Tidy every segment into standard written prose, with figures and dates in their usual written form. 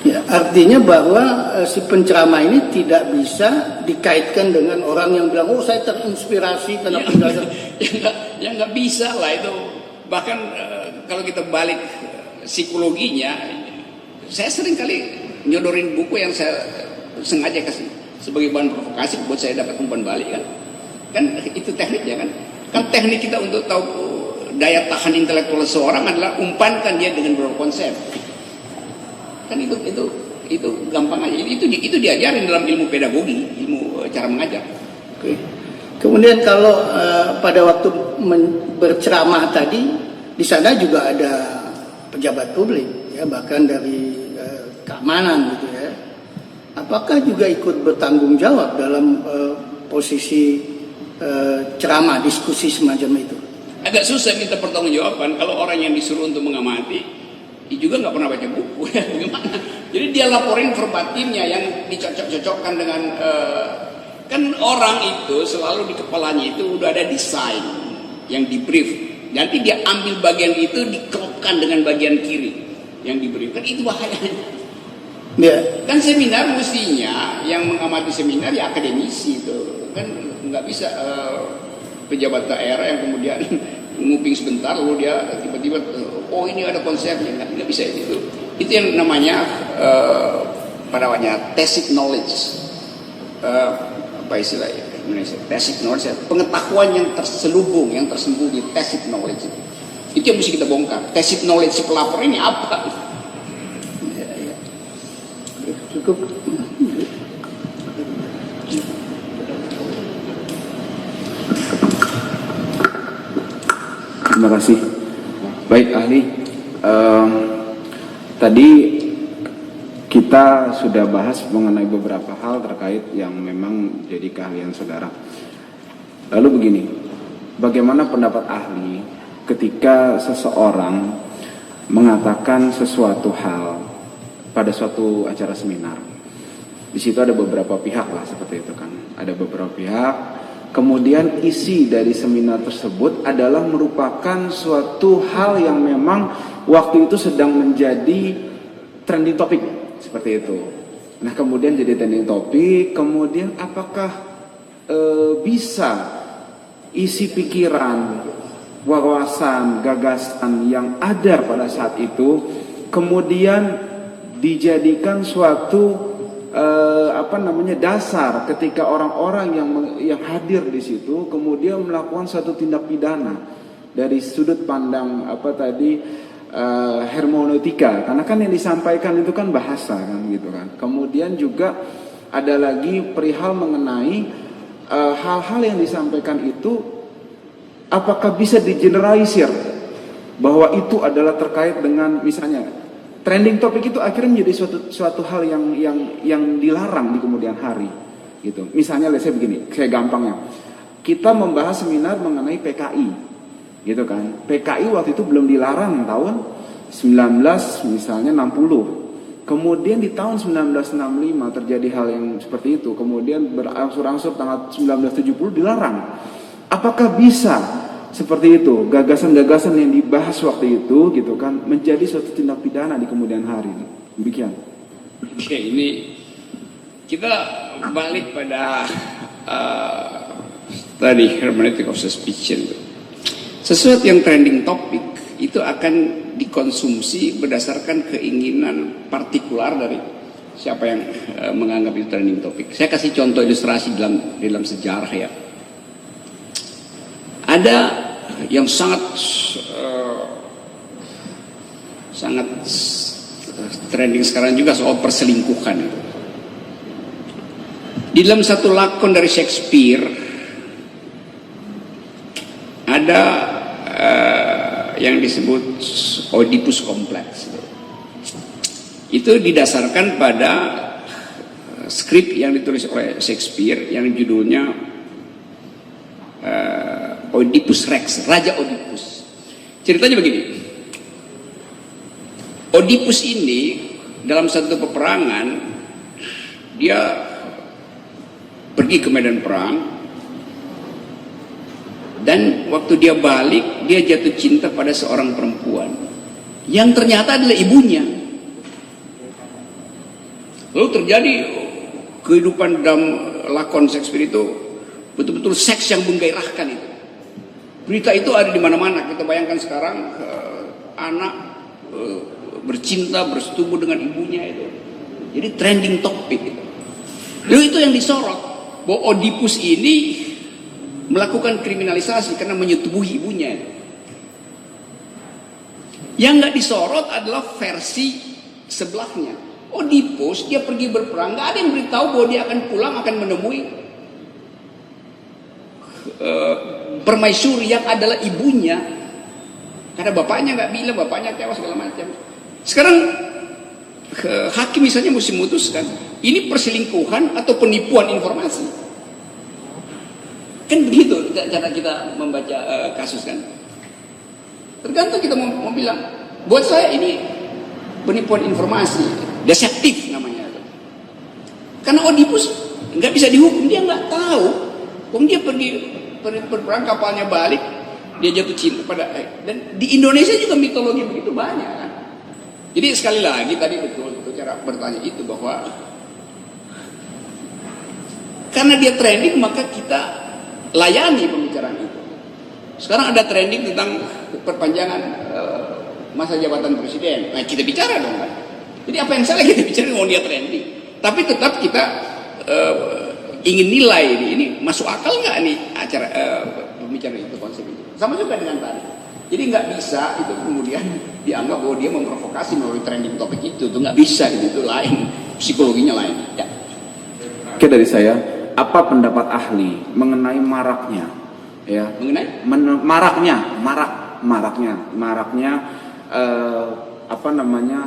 Ya, artinya bahwa si penceramah ini tidak bisa dikaitkan dengan orang yang bilang, oh saya terinspirasi karena penjelasan. Ya nggak bisa lah itu. Bahkan kalau kita balik psikologinya, saya sering kali nyodorin buku yang saya sengaja kasih sebagai bahan provokasi buat saya dapat umpan balik kan itu tekniknya kan teknik kita untuk tahu daya tahan intelektual seorang adalah umpankan dia dengan beberapa konsep. Kan itu gampang aja. Itu diajarin dalam ilmu pedagogi, ilmu cara mengajar. Oke. Kemudian kalau pada waktu berceramah tadi, di sana juga ada pejabat publik, ya bahkan dari keamanan gitu ya. Apakah juga ikut bertanggung jawab dalam posisi ceramah, diskusi semacam itu? Agak susah minta pertanggungjawaban kalau orang yang disuruh untuk mengamati juga nggak pernah baca buku ya, bagaimana? Jadi dia laporin verbatimnya yang dicocok-cocokkan dengan kan orang itu selalu di kepalanya itu udah ada desain yang di brief. Nanti dia ambil bagian itu dikelopkan dengan bagian kiri yang di brief. Kan itu bahayanya. Ya. Kan seminar mestinya yang mengamati seminar ya akademisi itu kan nggak bisa pejabat daerah yang kemudian nguping sebentar lalu dia tiba-tiba oh ini ada konsepnya, nggak bisa itu yang namanya tacit knowledge, apa istilahnya Indonesia, tacit knowledge, pengetahuan yang terselubung, yang tersembunyi, tacit knowledge itu yang mesti kita bongkar. Tacit knowledge si pelapor ini apa? Ya. Cukup. Terima kasih. Baik ahli, tadi kita sudah bahas mengenai beberapa hal terkait yang memang jadi keahlian saudara. Lalu begini, bagaimana pendapat ahli ketika seseorang mengatakan sesuatu hal pada suatu acara seminar? Di situ ada beberapa pihak lah seperti itu kan. Ada beberapa pihak. Kemudian isi dari seminar tersebut adalah merupakan suatu hal yang memang waktu itu sedang menjadi trending topik seperti itu. Nah kemudian jadi trending topik, kemudian apakah bisa isi pikiran, wawasan, gagasan yang ada pada saat itu kemudian dijadikan suatu dasar ketika orang-orang yang hadir di situ kemudian melakukan satu tindak pidana dari sudut pandang hermeneutika, karena kan yang disampaikan itu kan bahasa kan gitu kan. Kemudian juga ada lagi perihal mengenai hal-hal yang disampaikan itu apakah bisa digeneralisir bahwa itu adalah terkait dengan misalnya trending topik itu akhirnya menjadi suatu hal yang dilarang di kemudian hari gitu. Misalnya saya begini, saya gampangnya. Kita membahas seminar mengenai PKI. Gitu kan. PKI waktu itu belum dilarang tahun 1960. Kemudian di tahun 1965 terjadi hal yang seperti itu. Kemudian berangsur-angsur tanggal 1970 dilarang. Apakah bisa seperti itu, gagasan-gagasan yang dibahas waktu itu gitu kan menjadi suatu tindak pidana di kemudian hari? Demikian. Oke, ini kita balik pada tadi hermeneutic of suspicion. Sesuatu yang trending topik itu akan dikonsumsi berdasarkan keinginan partikular dari siapa yang menganggap itu trending topik. Saya kasih contoh ilustrasi dalam sejarah ya. Ada yang sangat trending sekarang juga soal perselingkuhan. Di dalam satu lakon dari Shakespeare ada yang disebut Oedipus Complex. Itu didasarkan pada skrip yang ditulis oleh Shakespeare yang judulnya Oedipus Rex, Raja Oedipus. Ceritanya begini. Oedipus ini dalam satu peperangan dia pergi ke medan perang dan waktu dia balik dia jatuh cinta pada seorang perempuan yang ternyata adalah ibunya. Lalu terjadi kehidupan dalam lakon Shakespeare itu betul-betul seks yang menggairahkan itu. Berita itu ada di mana-mana. Kita bayangkan sekarang anak bercinta, bersetubuh dengan ibunya itu. Jadi trending topic itu. Lalu itu yang disorot, bahwa Oedipus ini melakukan kriminalisasi karena menyetubuhi ibunya itu. Yang nggak disorot adalah versi sebelahnya. Oedipus dia pergi berperang, nggak ada yang beritahu bahwa dia akan pulang, akan menemui permaisuri yang adalah ibunya, karena bapaknya nggak bilang, bapaknya tewas segala macam. Sekarang hakim misalnya mesti memutuskan ini perselingkuhan atau penipuan informasi. Kan begitu cara kita membaca kasus kan. Tergantung kita mau bilang, buat saya ini penipuan informasi, deceptif namanya. Karena Oedipus nggak bisa dihukum, dia nggak tahu. Wong dia pergi berperang, kapalnya balik, dia jatuh cinta pada, dan di Indonesia juga mitologi begitu banyak kan. Jadi sekali lagi tadi betul cara bertanya itu, bahwa karena dia trending maka kita layani pembicaraan itu. Sekarang ada trending tentang perpanjangan masa jabatan presiden. Nah kita bicara dong kan. Jadi apa yang salah kita bicara kalau dia trending. Tapi tetap kita ingin nilai ini masuk akal nggak nih acara pembicaraan itu, konsep itu. Sama juga dengan tadi. Jadi nggak bisa itu kemudian dianggap bahwa dia memprovokasi melalui trending topik itu nggak bisa, itu lain, psikologinya lain. Ya. Oke, dari saya, apa pendapat ahli mengenai maraknya, ya? Mengenai maraknya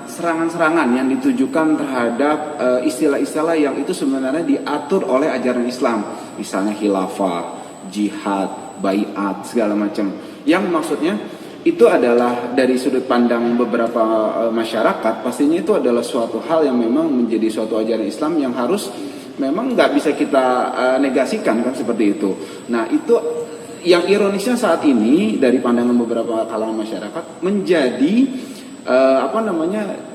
serangan-serangan yang ditujukan terhadap istilah-istilah yang itu sebenarnya diatur oleh ajaran Islam, misalnya khilafah, jihad, baiat, segala macam. Yang maksudnya itu adalah dari sudut pandang beberapa masyarakat, pastinya itu adalah suatu hal yang memang menjadi suatu ajaran Islam yang harus memang nggak bisa kita negasikan kan, seperti itu. Nah itu yang ironisnya saat ini dari pandangan beberapa kalangan masyarakat menjadi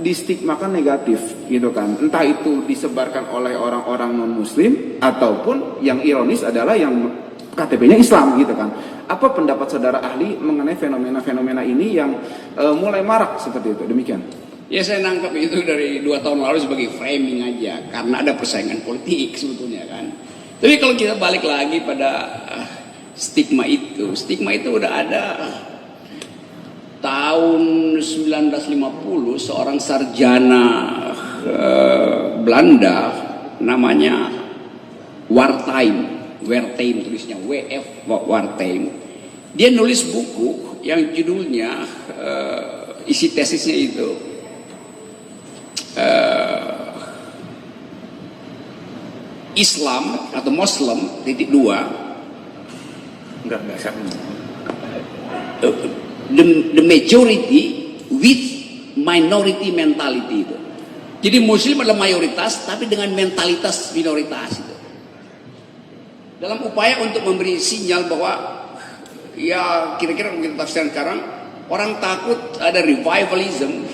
distigmakan negatif gitu kan, entah itu disebarkan oleh orang-orang non muslim ataupun yang ironis adalah yang KTP-nya Islam gitu kan. Apa pendapat saudara ahli mengenai fenomena-fenomena ini yang mulai marak seperti itu? Demikian. Ya saya nangkap itu dari 2 tahun lalu sebagai framing aja, karena ada persaingan politik sebetulnya kan. Tapi kalau kita balik lagi pada stigma itu udah ada tahun 1950. Seorang sarjana Belanda namanya Wertheim tulisnya WF Wertheim. Dia nulis buku yang judulnya isi tesisnya itu Islam atau Muslim the majority with minority mentality itu. Jadi Muslim adalah mayoritas tapi dengan mentalitas minoritas itu. Dalam upaya untuk memberi sinyal bahwa ya kira-kira mungkin tafsiran sekarang orang takut ada revivalism,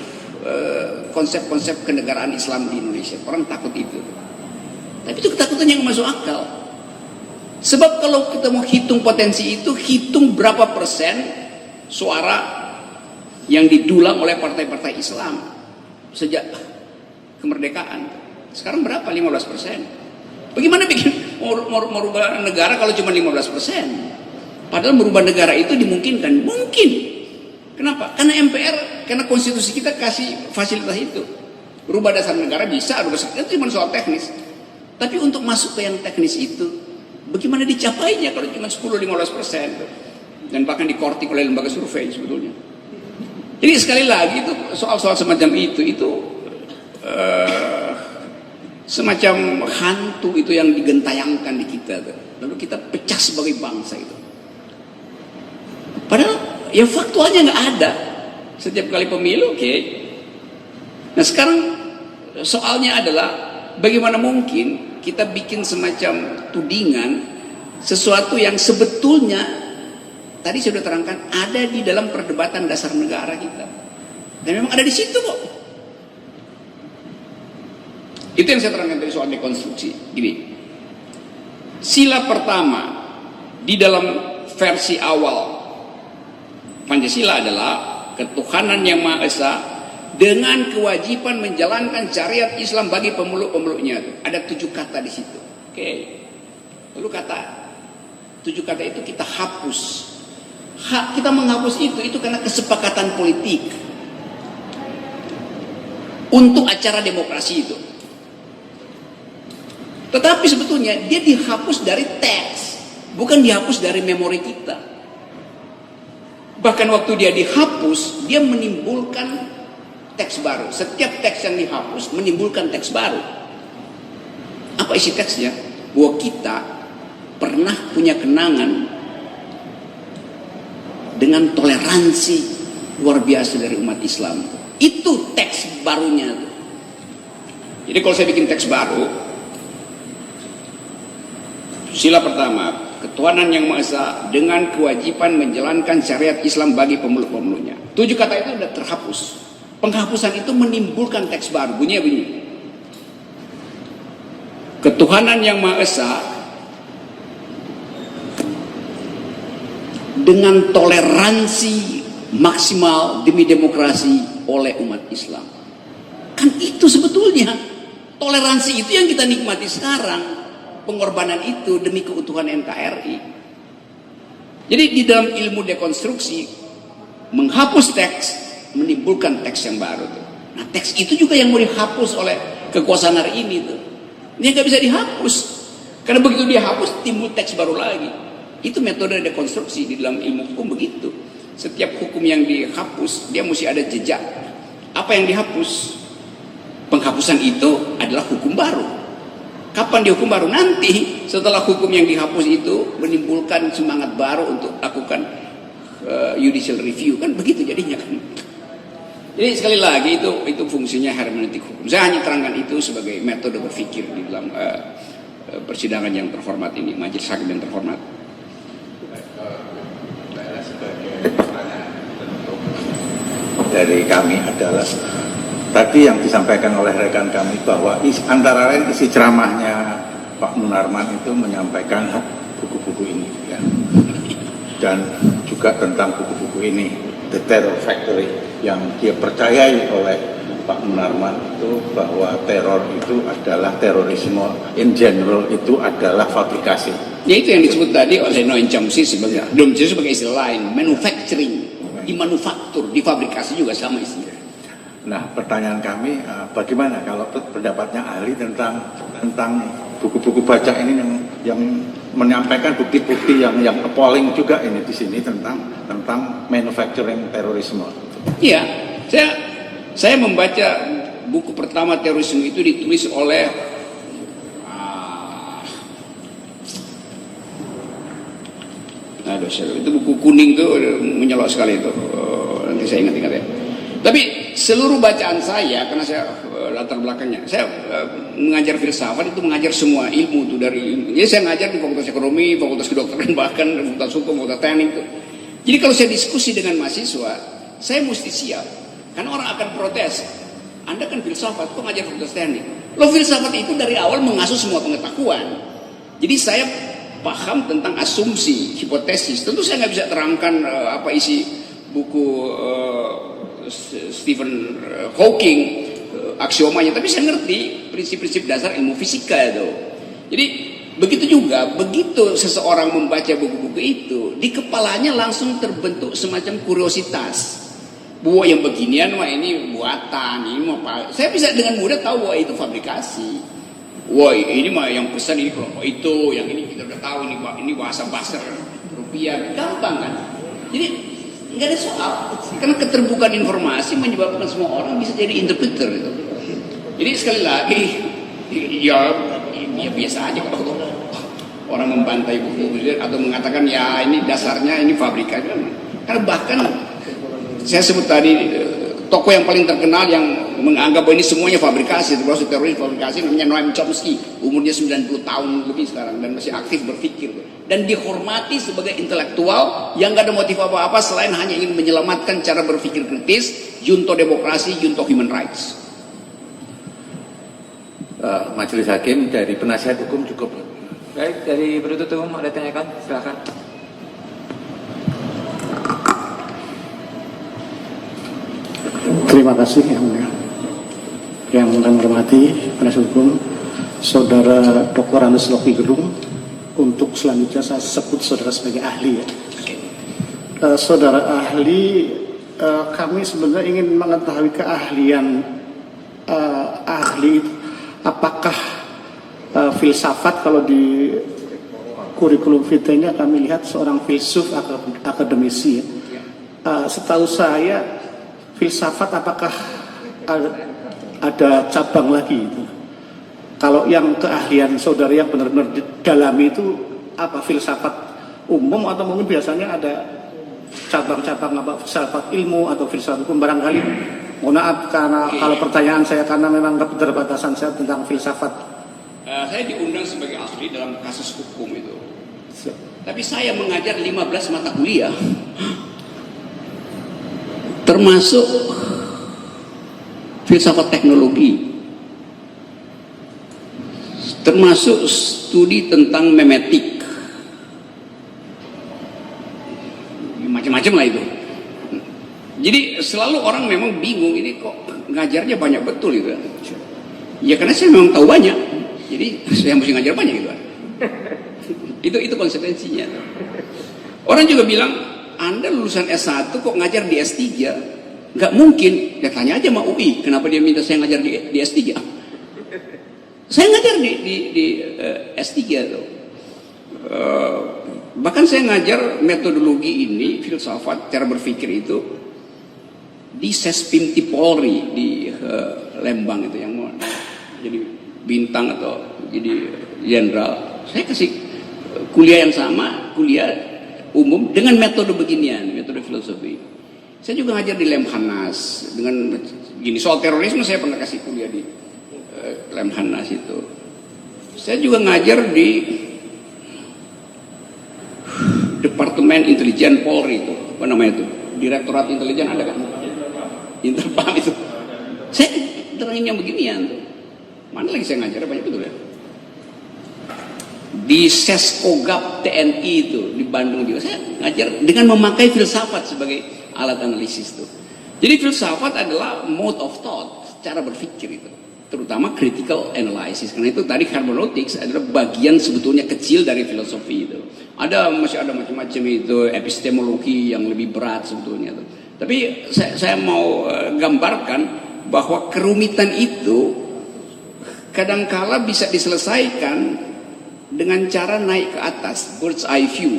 konsep-konsep kenegaraan Islam di Indonesia. Orang takut itu. Tapi itu ketakutan yang masuk akal. Sebab kalau kita mau hitung potensi itu, hitung berapa persen suara yang didulang oleh partai-partai Islam sejak kemerdekaan. Sekarang berapa? 15%. Bagaimana bikin merubah negara kalau cuma 15%? Padahal merubah negara itu dimungkinkan. Mungkin. Kenapa? Karena MPR, karena konstitusi kita kasih fasilitas itu. Rubah dasar negara bisa, itu cuma soal teknis. Tapi untuk masuk ke yang teknis itu, bagaimana dicapainya kalau cuma 10-15%? Dan bahkan dikorting oleh lembaga survei sebetulnya. Jadi sekali lagi itu soal-soal semacam itu semacam hantu itu yang digentayangkan di kita tuh. Lalu kita pecah sebagai bangsa itu. Padahal ya faktualnya nggak ada. Setiap kali pemilu, oke. Nah sekarang soalnya adalah bagaimana mungkin kita bikin semacam tudingan sesuatu yang sebetulnya tadi sudah terangkan ada di dalam perdebatan dasar negara kita. Dan memang ada di situ kok. Itu yang saya terangkan tadi soal dekonstruksi. Gini, sila pertama di dalam versi awal Pancasila adalah ketuhanan yang Maha Esa dengan kewajiban menjalankan syariat Islam bagi pemeluk-pemeluknya. Ada 7 kata di situ. Oke. Lalu 7 kata itu kita hapus. Kita menghapus itu karena kesepakatan politik untuk acara demokrasi itu. Tetapi sebetulnya dia dihapus dari teks, bukan dihapus dari memori kita. Bahkan waktu dia dihapus, dia menimbulkan teks baru. Setiap teks yang dihapus menimbulkan teks baru. Apa isi teksnya? Bahwa kita pernah punya kenangan dengan toleransi luar biasa dari umat Islam. Itu teks barunya. Jadi kalau saya bikin teks baru, sila pertama, ketuhanan yang Maha Esa dengan kewajiban menjalankan syariat Islam bagi pemeluk-pemeluknya. 7 kata itu sudah terhapus. Penghapusan itu menimbulkan teks baru. Bunyinya begini. Ketuhanan yang Maha Esa dengan toleransi maksimal demi demokrasi oleh umat Islam. Kan itu sebetulnya toleransi itu yang kita nikmati sekarang. Pengorbanan itu demi keutuhan NKRI. Jadi di dalam ilmu dekonstruksi, menghapus teks menimbulkan teks yang baru tuh. Nah, teks itu juga yang mau dihapus oleh kekuasaan hari ini tuh. Dia nggak bisa dihapus karena begitu dihapus timbul teks baru lagi. Itu metode dekonstruksi di dalam ilmu hukum begitu. Setiap hukum yang dihapus dia mesti ada jejak. Apa yang dihapus? Penghapusan itu adalah hukum baru. Kapan dihukum baru? Nanti setelah hukum yang dihapus itu menimbulkan semangat baru untuk lakukan judicial review, kan begitu jadinya kan. Jadi sekali lagi itu fungsinya hermeneutik hukum. Saya hanya terangkan itu sebagai metode berpikir di dalam persidangan yang terhormat ini, majelis hakim yang terhormat. Dari kami adalah tadi yang disampaikan oleh rekan kami bahwa antara lain isi ceramahnya Pak Munarman itu menyampaikan buku-buku ini ya. Dan juga tentang buku-buku ini The Terror Factory yang dia percayai oleh Pak Munarman itu bahwa teror itu adalah terorisme in general itu adalah fabrikasi. Ya itu yang disebut tadi oleh Noam Chomsky sebagai sebagai istilah lain, manufacturing, dimanufaktur, difabrikasi juga sama istilah. Nah, pertanyaan kami, bagaimana kalau pendapatnya ahli tentang buku-buku baca ini yang menyampaikan bukti-bukti yang appalling juga ini di sini tentang manufacturing terorisme. Iya, saya membaca buku pertama terorisme itu ditulis oleh itu buku kuning tuh menyolok sekali itu. Nanti saya ingat-ingat ya. Tapi seluruh bacaan saya, karena saya latar belakangnya, saya mengajar filsafat itu mengajar semua ilmu itu dari. Jadi saya ngajar di Fakultas Ekonomi, Fakultas Kedokteran, bahkan Fakultas Hukum, Fakultas Teknik itu. Jadi kalau saya diskusi dengan mahasiswa, saya mesti siap, karena orang akan protes. Anda kan filsafat, kok ngajar Fakultas Teknik? Loh, filsafat itu dari awal mengasuh semua pengetahuan. Jadi saya paham tentang asumsi, hipotesis. Tentu saya nggak bisa terangkan apa isi buku Stephen Hawking aksiomanya, tapi saya ngerti prinsip-prinsip dasar ilmu fisika itu. Jadi begitu juga, begitu seseorang membaca buku-buku itu, di kepalanya langsung terbentuk semacam kuriositas. Bahwa yang beginian, wah ini buatan, ini mau apa? Saya bisa dengan mudah tahu bahwa itu fabrikasi. Wah ini mah yang pesan ini kelompok itu, yang ini kita udah tahu ini bahasa pasar rupiah, gampang kan? Jadi nggak ada soal, karena keterbukaan informasi menyebabkan semua orang bisa jadi interpreter gitu. Jadi sekali lagi, ya biasa aja kalau orang membantai buku atau mengatakan ya ini dasarnya ini fabrikan. Karena bahkan saya sebut tadi tokoh yang paling terkenal yang menganggap bahwa ini semuanya fabrikasi, termasuk teroris fabrikasi, namanya Noam Chomsky, umurnya 90 tahun lebih sekarang dan masih aktif berpikir dan dihormati sebagai intelektual yang gak ada motif apa-apa selain hanya ingin menyelamatkan cara berpikir kritis, junto demokrasi, junto human rights. majelis hakim dari penasihat hukum cukup. Baik, dari penuntut umum ada tanyakan, silakan. Terima kasih yang kami hormati penasihat hukum Saudara Dr. Andes Loki Gedung. Untuk selanjutnya saya sebut saudara sebagai ahli ya. Saudara ahli, kami sebenarnya ingin mengetahui keahlian ahli apakah filsafat. Kalau di kurikulum vitae-nya kami lihat seorang filsuf akademisi ya. Setahu saya filsafat apakah ada cabang lagi itu? Kalau yang keahlian saudara yang benar-benar dalami itu apa, filsafat umum atau mungkin biasanya ada cabang-cabang apa, filsafat ilmu atau filsafat hukum barangkali. Mohon maaf karena kalau pertanyaan saya karena memang keterbatasan saya tentang filsafat. Saya diundang sebagai ahli dalam kasus hukum itu. Tapi saya mengajar 15 mata kuliah. Termasuk filsafat teknologi. Termasuk studi tentang memetik. Macam-macam lah itu. Jadi selalu orang memang bingung, ini kok ngajarnya banyak betul itu. Ya karena saya memang tahu banyak. Jadi saya mesti ngajar banyak gitu. Itu konsekuensinya. Orang juga bilang, Anda lulusan S1 kok ngajar di S3? Nggak mungkin. Ya tanya aja sama UI, kenapa dia minta saya ngajar di S3? Saya ngajar di S3 tuh. Bahkan saya ngajar metodologi ini, filsafat, cara berpikir itu di Sespimti Polri di Lembang itu yang mau jadi bintang atau jadi jenderal. Saya kasih kuliah yang sama, kuliah umum dengan metode beginian, metode filosofi. Saya juga ngajar di Lemhanas dengan gini, soal terorisme saya pernah kasih kuliah di Lemhanas itu. Saya juga ngajar di Departemen Intelijen Polri itu, apa namanya itu? Direktorat Intelijen ada kan? Interpam itu. Saya terangin yang beginian tuh. Mana lagi saya ngajar banyak betul ya. Di Seskogap TNI itu di Bandung juga saya ngajar dengan memakai filsafat sebagai alat analisis tuh. Jadi filsafat adalah mode of thought, cara berpikir itu. Terutama critical analysis. Karena itu tadi hermeneutics adalah bagian sebetulnya kecil dari filosofi itu. Masih ada macam-macam itu, epistemologi yang lebih berat sebetulnya itu. Tapi saya mau gambarkan bahwa kerumitan itu kadangkala bisa diselesaikan dengan cara naik ke atas, bird's eye view.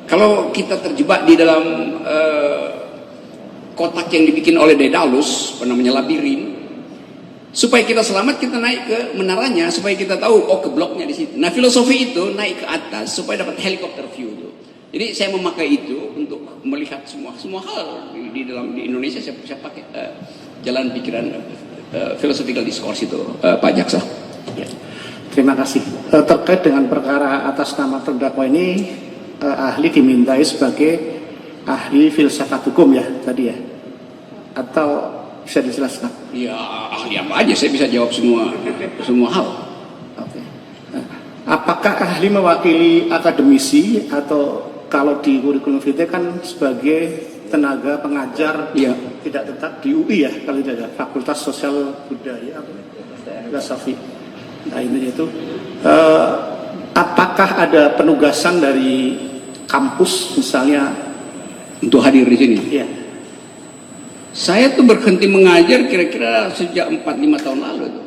Kalau kita terjebak di dalam kotak yang dibikin oleh Daedalus, namanya labirin, supaya kita selamat kita naik ke menaranya, supaya kita tahu ke bloknya di situ. Nah filosofi itu naik ke atas supaya dapat helikopter view itu. Jadi saya memakai itu untuk melihat semua hal di Indonesia. Saya pakai jalan pikiran philosophical discourse itu, Pak Jaksa. Ya. Terima kasih. Terkait dengan perkara atas nama terdakwa ini, ahli dimintai sebagai ahli filsafat hukum ya tadi ya, atau bisa dijelaskan? Ya ahli apa aja, saya bisa jawab semua hal. Oke. Apakah ahli mewakili akademisi atau kalau di kurikulum vitae kan sebagai tenaga pengajar ya, tidak tetap di UI ya, kalau tidak ada Fakultas Sosial Budaya Filosofi. Nah ini itu apakah ada penugasan dari kampus misalnya untuk hadir di sini? Ya. Saya tuh berhenti mengajar kira-kira sejak 4-5 tahun lalu tuh.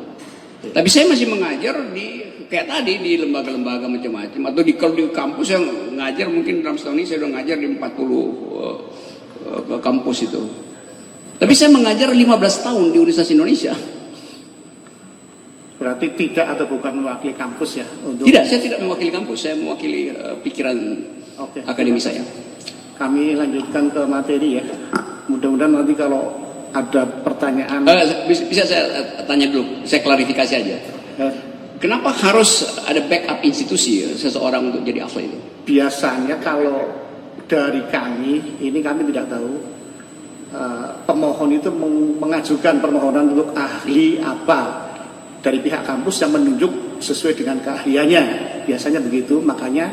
Tapi saya masih mengajar di kayak tadi di lembaga-lembaga macam-macam, atau kalau di kampus yang ngajar mungkin dalam setahun ini saya udah ngajar di 40 kampus itu. Tapi saya mengajar 15 tahun di Universitas Indonesia. Berarti tidak atau bukan mewakili kampus ya? Tidak, saya tidak mewakili kampus, saya mewakili pikiran akademi saya. Kami lanjutkan ke materi ya. Mudah-mudahan nanti kalau ada pertanyaan. Bisa saya tanya dulu, saya klarifikasi aja. Kenapa harus ada backup institusi seseorang untuk jadi ahli itu? Biasanya kalau dari kami, ini kami tidak tahu, pemohon itu mengajukan permohonan untuk ahli apa dari pihak kampus yang menunjuk sesuai dengan keahliannya, biasanya begitu. Makanya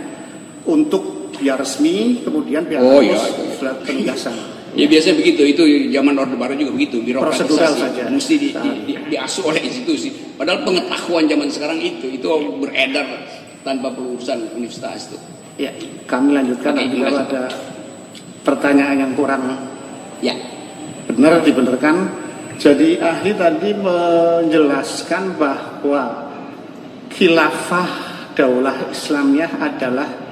untuk biar resmi kemudian pihak kampus surat penugasan. Ya biasanya begitu, itu zaman Orde Baru juga begitu, Prosedural birokratisasi saja. mesti diasuh oleh institusi. Padahal pengetahuan zaman sekarang itu beredar tanpa perurusan universitas itu. Ya, kami lanjutkan Oke, nanti terima kalau kasih. ada pertanyaan yang kurang Ya, benar dibenarkan. Jadi ahli tadi menjelaskan bahwa khilafah daulah Islamiyah adalah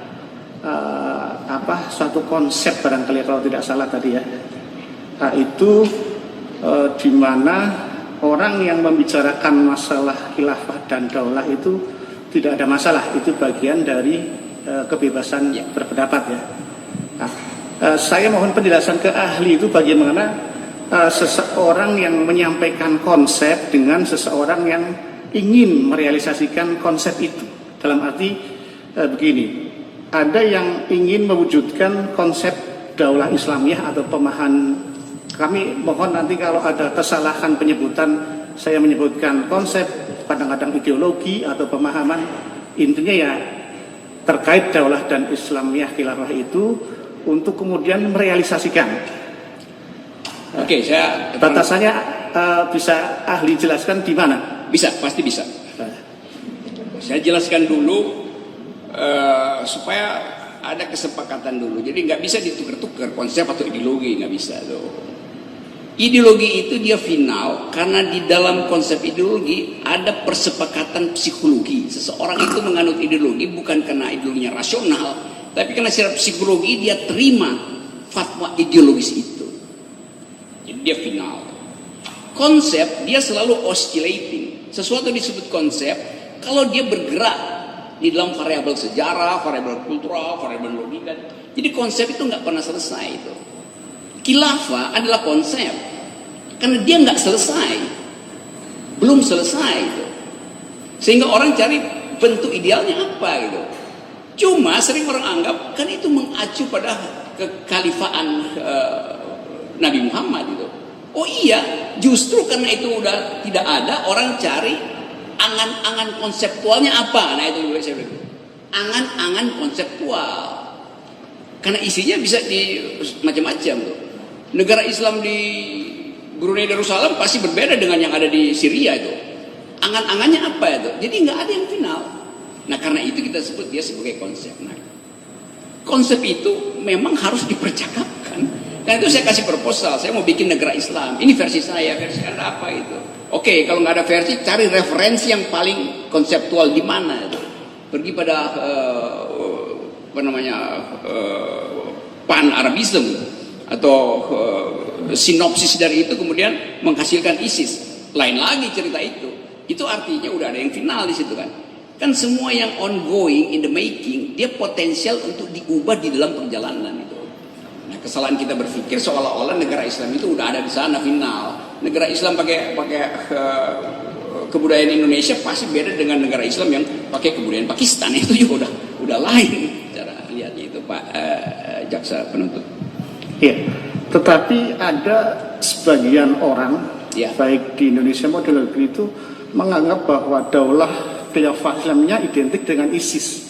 suatu konsep barangkali kalau tidak salah tadi ya. Itu di mana orang yang membicarakan masalah khilafah dan daulah itu tidak ada masalah, itu bagian dari kebebasan berpendapat ya. Nah, saya mohon penjelasan ke ahli itu bagaimana seseorang yang menyampaikan konsep dengan seseorang yang ingin merealisasikan konsep itu. Dalam arti begini, ada yang ingin mewujudkan konsep daulah Islamiyah atau pemahaman. Kami mohon nanti kalau ada kesalahan penyebutan, saya menyebutkan konsep, kadang-kadang ideologi atau pemahaman, intinya ya terkait daulah dan Islamiyah khilafah itu untuk kemudian merealisasikan. oke, saya Batasannya bisa ahli jelaskan di mana? bisa, pasti bisa. Saya jelaskan dulu supaya ada kesepakatan dulu. Jadi nggak bisa ditukar-tukar konsep atau ideologi, nggak bisa loh. Ideologi itu dia final karena di dalam konsep ideologi ada persepakatan psikologi. Seseorang itu menganut ideologi bukan karena ideologinya rasional, tapi karena secara psikologi dia terima fatwa ideologis itu. Jadi dia final. Konsep dia selalu oscillating. Sesuatu disebut konsep kalau dia bergerak di dalam variabel sejarah, variabel kultural, variabel logika. Jadi konsep itu nggak pernah selesai itu. Khilafah adalah konsep karena dia nggak selesai, belum selesai itu. Sehingga orang cari bentuk idealnya apa gitu. Cuma sering orang anggap kan itu mengacu pada kekhalifaan Nabi Muhammad itu. Oh iya, justru karena itu udah tidak ada, orang cari angan-angan konseptualnya apa. Nah itu juga saya bilang, angan-angan konseptual. Karena isinya bisa di macam-macam tuh. Negara Islam di Brunei Darussalam pasti berbeda dengan yang ada di Syria itu. Angan-angannya apa itu? Jadi nggak ada yang final. Nah karena itu kita sebut dia sebagai konsep. Nah, konsep itu memang harus dipercakapkan. Karena itu saya kasih proposal, saya mau bikin negara Islam. Ini versi saya, versi Anda apa itu? Oke, kalau nggak ada versi, cari referensi yang paling konseptual di mana itu. Pergi pada pan-Arabism atau sinopsis dari itu kemudian menghasilkan ISIS. Lain lagi cerita itu. Itu artinya udah ada yang final di situ kan. Kan semua yang ongoing in the making, dia potensial untuk diubah di dalam perjalanan itu. Nah, kesalahan kita berpikir seolah-olah negara Islam itu udah ada di sana final. Negara Islam pakai kebudayaan Indonesia pasti beda dengan negara Islam yang pakai kebudayaan Pakistan. Itu juga udah lain cara lihatnya itu Pak jaksa penuntut. Iya, tetapi ada sebagian orang baik di Indonesia maupun di luar negeri itu menganggap bahwa daulah khilafah Islamnya identik dengan ISIS.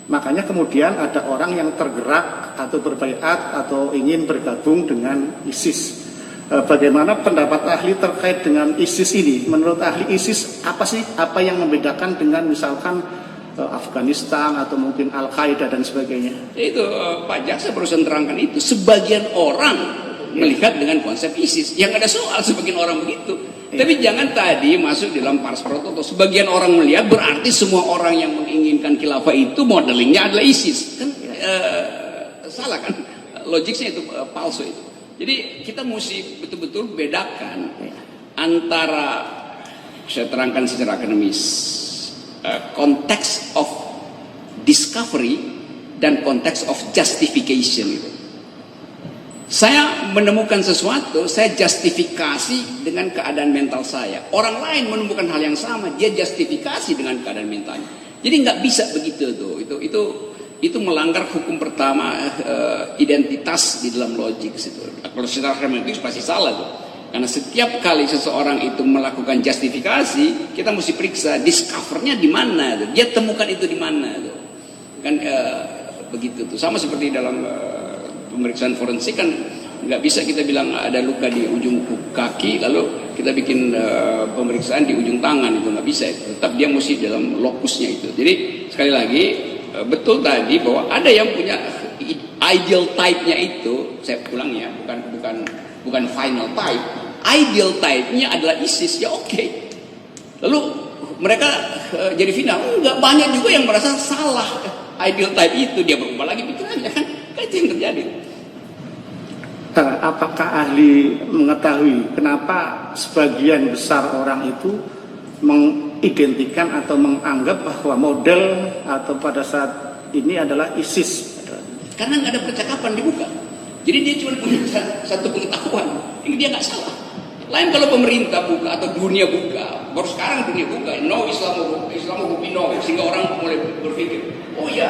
Makanya kemudian ada orang yang tergerak atau berbaiat atau ingin bergabung dengan ISIS. Bagaimana pendapat ahli terkait dengan ISIS ini? Menurut ahli ISIS apa sih? Apa yang membedakan dengan misalkan Afghanistan atau mungkin Al-Qaeda dan sebagainya? Itu Pak Jaksa barusan terangkan itu. Sebagian orang melihat dengan konsep ISIS. Yang ada soal sebagian orang begitu. Tapi jangan tadi masuk dalam pars pro toto. Sebagian orang melihat berarti semua orang yang menginginkan khilafah itu modelingnya adalah ISIS. Kan salah kan? Logiknya itu palsu itu. Jadi kita mesti betul-betul bedakan antara, saya terangkan secara akademis, konteks of discovery dan konteks of justification itu. Saya menemukan sesuatu, saya justifikasi dengan keadaan mental saya. Orang lain menemukan hal yang sama, dia justifikasi dengan keadaan mentalnya. Jadi nggak bisa begitu tuh. itu melanggar hukum pertama identitas di dalam logik situ. Kalau secara hermeneutik pasti salah tuh. Karena setiap kali seseorang itu melakukan justifikasi, kita mesti periksa discovernya di mana tuh. Dia temukan itu di mana tuh. Kan begitu tuh. Sama seperti dalam pemeriksaan forensik kan nggak bisa kita bilang ada luka di ujung kaki lalu kita bikin pemeriksaan di ujung tangan, itu nggak bisa. Tetap dia mesti dalam lokusnya itu. Jadi sekali lagi betul tadi bahwa ada yang punya ideal type-nya itu, saya ulang ya, bukan final type. Ideal type-nya adalah ISIS, ya oke. Lalu mereka jadi final, enggak, banyak juga yang merasa salah ideal type itu, dia berubah lagi pikirannya kan, itu yang terjadi. Apakah ahli mengetahui kenapa sebagian besar orang itu mengidentikan atau menganggap bahwa model atau pada saat ini adalah ISIS? Karena nggak ada percakapan dibuka. Jadi dia cuma punya satu pengetahuan. Ini dia nggak salah. Lain kalau pemerintah buka atau dunia buka. Baru sekarang dunia buka. No Islamophobia no. Sehingga orang mulai berpikir, oh ya,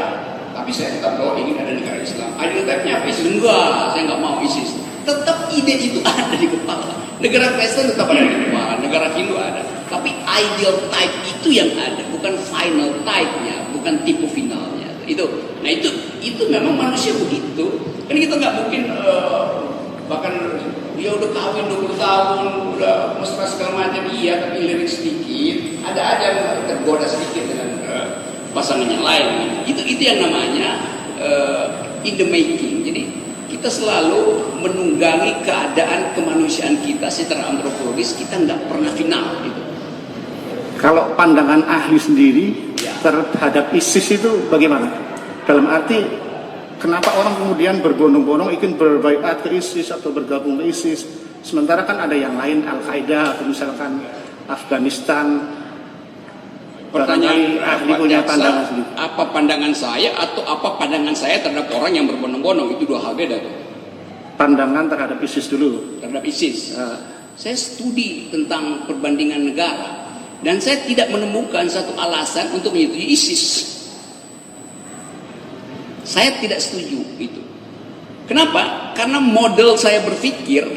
tapi saya tetap bahwa ingin ada negara Islam. Identitasnya apa? ISIS? Enggak, saya nggak mau ISIS. Tetap ide itu ada di kepala. Negara Kristen tetap ada di kepala. Negara Hindu ada. Tapi ideal type itu yang ada, bukan final type-nya, bukan tipe finalnya. Nah itu memang manusia begitu. Kan kita nggak mungkin bahkan dia udah kawin 20 tahun, udah mesra segala macam, iya, tapi lirik sedikit, ada aja yang tergoda sedikit dengan pasangan yang lain. Itu yang namanya in the making. Jadi kita selalu menunggangi keadaan kemanusiaan kita secara antropologis, kita nggak pernah final gitu. Kalau pandangan ahli sendiri terhadap ISIS itu bagaimana? Dalam arti kenapa orang kemudian berbondong-bondong ingin berbaiat ke ISIS atau bergabung ke ISIS, sementara kan ada yang lain, Al-Qaeda atau misalkan Afghanistan. Pertanyaan ahli punya pandangan sendiri. Apa pandangan saya atau apa pandangan saya terhadap orang yang berbondong-bondong, itu dua hal beda tuh. Pandangan terhadap ISIS dulu. Terhadap ISIS. Saya studi tentang perbandingan negara dan saya tidak menemukan satu alasan untuk menyetujui ISIS. Saya tidak setuju itu. Kenapa? Karena model saya berpikir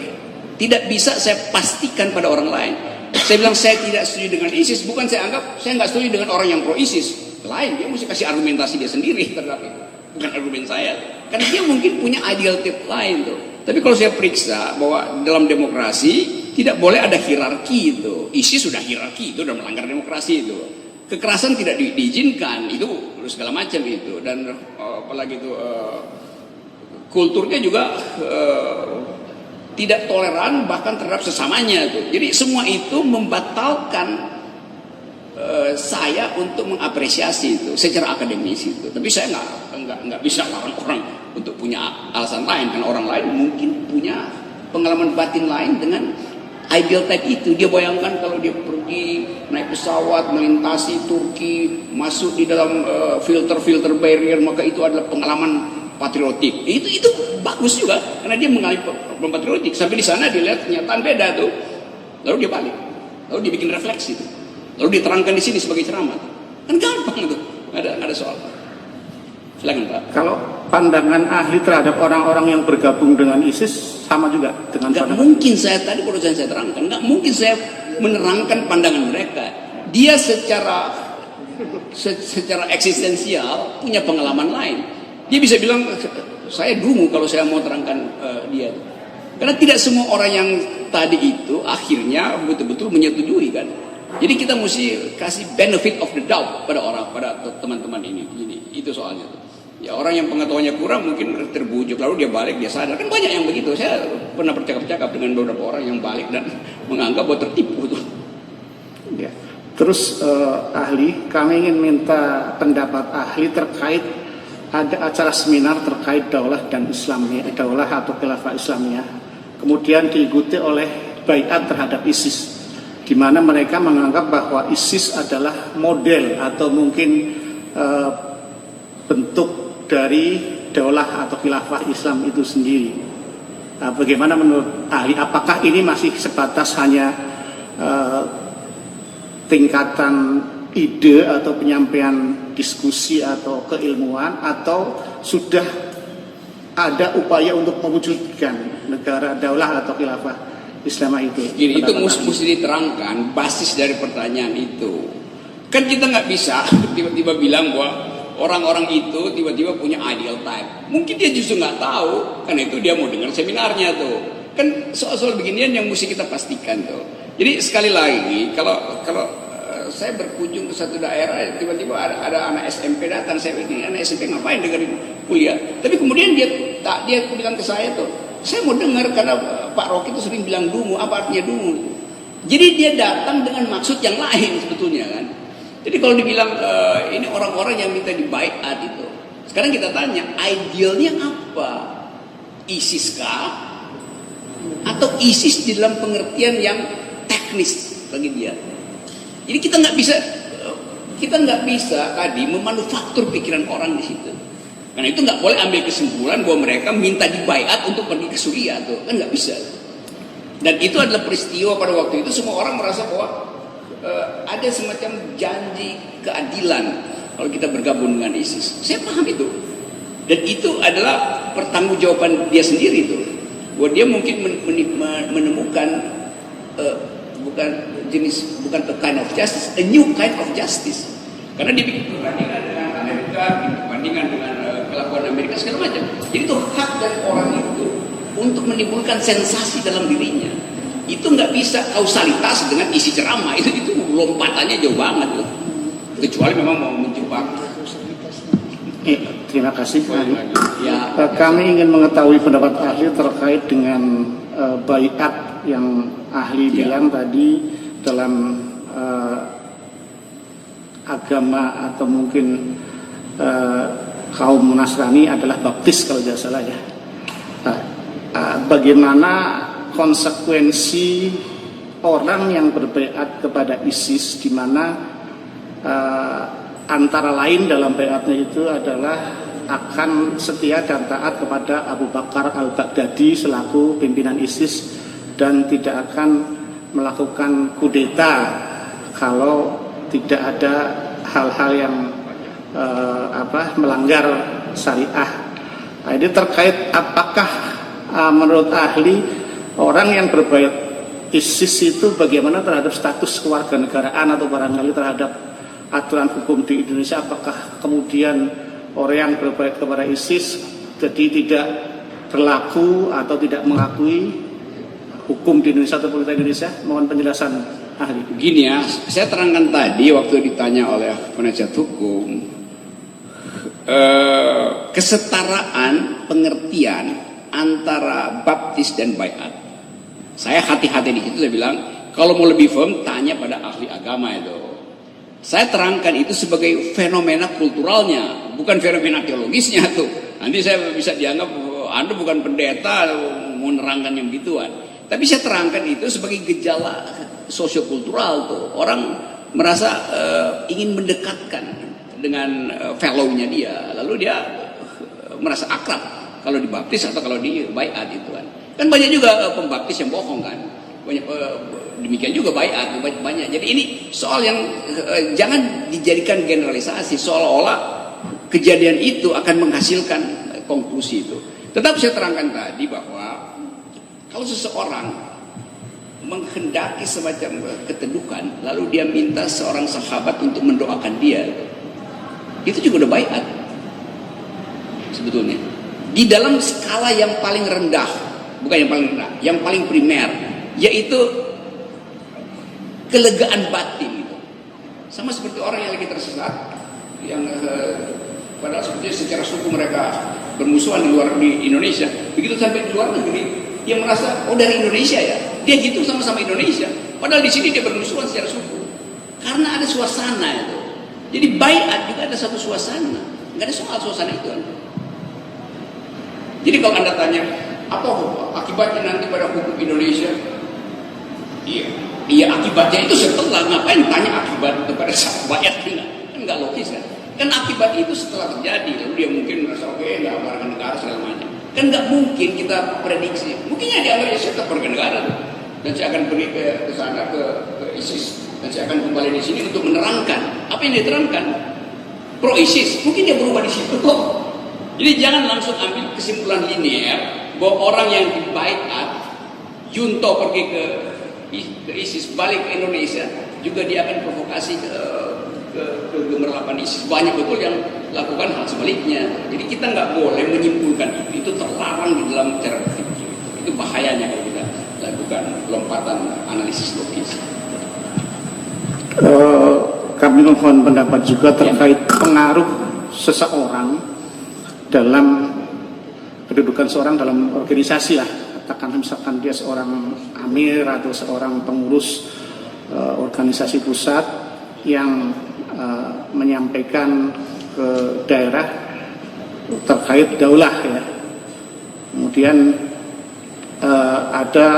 tidak bisa saya pastikan pada orang lain. Saya bilang saya tidak setuju dengan ISIS, bukan saya anggap saya nggak setuju dengan orang yang pro ISIS. Lain, dia mesti kasih argumentasi dia sendiri terhadap itu, bukan argumen saya. Karena dia mungkin punya ideal type lain tuh. Tapi kalau saya periksa bahwa dalam demokrasi tidak boleh ada hierarki itu. ISIS sudah hierarki, itu sudah melanggar demokrasi itu. Kekerasan tidak diizinkan, itu segala macam itu. Dan apalagi itu kulturnya juga tidak toleran bahkan terhadap sesamanya tuh. Jadi semua itu membatalkan saya untuk mengapresiasi itu secara akademis itu. Tapi saya nggak bisa larang orang untuk punya alasan lain, karena orang lain mungkin punya pengalaman batin lain dengan ideal type itu. Dia bayangkan kalau dia pergi naik pesawat melintasi Turki, masuk di dalam filter barrier, maka itu adalah pengalaman patriotik. Itu bagus juga karena dia mengalami pengalaman patriotik. Sampai di sana dia lihat kenyataan beda tuh, lalu dia balik, lalu dia bikin refleksi tuh, lalu diterangkan di sini sebagai ceramah. Kan gampang tuh, ada soal. Silakan Pak. Kalau pandangan ahli terhadap orang-orang yang bergabung dengan ISIS sama juga dengan nggak mungkin saya tadi baru saya terangkan, nggak mungkin saya menerangkan pandangan mereka. Dia secara eksistensial punya pengalaman lain. Dia bisa bilang saya dungu kalau saya mau terangkan dia. Karena tidak semua orang yang tadi itu akhirnya betul-betul menyetujui kan. Jadi kita mesti kasih benefit of the doubt pada teman-teman ini. Itu soalnya tuh. Ya orang yang pengetahuannya kurang mungkin terbujuk, lalu dia balik, dia sadar. Kan banyak yang begitu. Saya pernah bercakap-cakap dengan beberapa orang yang balik dan menganggap bahwa tertipu tuh. Ya. Terus ahli, kami ingin minta pendapat ahli terkait ada acara seminar terkait daulah dan Islamnya, daulah atau khilafah Islamnya. Kemudian diikuti oleh baiat terhadap ISIS, di mana mereka menganggap bahwa ISIS adalah model atau mungkin bentuk dari daulah atau khilafah Islam itu sendiri. Nah, bagaimana menurut ahli? Apakah ini masih sebatas hanya tingkatan ide atau penyampaian diskusi atau keilmuan, atau sudah ada upaya untuk mewujudkan negara daulah atau khilafah Islamah itu? Gini, itu mesti diterangkan basis dari pertanyaan itu. Kan kita nggak bisa tiba-tiba bilang bahwa orang-orang itu tiba-tiba punya ideal type. Mungkin dia justru nggak tahu, karena itu dia mau dengar seminarnya tuh. Kan soal-soal beginian yang mesti kita pastikan tuh. Jadi sekali lagi, kalau saya berkunjung ke satu daerah, tiba-tiba ada anak SMP datang, saya pikir anak SMP ngapain dengerin kuliah? Tapi kemudian dia bilang ke saya tuh, saya mau dengar karena Pak Rocky itu sering bilang dungu, apa artinya dungu? Jadi dia datang dengan maksud yang lain sebetulnya kan. Jadi kalau dibilang ini orang-orang yang minta dibaiat itu, sekarang kita tanya, idealnya apa? ISIS kah? Atau ISIS di dalam pengertian yang teknis bagi dia? Jadi kita nggak bisa tadi memanufaktur pikiran orang di situ. Karena itu nggak boleh ambil kesimpulan bahwa mereka minta dibaiat untuk pergi ke Suriah tuh, kan nggak bisa. Dan itu adalah peristiwa pada waktu itu semua orang merasa bahwa ada semacam janji keadilan kalau kita bergabung dengan ISIS. Saya paham itu. Dan itu adalah pertanggungjawaban dia sendiri tuh. Bahwa dia mungkin menemukan bukan the kind of justice, a new kind of justice. Karena dia bikin perbandingan dengan Amerika, bikin perbandingan dengan kelakuan Amerika segala macam. Jadi itu hak dari orang itu untuk menimbulkan sensasi dalam dirinya. Itu nggak bisa kausalitas dengan isi ceramah. Itu lompatannya jauh banget loh. Kecuali memang mau menjebak. Terima kasih ahli. Ya, Kami ingin mengetahui pendapat ahli terkait dengan baiat yang ahli bilang tadi dalam agama atau mungkin kaum Nasrani adalah baptis kalau tidak salah ya. Bagaimana konsekuensi orang yang berbaiat kepada ISIS, di mana antara lain dalam baiatnya itu adalah akan setia dan taat kepada Abu Bakar al-Baghdadi selaku pimpinan ISIS dan tidak akan melakukan kudeta kalau tidak ada hal-hal yang melanggar syariah. Nah, ini terkait apakah menurut ahli orang yang berbaiat ISIS itu bagaimana terhadap status kewarganegaraan atau barangkali terhadap aturan hukum di Indonesia? Apakah kemudian orang yang berbaiat kepada ISIS jadi tidak berlaku atau tidak mengakui hukum di Indonesia atau pemerintah Indonesia? Mohon penjelasan ahli. Begini ya, saya terangkan tadi waktu ditanya oleh penasihat hukum, kesetaraan pengertian antara baptis dan baiat. Saya hati-hati di situ, saya bilang kalau mau lebih firm tanya pada ahli agama itu. Saya terangkan itu sebagai fenomena kulturalnya, bukan fenomena teologisnya tuh. Nanti saya bisa dianggap Anda bukan pendeta mau nerangkan yang gituan. Tapi saya terangkan itu sebagai gejala sosiokultural tuh. Orang merasa ingin mendekatkan dengan fellow-nya dia, lalu dia merasa akrab kalau dibaptis atau kalau dibaiat itu kan. Kan banyak juga pembaptis yang bohong kan. Banyak demikian juga baiat banyak. Jadi ini soal yang jangan dijadikan generalisasi seolah-olah kejadian itu akan menghasilkan konklusi itu. Tetap saya terangkan tadi bahwa kalau seseorang menghendaki semacam ketedukan lalu dia minta seorang sahabat untuk mendoakan dia, itu juga udah baiat sebetulnya. Di dalam skala yang paling rendah, bukan yang paling rendah, yang paling primer, yaitu kelegaan batin gitu. Sama seperti orang yang lagi tersesat, yang padahal sebetulnya secara suku mereka bermusuhan di Indonesia, begitu sampai di luar negeri dia merasa oh dari Indonesia ya, dia gitu sama-sama Indonesia, padahal di sini dia bermusuhan secara suku karena ada suasana itu. Jadi baiat juga ada satu suasana, nggak ada soal suasana itu kan. Jadi kalau Anda tanya apa akibatnya nanti pada hukum Indonesia, iya akibatnya itu setelah, ngapain tanya akibat kepada baiat, kan nggak logis kan. Kan akibat itu setelah terjadi, lalu dia mungkin merasa oke, nggak warga negara segala macam. Kan nggak mungkin kita prediksi. Mungkinnya dia saya tetap warga negara dan saya akan pergi ke sana ke ISIS dan saya akan kembali di sini untuk menerangkan Apa yang diterangkan? Pro ISIS, mungkin dia berubah di situ kok. Jadi jangan langsung ambil kesimpulan linear bahwa orang yang dibaiat junto pergi ke ISIS balik ke Indonesia juga dia akan provokasi ke gemerlapan ISIS. Banyak betul yang lakukan hal sebaliknya. Jadi kita nggak boleh menyimpulkan itu terlarang di dalam cara berpikir. Itu bahayanya kalau kita lakukan lompatan analisis logis. Kami mohon pendapat juga terkait pengaruh seseorang dalam kedudukan seorang dalam organisasi lah. Katakan misalkan dia seorang amir atau seorang pengurus organisasi pusat yang menyampaikan ke daerah terkait daulah ya. Kemudian ada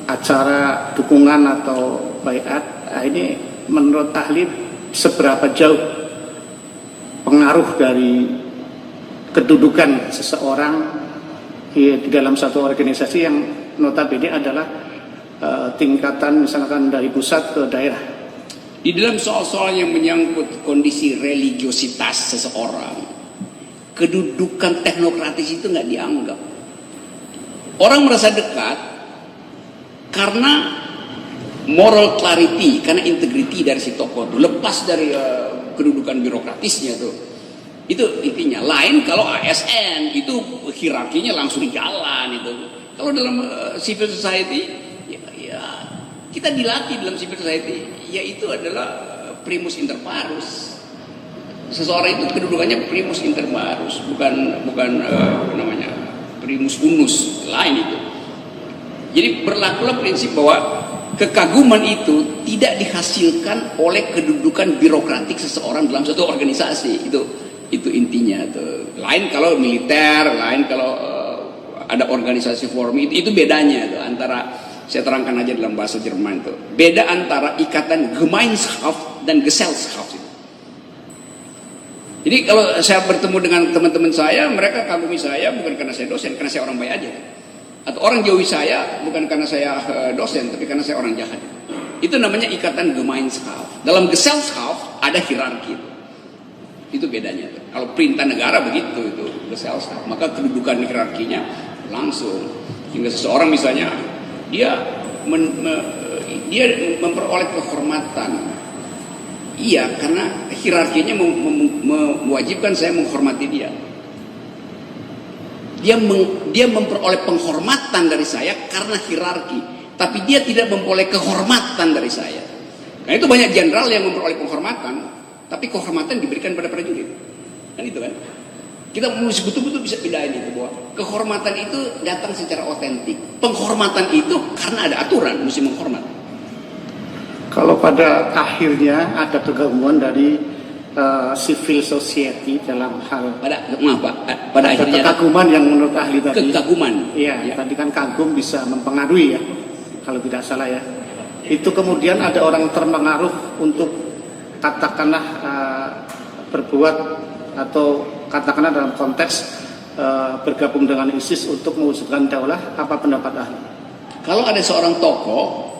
acara dukungan atau baiat. Ini menurut ahli seberapa jauh pengaruh dari kedudukan seseorang di dalam satu organisasi yang notabene adalah tingkatan misalkan dari pusat ke daerah. Di dalam soal-soal yang menyangkut kondisi religiositas seseorang, kedudukan teknokratis itu nggak dianggap. Orang merasa dekat karena moral clarity, karena integrity dari si tokoh itu, lepas dari kedudukan birokratisnya tuh. Itu intinya. Lain kalau ASN itu hierarkinya langsung di jalan itu. Kalau dalam civil society ya kita dilatih dalam civil society yaitu adalah primus inter parus. Seseorang itu kedudukannya primus inter parus, bukan namanya primus unus, lain itu. Jadi berlakulah prinsip bahwa kekaguman itu tidak dihasilkan oleh kedudukan birokratik seseorang dalam suatu organisasi. Itu intinya tuh. Lain kalau militer, lain kalau ada organisasi forum, itu bedanya tuh antara, saya terangkan aja dalam bahasa Jerman tuh. Beda antara ikatan Gemeinschaft dan Gesellschaft. Jadi kalau saya bertemu dengan teman-teman saya, mereka kagumi saya bukan karena saya dosen, karena saya orang baik aja. Atau orang jauhi saya bukan karena saya dosen, tapi karena saya orang jahat. Itu namanya ikatan Gemeinschaft. Dalam Gesellschaft ada hierarki. Itu bedanya. Kalau perintah negara begitu itu Gesellschaft, maka kedudukan hierarkinya langsung. Hingga seseorang misalnya dia memperoleh kehormatan. Iya, karena hierarkinya mewajibkan saya menghormati dia. Dia memperoleh penghormatan dari saya karena hierarki, tapi dia tidak memperoleh kehormatan dari saya. Nah itu banyak jenderal yang memperoleh penghormatan, tapi kehormatan diberikan pada prajurit. Kan itu kan? Kita mesti betul-betul bisa bedain itu bahwa kehormatan itu datang secara otentik. Penghormatan itu karena ada aturan mesti menghormat. Kalau pada akhirnya ada kegabungan dari civil society dalam hal pada akhirnya kekaguman yang menurut ahli tadi. Kekaguman. Iya, ya. Tadi kan kagum bisa mempengaruhi ya, kalau tidak salah ya. Itu kemudian ada orang terpengaruh untuk katakanlah berbuat atau katakanlah dalam konteks bergabung dengan ISIS untuk mewujudkan daulah. Apa pendapat ahli? Kalau ada seorang tokoh,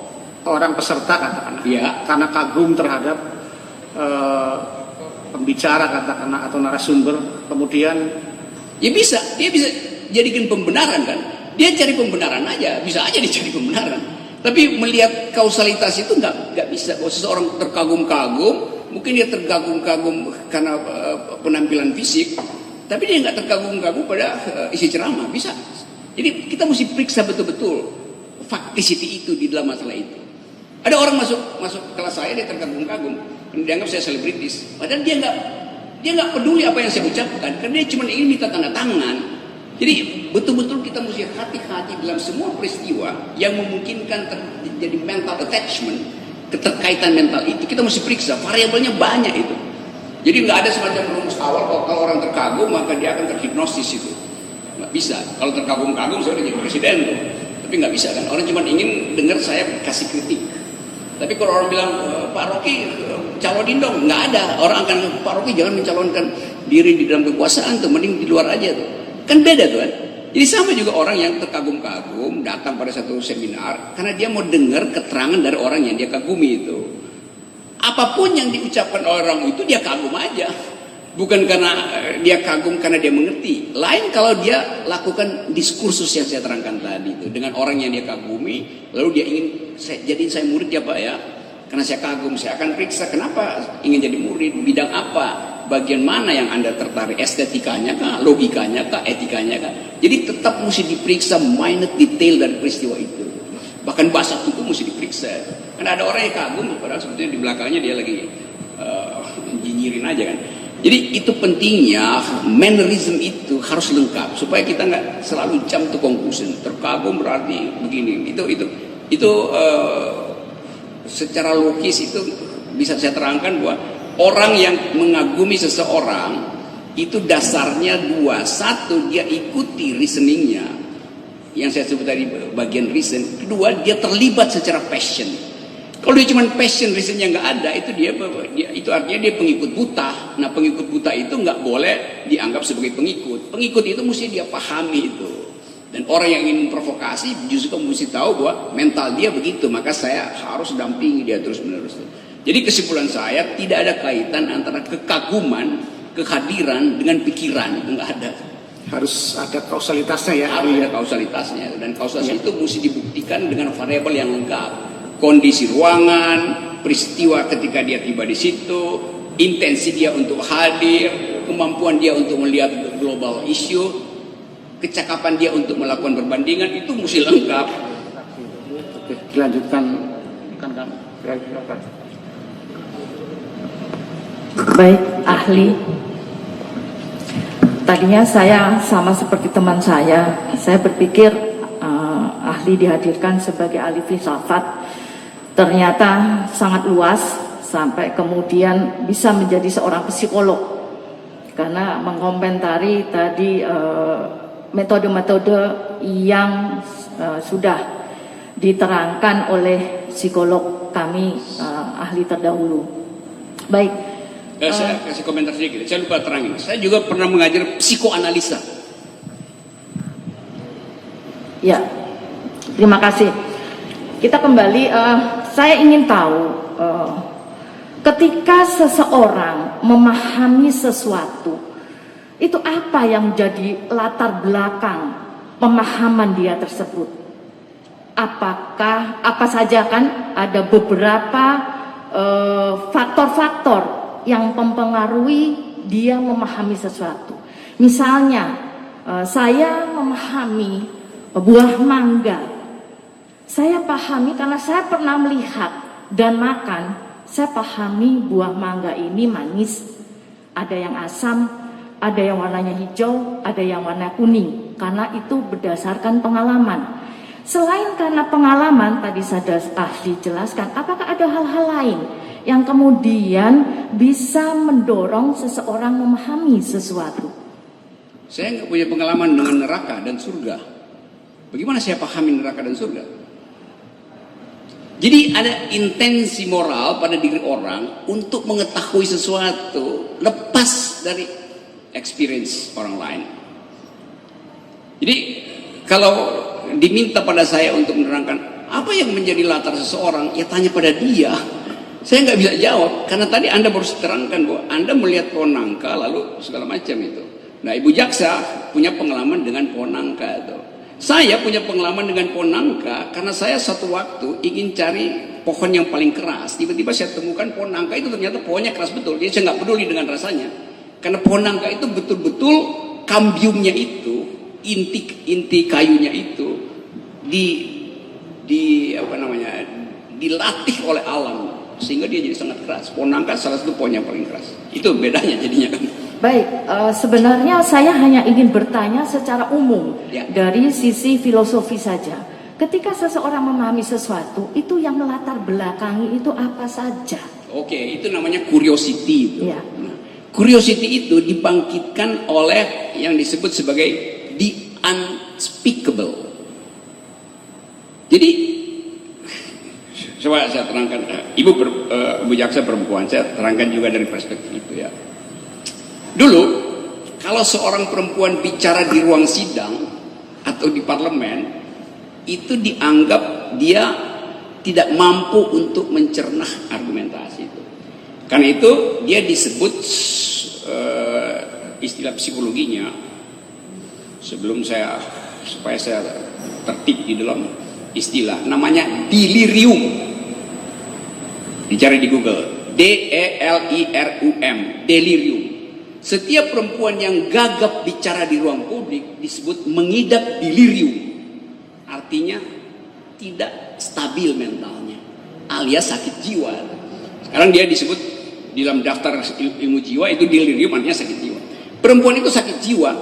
orang peserta katakanlah, ya, karena kagum terhadap pembicara katakanlah atau narasumber, kemudian ya bisa, dia bisa jadikan pembenaran kan? Dia cari pembenaran aja, bisa aja dicari pembenaran. Tapi melihat kausalitas itu nggak bisa. Kalau seseorang terkagum-kagum, mungkin dia terkagum-kagum karena penampilan fisik, tapi dia nggak terkagum-kagum pada isi ceramah, bisa. Jadi kita mesti periksa betul-betul faktisiti itu di dalam masalah itu. Ada orang masuk kelas saya, dia terkagum-kagum, dianggap saya selebritis. Padahal dia nggak peduli apa yang saya ucapkan, karena dia cuma ingin minta tanda tangan. Jadi betul-betul kita mesti hati-hati dalam semua peristiwa yang memungkinkan terjadi mental attachment, keterkaitan mental itu. Kita mesti periksa, variabelnya banyak itu. Jadi nggak ada semacam rumus awal kalau orang terkagum maka dia akan terhipnosis itu. Nggak bisa. Kalau terkagum-kagum saya udah jadi presiden tuh. Tapi nggak bisa kan. Orang cuma ingin dengar saya kasih kritik. Tapi kalau orang bilang Pak Rocky calonin dong, nggak ada. Orang akan Pak Rocky jangan mencalonkan diri di dalam kekuasaan tuh, mending di luar aja tuh. Kan beda tuh kan. Jadi sama juga orang yang terkagum-kagum datang pada satu seminar karena dia mau dengar keterangan dari orang yang dia kagumi itu. apapun yang diucapkan orang itu dia kagum aja. Bukan karena dia kagum karena dia mengerti. Lain kalau dia lakukan diskursus yang saya terangkan tadi itu dengan orang yang dia kagumi, lalu dia ingin jadiin saya murid ya Pak ya. Karena saya kagum, saya akan periksa kenapa ingin jadi murid, bidang apa, bagian mana yang Anda tertarik, estetikanya kah, logikanya kah, etikanya kah. Jadi tetap mesti diperiksa minute detail dari peristiwa itu. Bahkan bahasa tubuh mesti diperiksa. Karena ada orang yang kagum, padahal sebetulnya di belakangnya dia lagi nyinyirin aja kan. Jadi itu pentingnya mannerism itu harus lengkap supaya kita nggak selalu jump to conclusion. Terkagum berarti begini. Itu secara logis itu bisa saya terangkan bahwa orang yang mengagumi seseorang itu dasarnya dua. Satu, dia ikuti reasoningnya yang saya sebut tadi bagian reason. Kedua, dia terlibat secara passion. Kalau dia cuma passion, reasonnya nggak ada, itu artinya dia pengikut buta. Nah, pengikut buta itu nggak boleh dianggap sebagai pengikut. Pengikut itu mesti dia pahami itu. Dan orang yang ingin memprovokasi justru mesti tahu bahwa mental dia begitu, maka saya harus dampingi dia terus menerus. Jadi kesimpulan saya, tidak ada kaitan antara kekaguman, kehadiran dengan pikiran, itu nggak ada. Harus ada kausalitasnya ya. Harus ada kausalitasnya, dan kausalitas itu mesti dibuktikan dengan variabel yang lengkap. Kondisi ruangan, peristiwa ketika dia tiba di situ, intensi dia untuk hadir, kemampuan dia untuk melihat global issue, kecakapan dia untuk melakukan perbandingan, itu mesti lengkap. Oke, dilanjutkan. Baik, ahli. Tadinya saya sama seperti teman saya berpikir ahli dihadirkan sebagai ahli filsafat. Ternyata sangat luas sampai kemudian bisa menjadi seorang psikolog karena mengkomentari tadi metode-metode yang sudah diterangkan oleh psikolog kami ahli terdahulu. Baik. Saya kasih komentar sedikit. Saya lupa terangin. Saya juga pernah mengajar psikoanalisa. Ya, terima kasih. Kita kembali. Saya ingin tahu ketika seseorang memahami sesuatu, itu apa yang menjadi latar belakang pemahaman dia tersebut? Apakah apa saja kan ada beberapa faktor-faktor yang mempengaruhi dia memahami sesuatu. Misalnya saya memahami buah mangga. Saya pahami karena saya pernah melihat dan makan. Saya pahami buah mangga ini manis. Ada yang asam, ada yang warnanya hijau, ada yang warna kuning. Karena itu berdasarkan pengalaman. Selain karena pengalaman, tadi saya ahli jelaskan, apakah ada hal-hal lain yang kemudian bisa mendorong seseorang memahami sesuatu? Saya nggak punya pengalaman dengan neraka dan surga. Bagaimana saya pahami neraka dan surga? Jadi ada intensi moral pada diri orang untuk mengetahui sesuatu lepas dari experience orang lain. Jadi kalau diminta pada saya untuk menerangkan apa yang menjadi latar seseorang, ya tanya pada dia. Saya nggak bisa jawab karena tadi Anda baru terangkan bahwa Anda melihat pohon nangka lalu segala macam itu. Nah, Ibu Jaksa punya pengalaman dengan pohon nangka itu. Saya punya pengalaman dengan pohon nangka karena saya satu waktu ingin cari pohon yang paling keras. Tiba-tiba saya temukan pohon nangka itu ternyata pohonnya keras betul. Jadi saya nggak peduli dengan rasanya. Karena pohon nangka itu betul-betul kambiumnya itu, inti kayunya itu dilatih oleh alam sehingga dia jadi sangat keras. Pohon nangka salah satu pohon yang paling keras. Itu bedanya jadinya kan. Baik, sebenarnya saya hanya ingin bertanya secara umum Ya. dari sisi filosofi saja. Ketika seseorang memahami sesuatu, itu yang melatar belakangi itu apa saja? Oke, itu namanya curiosity itu. Ya. Nah, curiosity itu dibangkitkan oleh yang disebut sebagai the unspeakable. Jadi, coba saya terangkan. Ibu Jaksa perempuan, saya terangkan juga dari perspektif itu ya. Dulu, kalau seorang perempuan bicara di ruang sidang atau di parlemen, itu dianggap dia tidak mampu untuk mencerna argumentasi itu. Karena itu dia disebut istilah psikologinya, supaya saya tertib di dalam istilah, namanya delirium. Dicari di Google, DELIRUM, delirium. Setiap perempuan yang gagap bicara di ruang publik disebut mengidap delirium. Artinya tidak stabil mentalnya, alias sakit jiwa. Sekarang dia disebut di dalam daftar ilmu jiwa itu delirium, artinya sakit jiwa. Perempuan itu sakit jiwa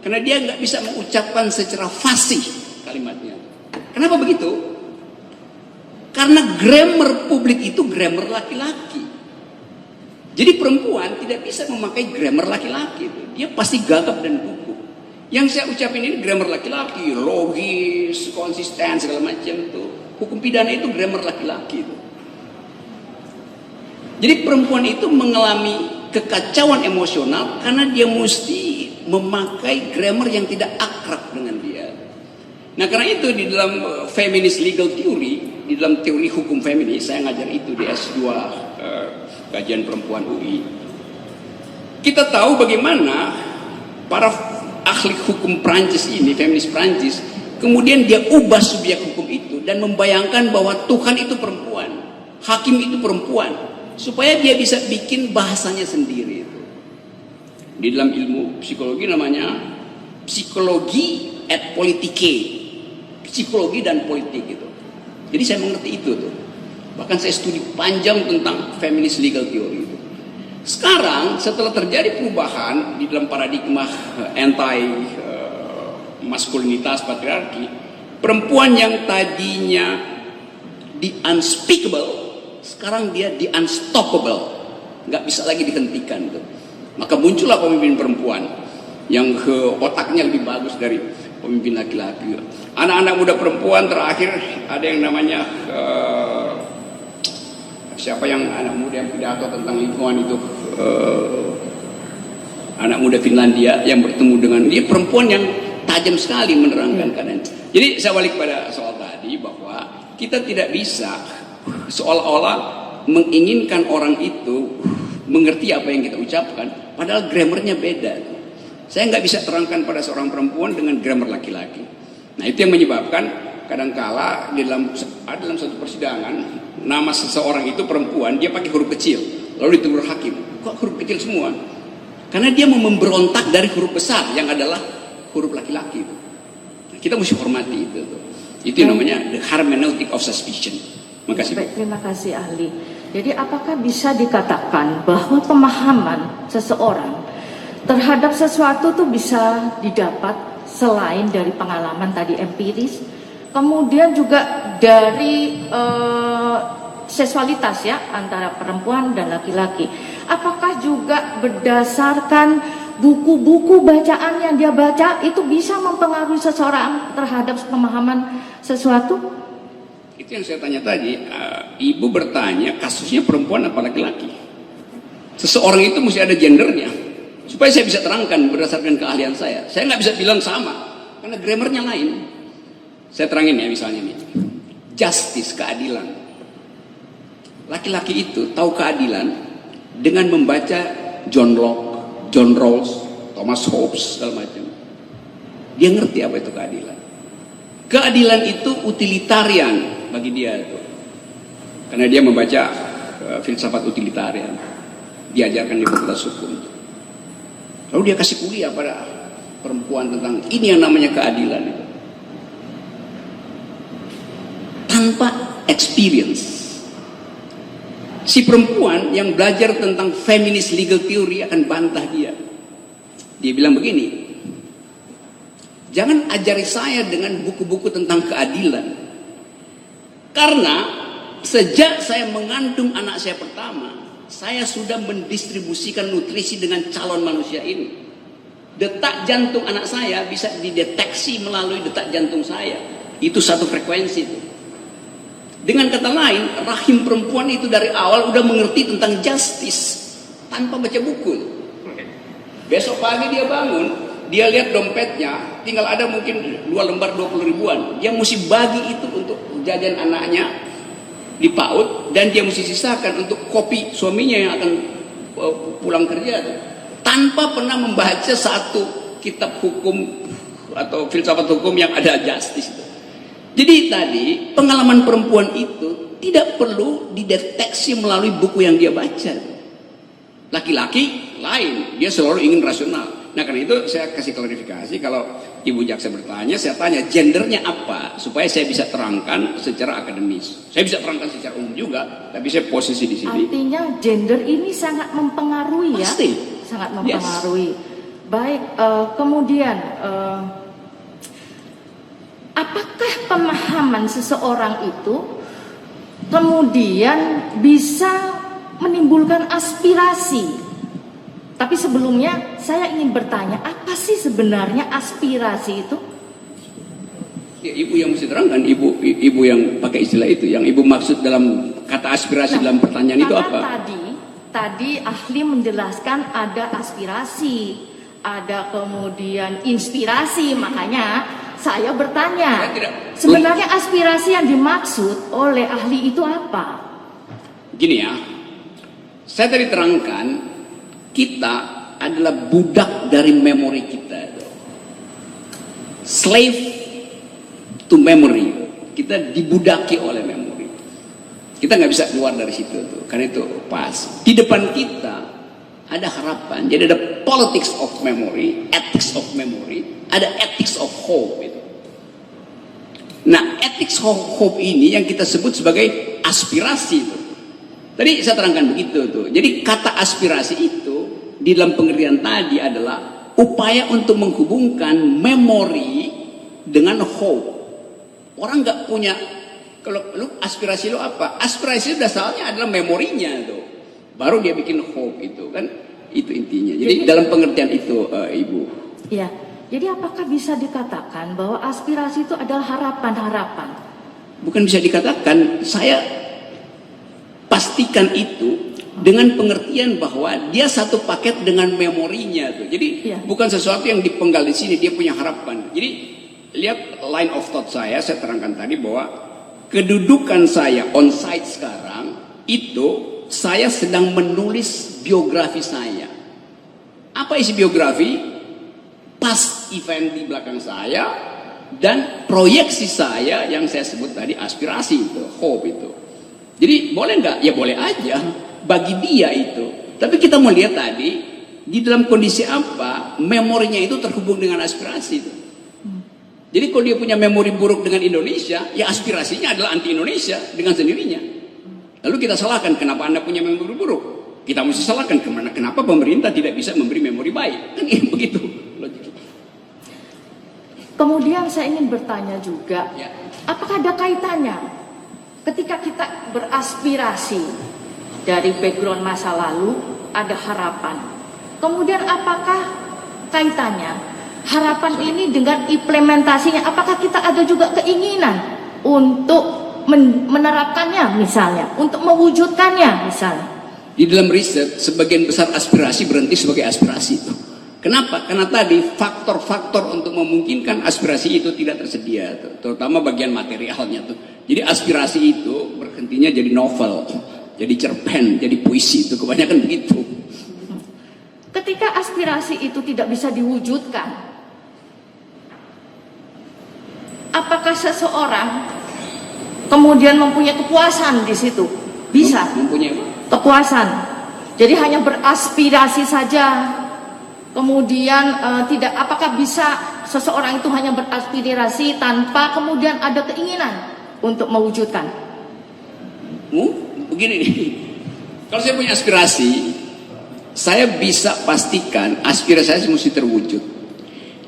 karena dia nggak bisa mengucapkan secara fasih kalimatnya. Kenapa begitu? Karena grammar publik itu grammar laki-laki. Jadi perempuan tidak bisa memakai grammar laki-laki. Dia pasti gagap dan gugup. Yang saya ucapin ini grammar laki-laki, logis, konsisten, segala macam tuh. Hukum pidana itu grammar laki-laki. Jadi perempuan itu mengalami kekacauan emosional karena dia mesti memakai grammar yang tidak akrab dengan dia. Nah karena itu di dalam feminist legal theory, di dalam teori hukum feminis, saya ngajar itu di S2 kajian perempuan UI. Kita tahu bagaimana para ahli hukum Prancis ini, feminis Prancis, kemudian dia ubah subjek hukum itu dan membayangkan bahwa Tuhan itu perempuan, hakim itu perempuan, supaya dia bisa bikin bahasanya sendiri. Di dalam ilmu psikologi namanya psikologi et politike, psikologi dan politik gitu. Jadi saya mengerti itu tuh. Bahkan saya studi panjang tentang feminist legal theory itu. Sekarang setelah terjadi perubahan di dalam paradigma anti maskulinitas patriarki, perempuan yang tadinya di unspeakable sekarang dia di unstoppable, nggak bisa lagi dihentikan tuh. Maka muncullah pemimpin perempuan yang otaknya lebih bagus dari pemimpin laki-laki. Anak-anak muda perempuan terakhir ada yang namanya siapa yang anak muda yang pidato tentang lingkungan itu, anak muda Finlandia yang bertemu dengan dia, perempuan yang tajam sekali menerangkan keadaan. Jadi saya balik pada soal tadi bahwa kita tidak bisa seolah-olah menginginkan orang itu mengerti apa yang kita ucapkan, padahal grammarnya beda. Saya nggak bisa terangkan pada seorang perempuan dengan grammar laki-laki. Nah itu yang menyebabkan kadangkala dalam satu persidangan nama seseorang itu perempuan, dia pakai huruf kecil, lalu ditegur hakim, kok huruf kecil semua? Karena dia mau memberontak dari huruf besar yang adalah huruf laki-laki. Nah, kita mesti hormati itu. Itu namanya the hermeneutic of suspicion. Makasih. Baik, terima kasih ahli. Jadi apakah bisa dikatakan bahwa pemahaman seseorang terhadap sesuatu itu bisa didapat selain dari pengalaman tadi empiris, kemudian juga dari seksualitas ya antara perempuan dan laki-laki. Apakah juga berdasarkan buku-buku bacaan yang dia baca itu bisa mempengaruhi seseorang terhadap pemahaman sesuatu? Itu yang saya tanya tadi. Ibu bertanya kasusnya perempuan apa laki-laki. Seseorang itu mesti ada gendernya supaya saya bisa terangkan berdasarkan keahlian saya. Saya nggak bisa bilang sama karena grammarnya lain. Saya terangin ya, misalnya nih, justice, keadilan. Laki-laki itu tahu keadilan dengan membaca John Locke, John Rawls, Thomas Hobbes, segala macam. Dia ngerti apa itu keadilan. Keadilan itu utilitarian bagi dia itu, karena dia membaca filsafat utilitarian, diajarkan di fakultas hukum. Lalu dia kasih kuliah pada perempuan tentang ini yang namanya keadilan itu. Tanpa experience, si perempuan yang belajar tentang feminist legal theory akan bantah dia. Dia bilang begini, jangan ajari saya dengan buku-buku tentang keadilan. Karena sejak saya mengandung anak saya pertama, saya sudah mendistribusikan nutrisi dengan calon manusia ini. Detak jantung anak saya bisa dideteksi melalui detak jantung saya. Itu satu frekuensi itu. Dengan kata lain, rahim perempuan itu dari awal udah mengerti tentang justice tanpa baca buku. Besok pagi dia bangun, dia lihat dompetnya tinggal ada mungkin 2 lembar 20 ribuan. Dia mesti bagi itu untuk jajan anaknya, di PAUD, dan dia mesti sisakan untuk kopi suaminya yang akan pulang kerja tuh, tanpa pernah membaca satu kitab hukum atau filsafat hukum yang ada justice itu. Jadi tadi pengalaman perempuan itu tidak perlu dideteksi melalui buku yang dia baca. Laki-laki lain, dia selalu ingin rasional. Nah karena itu saya kasih klarifikasi, kalau Ibu Jaksa bertanya, saya tanya gendernya apa, supaya saya bisa terangkan secara akademis. Saya bisa terangkan secara umum juga, tapi saya posisi di sini. Artinya gender ini sangat mempengaruhi ya? Pasti. Sangat mempengaruhi. Baik, kemudian apakah pemahaman seseorang itu kemudian bisa menimbulkan aspirasi? Tapi sebelumnya saya ingin bertanya, apa sih sebenarnya aspirasi itu? Ya, ibu yang mesti terangkan, ibu yang pakai istilah itu, yang ibu maksud dalam kata aspirasi dalam pertanyaan itu apa? Tadi ahli menjelaskan ada aspirasi, ada kemudian inspirasi, makanya saya bertanya, sebenarnya aspirasi yang dimaksud oleh ahli itu apa? Gini ya, saya tadi terangkan, kita adalah budak dari memori kita. Slave to memory. Kita dibudaki oleh memori. Kita nggak bisa keluar dari situ tuh. Karena itu pas. Di depan kita ada harapan. Jadi ada politics of memory, ethics of memory, ada ethics of hope itu. Nah, ethics of hope ini yang kita sebut sebagai aspirasi itu. Tadi saya terangkan begitu tuh. Jadi kata aspirasi itu di dalam pengertian tadi adalah upaya untuk menghubungkan memori dengan hope. Orang nggak punya, kalau lu aspirasi lu apa? Aspirasi itu dasarnya adalah memorinya tuh. Baru dia bikin hope itu kan, itu intinya. Jadi dalam pengertian itu Ibu. Iya. Jadi apakah bisa dikatakan bahwa aspirasi itu adalah harapan-harapan? Bukan bisa dikatakan, saya pastikan itu dengan pengertian bahwa dia satu paket dengan memorinya tuh. Jadi bukan sesuatu yang dipenggal di sini, dia punya harapan. Jadi lihat line of thought saya terangkan tadi bahwa kedudukan saya on site sekarang itu saya sedang menulis biografi saya. Apa isi biografi? Past event di belakang saya dan proyeksi saya yang saya sebut tadi aspirasi itu, hope itu. Jadi boleh nggak? Ya boleh aja bagi dia itu. Tapi kita mau lihat tadi di dalam kondisi apa memorinya itu terhubung dengan aspirasi itu. Jadi kalau dia punya memori buruk dengan Indonesia, ya aspirasinya adalah anti Indonesia dengan sendirinya. Lalu kita salahkan kenapa Anda punya memori buruk. Kita mesti salahkan kenapa pemerintah tidak bisa memberi memori baik. Kan begitu logiknya. Kemudian saya ingin bertanya juga, apakah ada kaitannya ketika kita beraspirasi dari background masa lalu, ada harapan. Kemudian apakah kaitannya harapan ini dengan implementasinya? Apakah kita ada juga keinginan untuk menerapkannya misalnya, untuk mewujudkannya misalnya? Di dalam riset, sebagian besar aspirasi berhenti sebagai aspirasi itu. Kenapa? Karena tadi faktor-faktor untuk memungkinkan aspirasi itu tidak tersedia, terutama bagian materialnya tuh. Jadi aspirasi itu berhentinya jadi novel, jadi cerpen, jadi puisi itu kebanyakan begitu. Ketika aspirasi itu tidak bisa diwujudkan, apakah seseorang kemudian mempunyai kepuasan di situ? Bisa. Mempunyai kepuasan. Jadi hanya beraspirasi saja. Kemudian tidak, apakah bisa seseorang itu hanya beraspirasi tanpa kemudian ada keinginan untuk mewujudkan? Begini nih. Kalau saya punya aspirasi, saya bisa pastikan aspirasi saya mesti terwujud.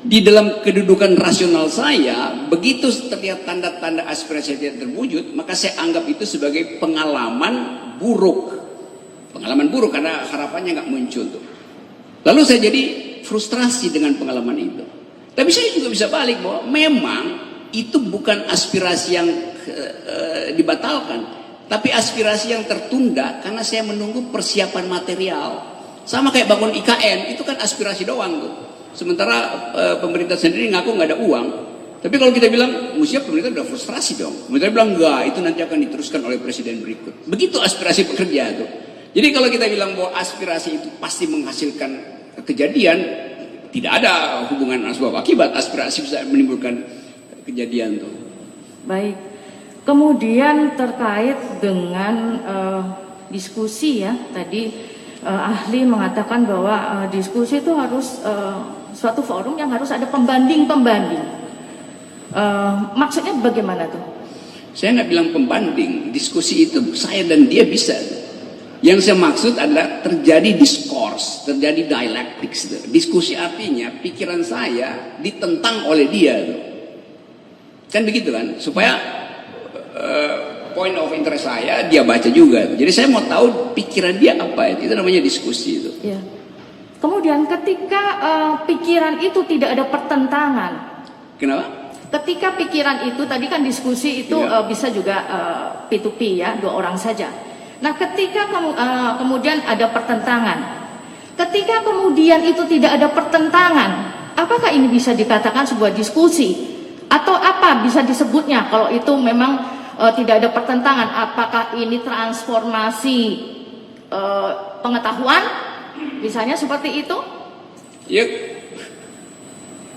Di dalam kedudukan rasional saya, begitu terlihat tanda-tanda aspirasi tidak terwujud, maka saya anggap itu sebagai pengalaman buruk. Pengalaman buruk karena harapannya nggak muncul tuh. Lalu saya jadi frustrasi dengan pengalaman itu. Tapi saya juga bisa balik bahwa memang itu bukan aspirasi yang dibatalkan, tapi aspirasi yang tertunda karena saya menunggu persiapan material. Sama kayak bangun IKN, itu kan aspirasi doang tuh. Sementara pemerintah sendiri ngaku nggak ada uang. Tapi kalau kita bilang, mestinya pemerintah sudah frustrasi dong. Pemerintah bilang, enggak, itu nanti akan diteruskan oleh presiden berikut. Begitu aspirasi pekerja itu. Jadi kalau kita bilang bahwa aspirasi itu pasti menghasilkan kejadian, tidak ada hubungan sebab akibat. Aspirasi bisa menimbulkan kejadian tuh. Baik. Kemudian terkait dengan diskusi ya, tadi ahli mengatakan bahwa diskusi itu harus suatu forum yang harus ada pembanding-pembanding. Maksudnya bagaimana tuh? Saya nggak bilang pembanding, diskusi itu saya dan dia bisa. Yang saya maksud adalah terjadi diskurs, terjadi dialektiks. Diskusi artinya pikiran saya ditentang oleh dia. Kan begitu kan? Supaya point of interest saya dia baca juga. Jadi saya mau tahu pikiran dia apa itu namanya diskusi itu. Ya. Kemudian ketika pikiran itu tidak ada pertentangan. Kenapa? Ketika pikiran itu tadi kan diskusi itu bisa juga P2P ya, dua orang saja. Nah, ketika kemudian ada pertentangan. Ketika kemudian itu tidak ada pertentangan, apakah ini bisa dikatakan sebuah diskusi? Atau apa bisa disebutnya kalau itu memang tidak ada pertentangan? Apakah ini transformasi pengetahuan? Misalnya seperti itu? Ya,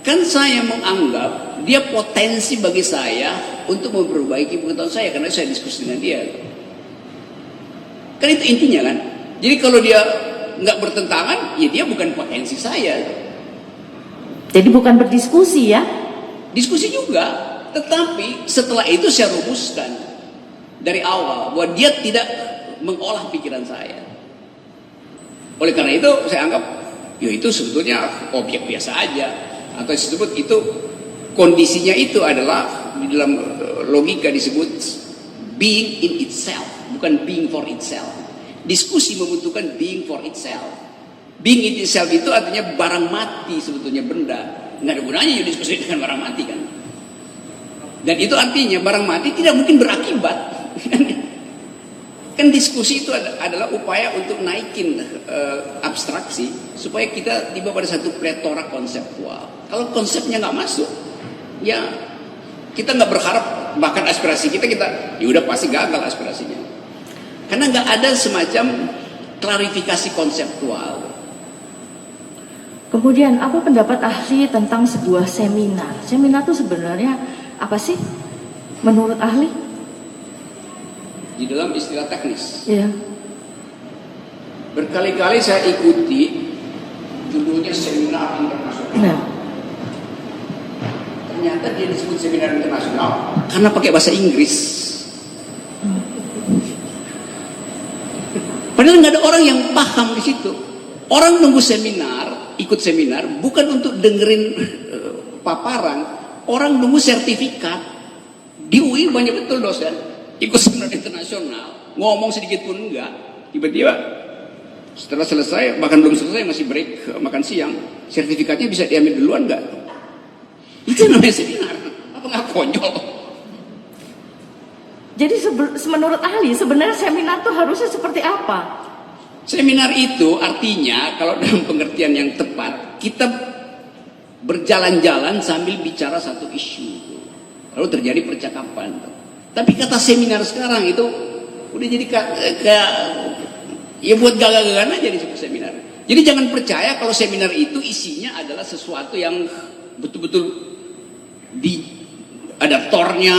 kan saya menganggap dia potensi bagi saya untuk memperbaiki pengetahuan saya karena saya diskusi dengan dia. Kan itu intinya kan. Jadi kalau dia nggak bertentangan, ya dia bukan potensi saya. Jadi bukan berdiskusi ya? Diskusi juga, tetapi setelah itu saya rumuskan dari awal bahwa dia tidak mengolah pikiran saya. Oleh karena itu saya anggap ya itu sebetulnya objek biasa aja, atau disebut itu kondisinya itu adalah di dalam logika disebut being in itself, bukan being for itself. Diskusi membutuhkan being for itself. Being in itself itu artinya barang mati sebetulnya benda. Nggak ada gunanya ya diskusi dengan barang mati kan. Dan itu artinya barang mati tidak mungkin berakibat. Kan diskusi itu adalah upaya untuk naikin abstraksi supaya kita tiba pada satu pletora konseptual. Kalau konsepnya nggak masuk, ya kita nggak berharap bahkan aspirasi kita ya udah pasti gagal aspirasinya. Karena nggak ada semacam klarifikasi konseptual. Kemudian apa pendapat ahli tentang sebuah seminar? Seminar itu sebenarnya apa sih menurut ahli? Di dalam istilah teknis. Iya. Berkali-kali saya ikuti judulnya seminar internasional. Nah. Ternyata dia disebut seminar internasional karena pakai bahasa Inggris. Padahal nggak ada orang yang paham di situ. Orang nunggu seminar, ikut seminar bukan untuk dengerin paparan. Orang nunggu sertifikat. Di UI banyak betul dosen ikut seminar internasional, ngomong sedikit pun enggak. Tiba-tiba setelah selesai, bahkan belum selesai masih break makan siang, sertifikatnya bisa diambil duluan enggak? Itu namanya seminar. Apa nggak konyol? Jadi menurut ahli sebenarnya seminar itu harusnya seperti apa? Seminar itu artinya kalau dalam pengertian yang tepat, kita berjalan-jalan sambil bicara satu isu, lalu terjadi percakapan. Tapi kata seminar sekarang itu udah jadi kayak ya buat gagah-gagahan aja disebut seminar. Jadi jangan percaya kalau seminar itu isinya adalah sesuatu yang betul-betul ada tornya,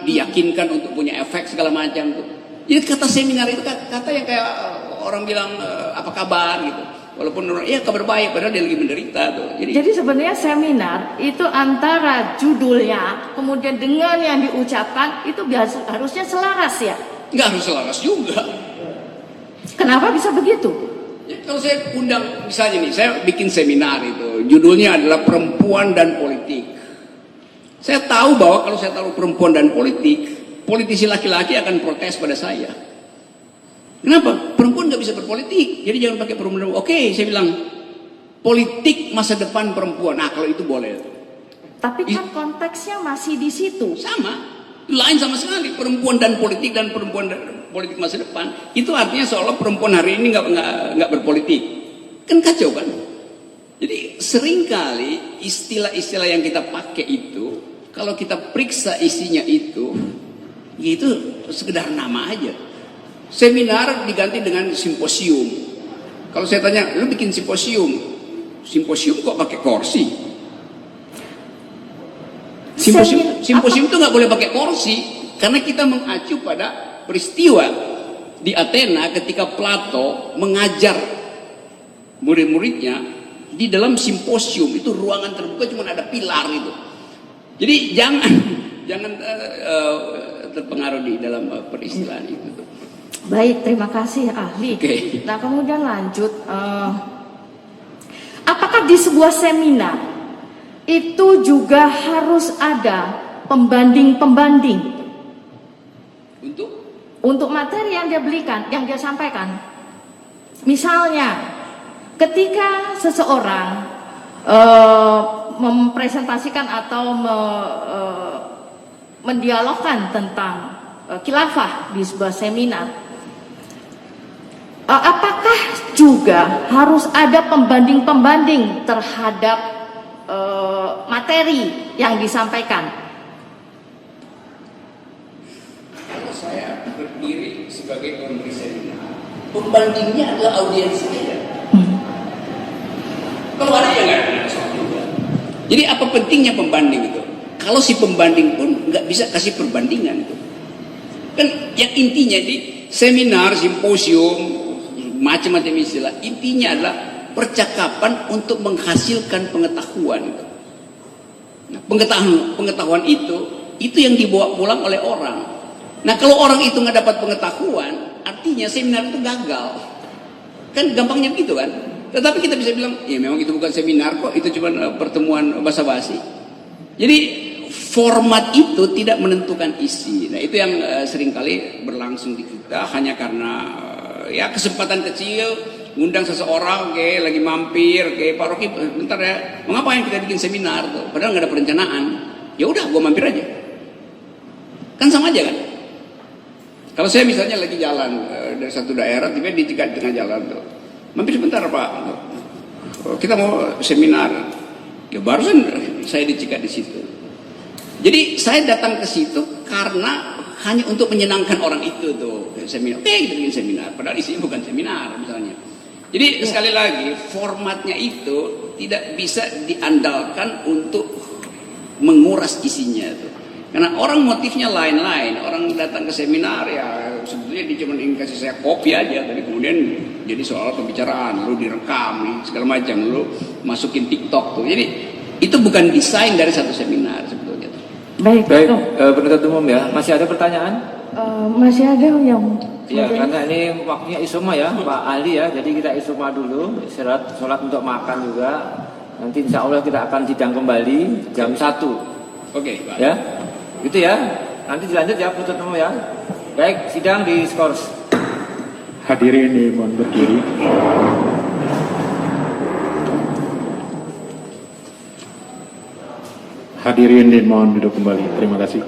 diyakinkan untuk punya efek segala macam tuh. Jadi kata seminar itu kata yang kayak orang bilang apa kabar gitu. Walaupun orang kabar baik padahal dia lagi menderita tuh. Jadi sebenarnya seminar itu antara judulnya kemudian dengan yang diucapkan itu harusnya selaras ya? Nggak harus selaras juga. Kenapa bisa begitu? Ya, kalau saya undang misalnya nih, saya bikin seminar itu judulnya adalah perempuan dan politik. Saya tahu bahwa kalau saya taruh perempuan dan politik, politisi laki-laki akan protes pada saya. Kenapa? Perempuan nggak bisa berpolitik, jadi jangan pakai perempuan. Oke, saya bilang politik masa depan perempuan. Nah, kalau itu boleh. Tapi kan konteksnya masih di situ. Sama, lain sama sekali. Perempuan dan politik dan perempuan dan politik masa depan itu artinya seolah perempuan hari ini nggak berpolitik. Kan kacau kan? Jadi seringkali istilah-istilah yang kita pakai itu kalau kita periksa isinya itu sekedar nama aja. Seminar diganti dengan simposium. Kalau saya tanya, lu bikin simposium kok pakai kursi? Simposium itu nggak boleh pakai kursi, karena kita mengacu pada peristiwa di Athena ketika Plato mengajar murid-muridnya di dalam simposium. Itu ruangan terbuka, cuma ada pilar itu. Jadi jangan terpengaruh di dalam peristilaan itu. Baik, terima kasih ahli. Oke. Nah kemudian lanjut, apakah di sebuah seminar itu juga harus ada pembanding-pembanding untuk materi yang dia belikan, yang dia sampaikan? Misalnya, ketika seseorang mempresentasikan atau mendialogkan tentang khilafah di sebuah seminar, apakah juga harus ada pembanding-pembanding terhadap materi yang disampaikan? Kalau saya berdiri sebagai pemberi seminar, pembandingnya adalah audiens saya. Kalau ada yang nggak ada soal juga. Jadi apa pentingnya pembanding itu? Kalau si pembanding pun nggak bisa kasih perbandingan itu. Kan yang intinya di seminar, simposium, macam-macam istilah, intinya adalah percakapan untuk menghasilkan pengetahuan. Nah, pengetahuan itu yang dibawa pulang oleh orang. Nah, kalau orang itu nggak dapat pengetahuan, artinya seminar itu gagal. Kan gampangnya begitu kan? Tetapi kita bisa bilang, ya memang itu bukan seminar kok, itu cuma pertemuan basa-basi. Jadi format itu tidak menentukan isi. Nah, itu yang seringkali berlangsung di kita hanya karena ya kesempatan kecil, ngundang seseorang, oke, lagi mampir, oke, Pak Rocky, bentar ya, mau ngapain kita bikin seminar tuh? Padahal nggak ada perencanaan. Ya udah, gue mampir aja. Kan sama aja kan? Kalau saya misalnya lagi jalan dari satu daerah, tiba-tiba di tengah jalan tuh, mampir sebentar Pak, kita mau seminar. Ya barusan saya dicikat di situ. Jadi saya datang ke situ karena hanya untuk menyenangkan orang itu tuh seminar. Oke, kita bikin seminar. Padahal isinya bukan seminar misalnya. Jadi sekali lagi formatnya itu tidak bisa diandalkan untuk menguras isinya tuh. Karena orang motifnya lain-lain. Orang datang ke seminar ya sebetulnya dia cuma ingin kasih saya kopi aja, tapi kemudian jadi soal pembicaraan, lalu direkam segala macam, lalu masukin TikTok tuh. Jadi itu bukan desain dari satu seminar sebetulnya. Baik, penuntut umum ya, masih ada pertanyaan? Masih ada yang Ya, karena ini waktunya isoma ya, Pak ahli ya. Jadi kita isoma dulu, istirahat, sholat untuk makan juga. Nanti insya Allah kita akan sidang kembali jam 1. Oke, Pak. Ya, gitu ya. Nanti dilanjut ya penuntut umum ya. Baik, sidang di skors. Hadirin dimohon berdiri. Hadirin dimohon duduk kembali. Terima kasih.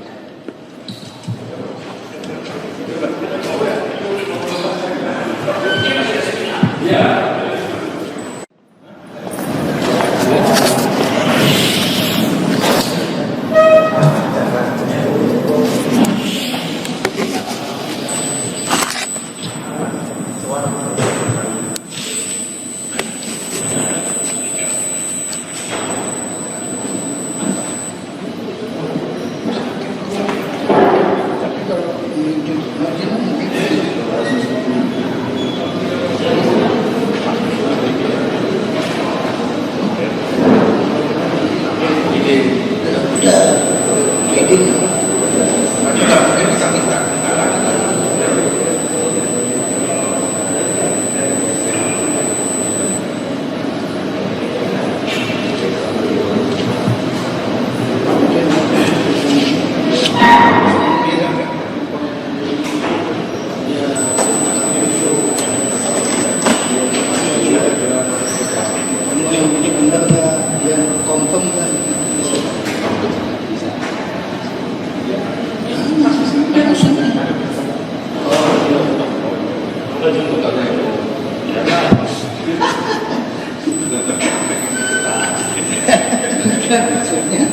Maksudnya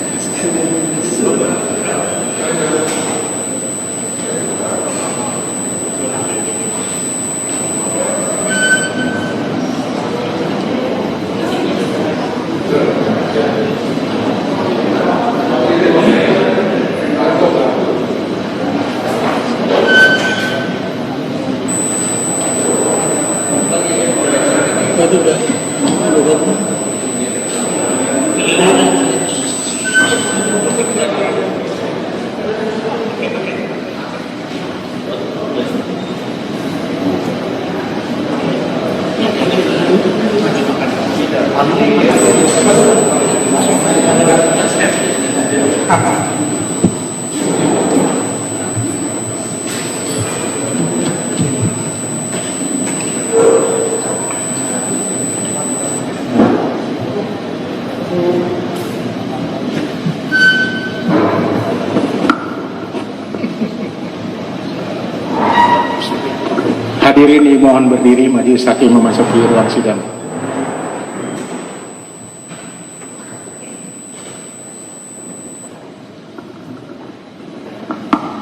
Hadirin dimohon berdiri, majelis hakim memasuki ruang sidang.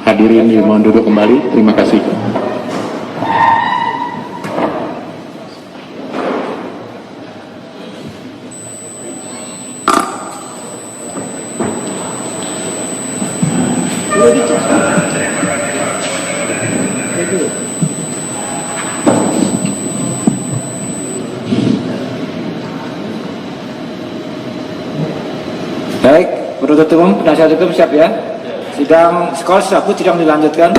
Hadirin dimohon duduk kembali. Terima kasih. Baik, penuntut umum, penasihat hukum siap ya? Sidang skor sidang dilanjutkan.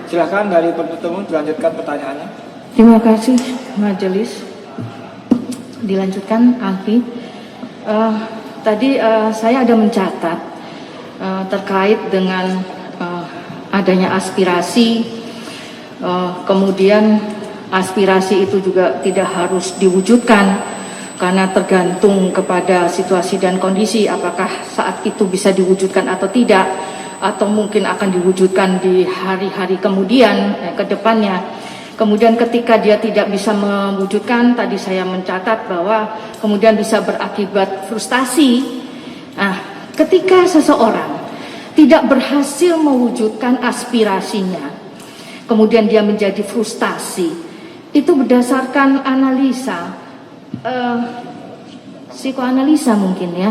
Silakan dari penuntut umum dilanjutkan pertanyaannya. Terima kasih majelis. Dilanjutkan ahli. Tadi saya ada mencatat terkait dengan adanya aspirasi, kemudian aspirasi itu juga tidak harus diwujudkan karena tergantung kepada situasi dan kondisi apakah saat itu bisa diwujudkan atau tidak, atau mungkin akan diwujudkan di hari-hari kemudian ke depannya. Kemudian ketika dia tidak bisa mewujudkan, tadi saya mencatat bahwa kemudian bisa berakibat frustasi. Nah, ketika seseorang tidak berhasil mewujudkan aspirasinya, kemudian dia menjadi frustasi, itu berdasarkan analisa, psikoanalisa mungkin ya.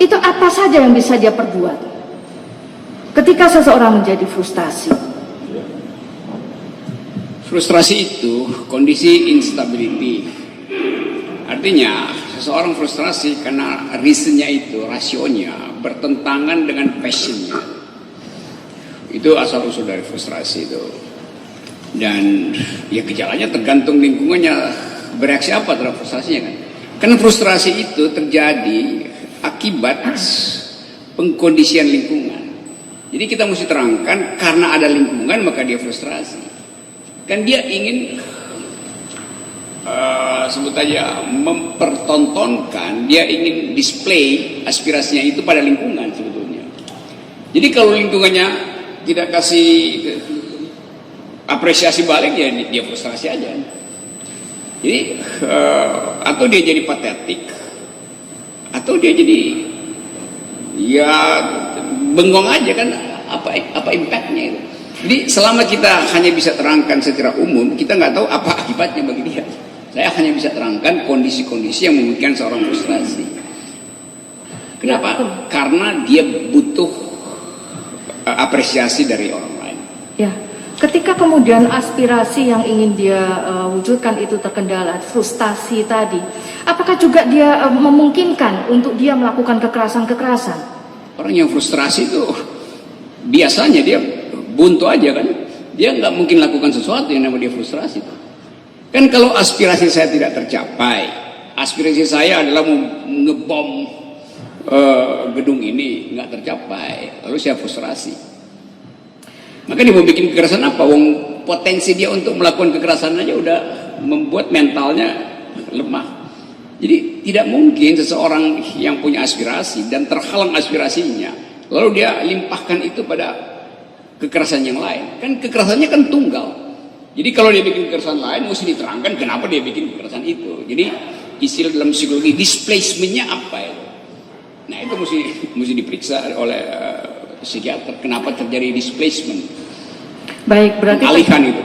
Itu apa saja yang bisa dia perbuat ketika seseorang menjadi frustasi? Frustrasi itu kondisi instability. Artinya seseorang frustrasi karena reasonnya itu, rasionya bertentangan dengan passionnya. Itu asal usul dari frustrasi itu. Dan ya gejalanya tergantung lingkungannya bereaksi apa terhadap frustrasinya kan. Karena frustrasi itu terjadi akibat pengkondisian lingkungan. Jadi kita mesti terangkan karena ada lingkungan maka dia frustrasi. Kan dia ingin sebut aja mempertontonkan, dia ingin display aspirasinya itu pada lingkungan sebetulnya. Jadi kalau lingkungannya tidak kasih apresiasi balik ya dia frustrasi aja. Jadi atau dia jadi patetik, atau dia jadi ya bengong aja kan, apa impactnya itu. Jadi selama kita hanya bisa terangkan secara umum, kita nggak tahu apa akibatnya bagi dia. Saya hanya bisa terangkan kondisi-kondisi yang memungkinkan seorang frustrasi. Kenapa? Karena dia butuh apresiasi dari orang lain. Ya, ketika kemudian aspirasi yang ingin dia wujudkan itu terkendala, frustasi tadi, apakah juga dia memungkinkan untuk dia melakukan kekerasan-kekerasan? Orang yang frustrasi itu biasanya dia buntu aja kan, dia nggak mungkin lakukan sesuatu yang namanya dia frustrasi. Kan kalau aspirasi saya tidak tercapai, aspirasi saya adalah ngebom gedung ini nggak tercapai, lalu saya frustrasi. Maka dia mau bikin kekerasan apa? Wong potensi dia untuk melakukan kekerasan aja udah membuat mentalnya lemah. Jadi tidak mungkin seseorang yang punya aspirasi dan terhalang aspirasinya, lalu dia limpahkan itu pada kekerasan yang lain. Kan kekerasannya kan tunggal. Jadi kalau dia bikin kekerasan lain mesti diterangkan kenapa dia bikin kekerasan itu. Jadi istilah dalam psikologi displacementnya apa itu. Nah itu mesti diperiksa oleh psikiater. Kenapa terjadi displacement? Baik, Pengalihan itu.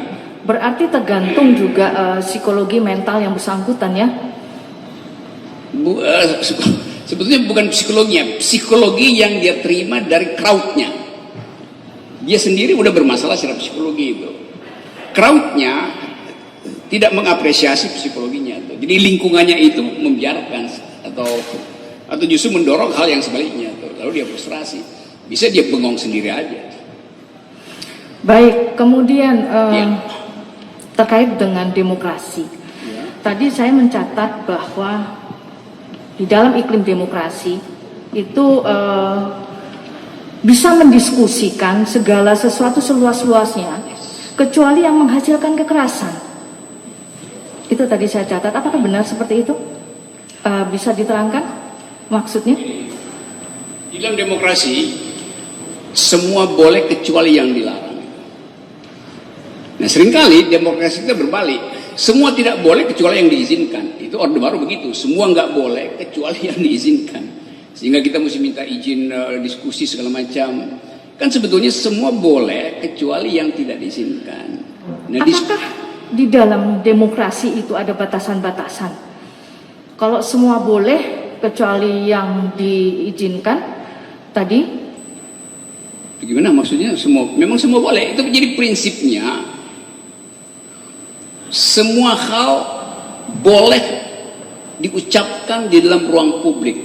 berarti tergantung juga psikologi mental yang bersangkutan ya. Sebetulnya bukan psikologinya, psikologi yang dia terima dari crowdnya. Dia sendiri udah bermasalah secara psikologi itu. Crowdnya tidak mengapresiasi psikologinya itu. Jadi lingkungannya itu membiarkan atau justru mendorong hal yang sebaliknya tuh. Lalu dia frustrasi. Bisa dia bengong sendiri aja. Baik, kemudian terkait dengan demokrasi. Tadi saya mencatat bahwa di dalam iklim demokrasi itu bisa mendiskusikan segala sesuatu seluas-luasnya kecuali yang menghasilkan kekerasan. Itu tadi saya catat. Apakah benar seperti itu? Bisa diterangkan maksudnya? Di dalam demokrasi semua boleh kecuali yang dilarang. Nah, seringkali demokrasi kita berbalik. Semua tidak boleh kecuali yang diizinkan. Itu Orde Baru begitu. Semua nggak boleh kecuali yang diizinkan. Sehingga kita mesti minta izin diskusi segala macam. Kan sebetulnya semua boleh kecuali yang tidak diizinkan. Nah, apakah di dalam demokrasi itu ada batasan-batasan? Kalau semua boleh kecuali yang diizinkan tadi? Bagaimana maksudnya? Memang semua boleh. Itu menjadi prinsipnya. Semua hal boleh diucapkan di dalam ruang publik.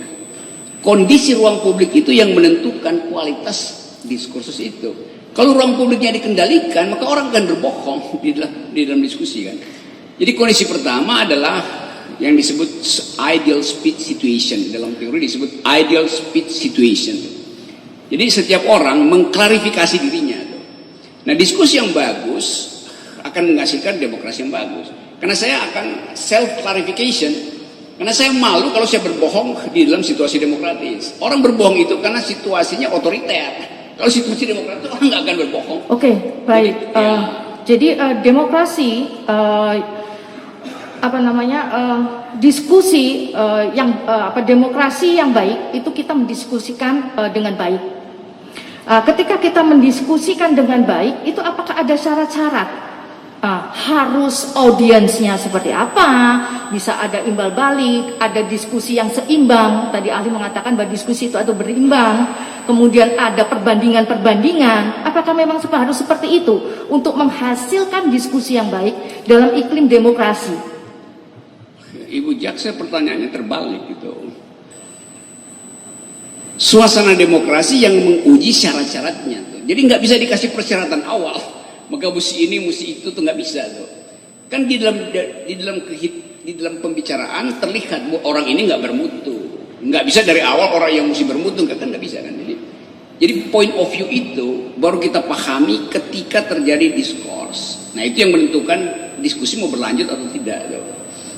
Kondisi ruang publik itu yang menentukan kualitas diskursus itu. Kalau ruang publiknya dikendalikan, maka orang akan berbohong di dalam diskusi kan. Jadi kondisi pertama adalah yang disebut ideal speech situation. Dalam teori disebut ideal speech situation. Jadi setiap orang mengklarifikasi dirinya. Nah, diskusi yang bagus akan menghasilkan demokrasi yang bagus. Karena saya akan self clarification. Karena saya malu kalau saya berbohong di dalam situasi demokratis. Orang berbohong itu karena situasinya otoriter. Kalau situasi demokratis orang nggak akan berbohong. Oke, baik. Jadi demokrasi diskusi demokrasi yang baik itu kita mendiskusikan dengan baik. Ketika kita mendiskusikan dengan baik, itu apakah ada syarat-syarat? Harus audiensnya seperti apa? Bisa ada imbal balik, ada diskusi yang seimbang. Tadi ahli mengatakan bahwa diskusi itu ada berimbang. Kemudian ada perbandingan-perbandingan. Apakah memang harus seperti itu untuk menghasilkan diskusi yang baik dalam iklim demokrasi? Ibu Jaksa pertanyaannya terbalik gitu. Suasana demokrasi yang menguji syarat-syaratnya tuh. Jadi nggak bisa dikasih persyaratan awal. Maka mesti ini, mesti itu tuh nggak bisa tuh. Kan di dalam pembicaraan terlihat bahwa orang ini nggak bermutu. Nggak bisa dari awal orang yang mesti bermutu kan nggak bisa kan. Jadi point of view itu baru kita pahami ketika terjadi diskurs. Nah itu yang menentukan diskusi mau berlanjut atau tidak tuh.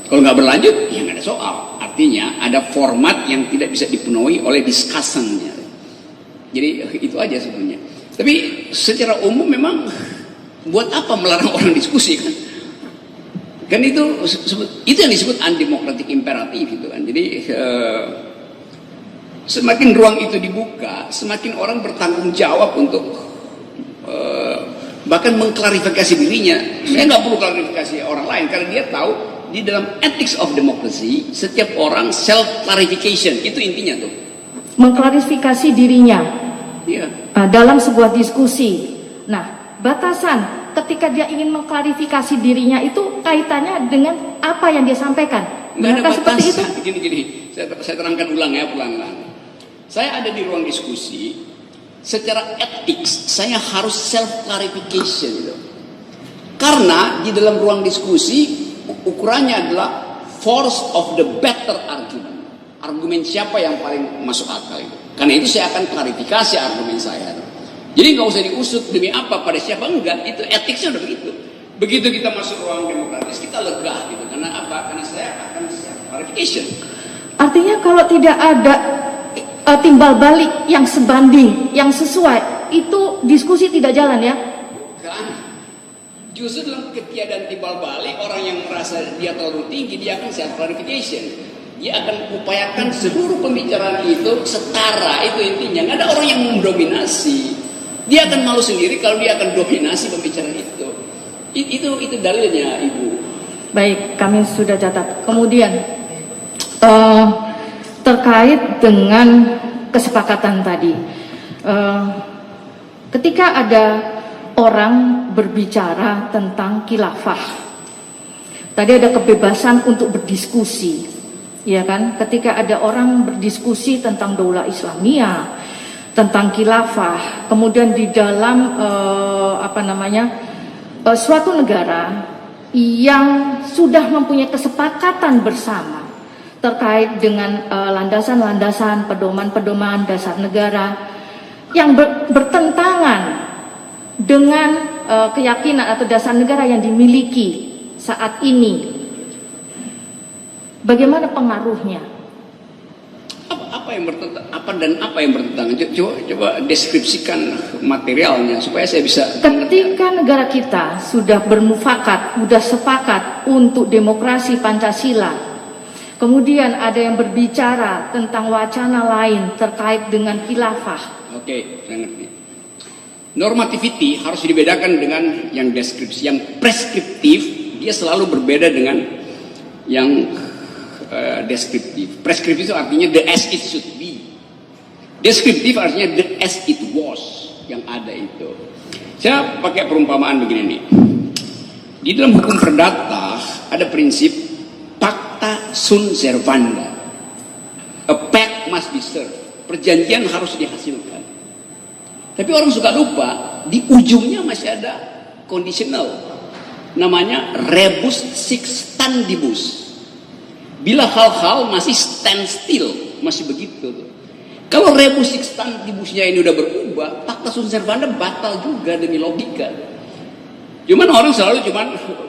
Kalau nggak berlanjut, ya nggak ada soal. Artinya ada format yang tidak bisa dipenuhi oleh discussion-nya. Jadi itu aja sebenarnya. Tapi secara umum memang buat apa melarang orang diskusi kan? Kan itu yang disebut undemocratic imperative itu kan. Jadi semakin ruang itu dibuka, semakin orang bertanggung jawab untuk bahkan mengklarifikasi dirinya. Saya nggak perlu klarifikasi orang lain karena dia tahu di dalam ethics of democracy setiap orang self clarification itu intinya tuh. Mengklarifikasi dirinya. Iya. Dalam sebuah diskusi. Nah, batasan ketika dia ingin mengklarifikasi dirinya itu kaitannya dengan apa yang dia sampaikan. Nggak ada seperti itu? batasan. Gini, saya terangkan ulang ya pelan-pelan. Saya ada di ruang diskusi, secara etik saya harus self clarification gitu. Karena di dalam ruang diskusi ukurannya adalah force of the better argument. Argumen siapa yang paling masuk akal itu. Karena itu saya akan klarifikasi argumen saya. Jadi nggak usah diusut demi apa pada siapa, enggak. Itu etiknya udah begitu. Begitu kita masuk ruang demokratis kita lega gitu. Karena apa? Karena saya akan self clarification. Artinya kalau tidak ada timbal balik yang sebanding, yang sesuai, itu diskusi tidak jalan ya? Kan? Justru dalam ketiadaan timbal balik, orang yang merasa dia terlalu tinggi, dia akan self clarification. Dia akan upayakan seluruh pembicaraan itu setara, itu intinya. Nggak ada orang yang mendominasi. Dia akan malu sendiri kalau dia akan dominasi pembicaraan itu. Itu dalilnya, Ibu. Baik, kami sudah catat. Kemudian terkait dengan kesepakatan tadi, ketika ada orang berbicara tentang khilafah, tadi ada kebebasan untuk berdiskusi, ya kan? Ketika ada orang berdiskusi tentang daulah Islamiyah, tentang khilafah, kemudian di dalam suatu negara yang sudah mempunyai kesepakatan bersama terkait dengan landasan-landasan, pedoman-pedoman dasar negara yang bertentangan dengan keyakinan atau dasar negara yang dimiliki saat ini, bagaimana pengaruhnya? Apa yang bertentangan? Coba deskripsikan materialnya supaya saya bisa. Ketika negara kita sudah bermufakat, sudah sepakat untuk demokrasi Pancasila, kemudian ada yang berbicara tentang wacana lain terkait dengan khilafah. Oke, saya ngerti. Normativity harus dibedakan dengan yang deskripsi. Yang preskriptif dia selalu berbeda dengan yang deskriptif. Preskriptif itu artinya the as it should be. Deskriptif artinya the as it was, yang ada itu. Saya pakai perumpamaan begini nih. Di dalam hukum perdata ada prinsip pacta sunt servanda. A pact must be served. Perjanjian harus dihasilkan. Tapi orang suka lupa, di ujungnya masih ada conditional. Namanya rebus sic stantibus. Bila hal-hal masih stand still, masih begitu. Kalau rebus sic stantibusnya ini udah berubah, pacta sunt servanda batal juga demi logika. Cuman orang selalu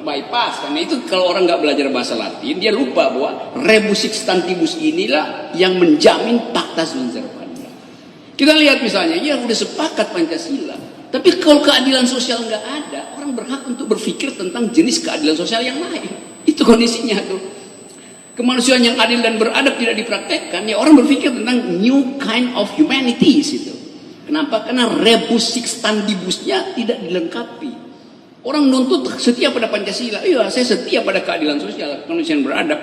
bypass, karena itu kalau orang nggak belajar bahasa Latin, dia lupa bahwa rebus sic stantibus inilah yang menjamin pacta sunt servanda. Kita lihat misalnya, ya udah sepakat Pancasila, tapi kalau keadilan sosial nggak ada, orang berhak untuk berpikir tentang jenis keadilan sosial yang lain. Itu kondisinya tuh. Kemanusiaan yang adil dan beradab tidak dipraktekkan, ya orang berpikir tentang new kind of humanities itu. Kenapa? Karena rebus sic stantibusnya tidak dilengkapi. Orang nuntut setia pada Pancasila, iya saya setia pada keadilan sosial, kemanusiaan beradab.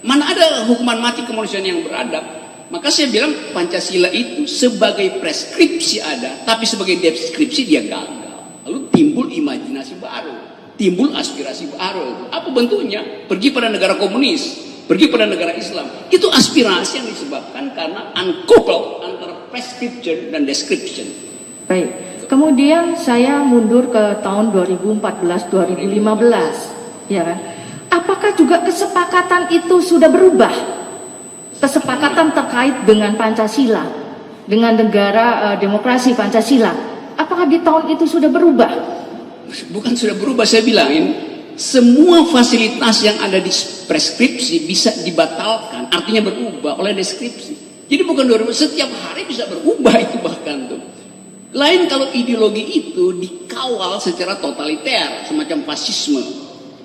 Mana ada hukuman mati kemanusiaan yang beradab? Maka saya bilang Pancasila itu sebagai preskripsi ada, tapi sebagai deskripsi dia gagal. Lalu timbul imajinasi baru, timbul aspirasi baru. Apa bentuknya? Pergi pada negara komunis, pergi pada negara Islam. Itu aspirasi yang disebabkan karena uncoupled antara prescription dan description. Baik, kemudian saya mundur ke tahun 2014-2015, ya kan? Apakah juga kesepakatan itu sudah berubah? Kesepakatan terkait dengan Pancasila, dengan negara demokrasi Pancasila, apakah di tahun itu sudah berubah? Bukan sudah berubah, saya bilangin semua fasilitas yang ada di preskripsi bisa dibatalkan, artinya berubah oleh deskripsi. Jadi bukan setiap hari bisa berubah itu bahkan tuh. Lain kalau ideologi itu dikawal secara totaliter, semacam fasisme.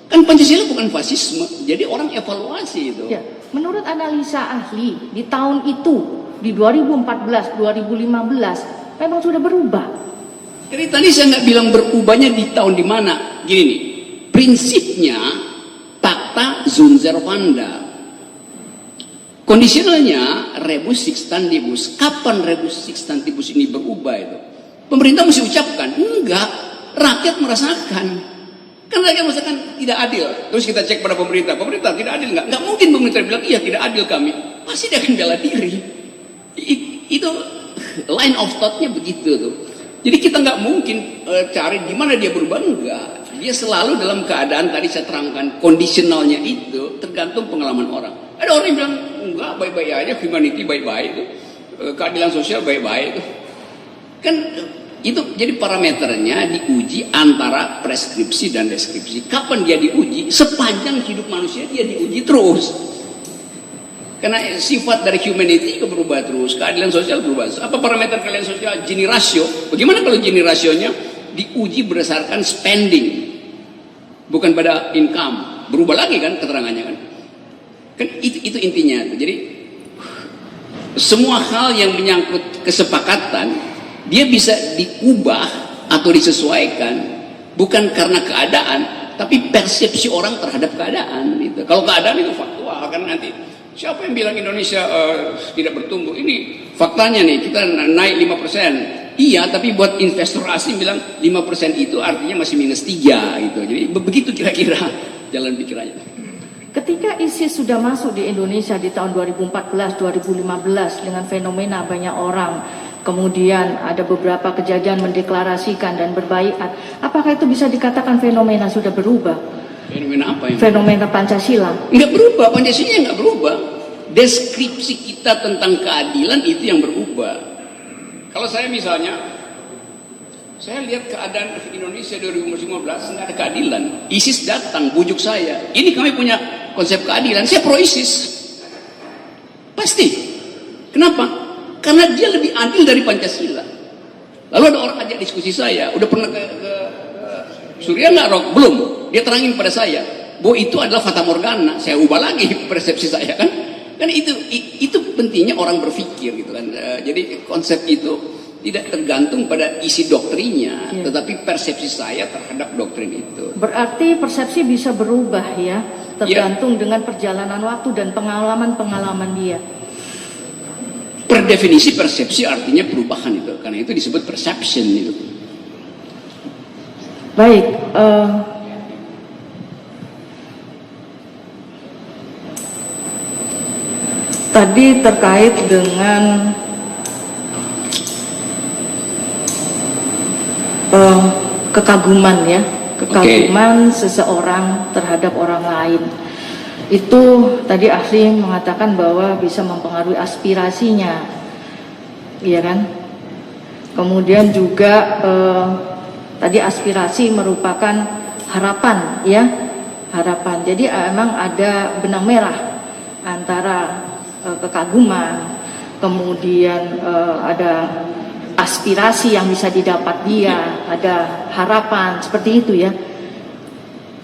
Kan Pancasila bukan fasisme, jadi orang evaluasi itu. Ya. Menurut analisa ahli, di tahun itu, di 2014-2015, memang sudah berubah. Jadi tadi saya nggak bilang berubahnya di tahun di mana. Gini nih, prinsipnya pacta sunt servanda. Kondisionalnya rebus sic stantibus. Kapan rebus sic stantibus ini berubah itu? Pemerintah mesti ucapkan, enggak, rakyat merasakan. Kan rakyat merasakan tidak adil. Terus kita cek pada pemerintah tidak adil nggak? Nggak mungkin pemerintah bilang iya tidak adil kami. Pasti dia akan bela diri. Itu line of thought-nya begitu tuh. Jadi kita nggak mungkin cari di mana dia berubah, enggak. Dia selalu dalam keadaan tadi saya terangkan kondisionalnya itu tergantung pengalaman orang. Ada orang yang bilang enggak, baik-baik aja, humanity baik-baik itu, keadilan sosial baik-baik itu. Kan itu jadi parameternya diuji antara preskripsi dan deskripsi. Kapan dia diuji? Sepanjang hidup manusia dia diuji terus. Karena sifat dari humanity berubah terus, keadilan sosial berubah. Apa parameter keadilan sosial? Gini rasio. Bagaimana kalau Gini rasionya diuji berdasarkan spending, bukan pada income? Berubah lagi kan keterangannya kan? Kan itu intinya tuh. Jadi semua hal yang menyangkut kesepakatan dia bisa diubah atau disesuaikan bukan karena keadaan, tapi persepsi orang terhadap keadaan gitu. Kalau keadaan itu faktual kan, nanti siapa yang bilang Indonesia tidak bertumbuh? Ini faktanya nih, kita naik 5%. Iya, tapi buat investor asing bilang 5% itu artinya masih minus 3 gitu. Jadi begitu kira-kira jalan pikirannya. Ketika ISIS sudah masuk di Indonesia di tahun 2014-2015 dengan fenomena banyak orang, kemudian ada beberapa kejadian mendeklarasikan dan berbaiat, apakah itu bisa dikatakan fenomena sudah berubah? Fenomena apa yang? Fenomena Pancasila. Nggak berubah, Pancasila nggak berubah. Deskripsi kita tentang keadilan itu yang berubah. Kalau saya misalnya, saya lihat keadaan Indonesia 2015 nggak ada keadilan. ISIS datang bujuk saya. Ini kami punya konsep keadilan. Saya pro ISIS. Pasti. Kenapa? Karena dia lebih adil dari Pancasila. Lalu ada orang ajak diskusi saya. Udah pernah ke Suriah nggak, Rok? Belum. Dia terangin pada saya bahwa itu adalah fata morgana. Saya ubah lagi persepsi saya kan. Kan itu pentingnya orang berpikir gitu kan. Jadi konsep itu tidak tergantung pada isi doktrinnya, tetapi persepsi saya terhadap doktrin itu. Berarti persepsi bisa berubah ya, tergantung dengan perjalanan waktu dan pengalaman-pengalaman dia. Per definisi persepsi artinya perubahan itu, karena itu disebut perception itu. Baik, tadi terkait dengan kekaguman ya, kekaguman seseorang terhadap orang lain. Itu tadi ahli mengatakan bahwa bisa mempengaruhi aspirasinya, iya kan? Kemudian juga tadi aspirasi merupakan harapan ya, harapan. Jadi emang ada benang merah antara kekaguman, kemudian ada aspirasi yang bisa didapat dia, ada harapan, seperti itu ya.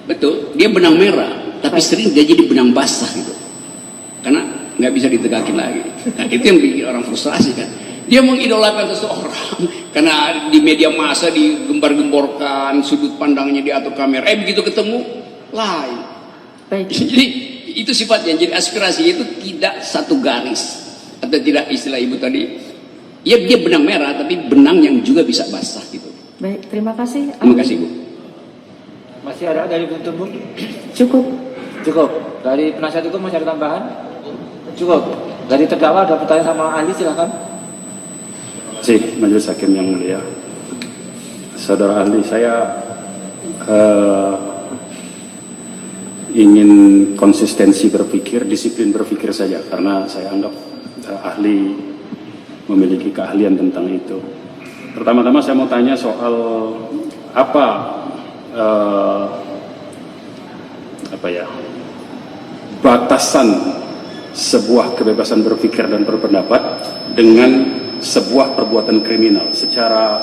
Betul, dia benang merah, tapi sering dia jadi benang basah gitu, karena nggak bisa ditegakin lagi. Nah, itu yang bikin orang frustrasi kan. Dia mengidolakan seseorang karena di media massa digembar-gemborkan, sudut pandangnya diatur kamera. Begitu ketemu lain. Baik. Jadi itu sifatnya. Jadi aspirasi itu tidak satu garis, atau tidak istilah ibu tadi. Ya dia benang merah, tapi benang yang juga bisa basah gitu. Baik, terima kasih. Terima kasih Bu. Masih ada dari Bu Tumbuk? Cukup. Cukup. Dari penasihat hukum masih ada tambahan? Cukup. Dari terdakwa ada pertanyaan sama ahli, silakan. Majelis Hakim yang mulia, saudara ahli, saya ingin konsistensi berpikir, disiplin berpikir saja, karena saya anggap ahli memiliki keahlian tentang itu. Pertama-tama saya mau tanya soal batasan sebuah kebebasan berpikir dan berpendapat dengan sebuah perbuatan kriminal secara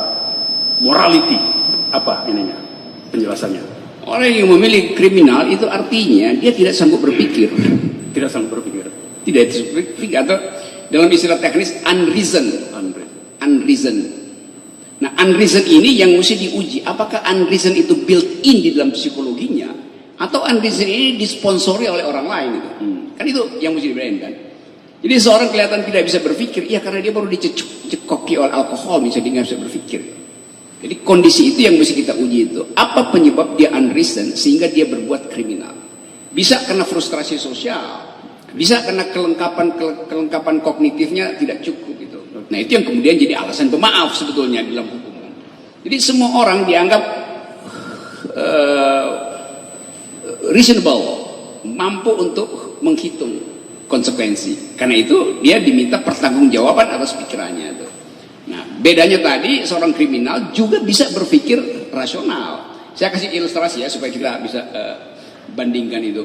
morality, apa ininya penjelasannya? Orang yang memilih kriminal itu artinya dia tidak sanggup berpikir. Tidak sanggup berpikir. Tidak berpikir, atau dalam istilah teknis unreason. Nah, unreason ini yang mesti diuji. Apakah unreason itu built in di dalam psikologinya, atau unreason ini disponsori oleh orang lain gitu. Kan itu yang mesti dibedain kan. Jadi seorang kelihatan tidak bisa berpikir, ya karena dia baru dicekoki oleh alkohol, misalnya dia nggak bisa berpikir. Jadi kondisi itu yang mesti kita uji itu. Apa penyebab dia unreason sehingga dia berbuat kriminal? Bisa karena frustrasi sosial, bisa karena kelengkapan kognitifnya tidak cukup gitu. Nah itu yang kemudian jadi alasan pemaaf sebetulnya dalam hukum. Jadi semua orang dianggap reasonable, mampu untuk menghitung konsekuensi. Karena itu dia diminta pertanggungjawaban atas pikirannya itu. Nah, bedanya tadi seorang kriminal juga bisa berpikir rasional. Saya kasih ilustrasi ya supaya kita bisa bandingkan itu.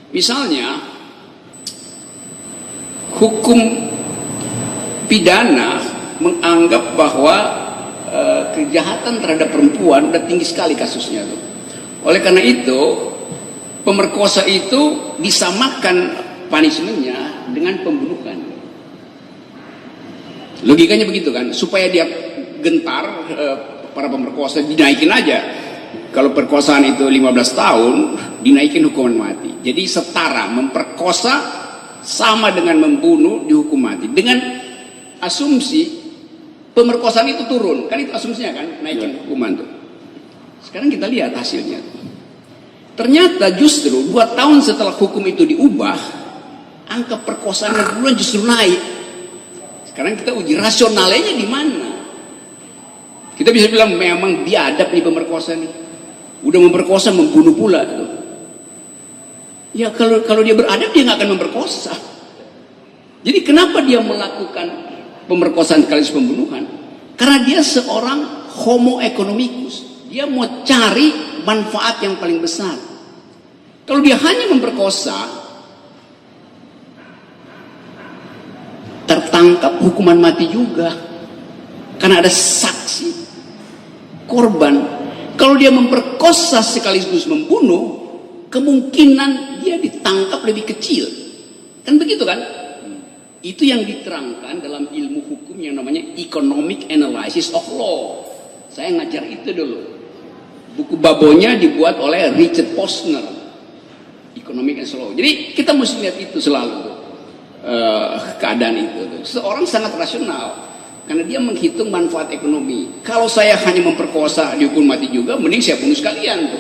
Misalnya hukum pidana menganggap bahwa kejahatan terhadap perempuan udah tinggi sekali kasusnya tuh. Oleh karena itu pemerkosa itu disamakan punishment-nya dengan pembunuhan. Logikanya begitu kan, supaya dia gentar, para pemerkosa dinaikin aja. Kalau perkosaan itu 15 tahun, dinaikin hukuman mati. Jadi setara, memperkosa sama dengan membunuh dihukum mati. Dengan asumsi pemerkosaan itu turun, kan itu asumsinya kan, naikin hukuman tuh. Sekarang kita lihat hasilnya. Ternyata justru 2 tahun setelah hukum itu diubah, angka perkosaan dan pembunuhan justru naik. Sekarang kita uji rasionalnya di mana. Kita bisa bilang memang biadab nih pemerkosa nih. Udah memperkosa, membunuh pula tuh. Ya kalau dia beradab dia nggak akan memperkosa. Jadi kenapa dia melakukan pemerkosaan sekaligus pembunuhan? Karena dia seorang homo economicus. Dia mau cari manfaat yang paling besar. Kalau dia hanya memperkosa, tertangkap hukuman mati juga. Karena ada saksi, korban. Kalau dia memperkosa sekaligus membunuh, kemungkinan dia ditangkap lebih kecil. Kan begitu kan? Itu yang diterangkan dalam ilmu hukum yang namanya economic analysis of law. Saya ngajar itu dulu. Buku babonya dibuat oleh Richard Posner, economic analysis of law. Jadi kita mesti lihat itu selalu keadaan itu. Seorang sangat rasional. Karena dia menghitung manfaat ekonomi. Kalau saya hanya memperkosa dihukum mati juga, mending saya bunuh sekalian tuh.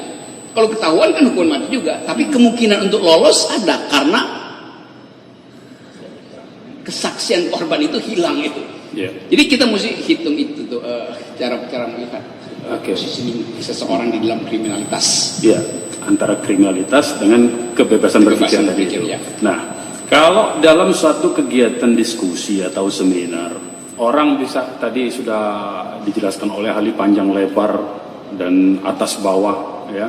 Kalau ketahuan kan hukuman mati juga. Tapi kemungkinan untuk lolos ada karena kesaksian korban itu hilang itu. Yeah. Jadi kita mesti hitung itu tuh cara melihat posisi seseorang di dalam kriminalitas. Ya, antara kriminalitas dengan kebebasan berpikir tadi itu. Ya. Nah, kalau dalam suatu kegiatan diskusi atau seminar, orang bisa, tadi sudah dijelaskan oleh ahli panjang lebar dan atas bawah ya,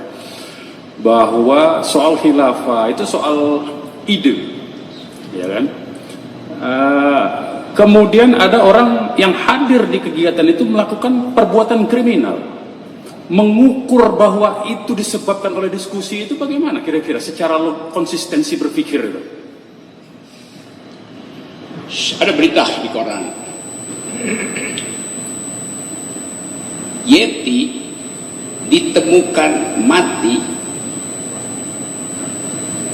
bahwa soal khilafah itu soal ide, ya kan? Kemudian ada orang yang hadir di kegiatan itu melakukan perbuatan kriminal. Mengukur bahwa itu disebabkan oleh diskusi itu bagaimana kira-kira secara konsistensi berpikir itu? Ada berita di koran. Yeti ditemukan mati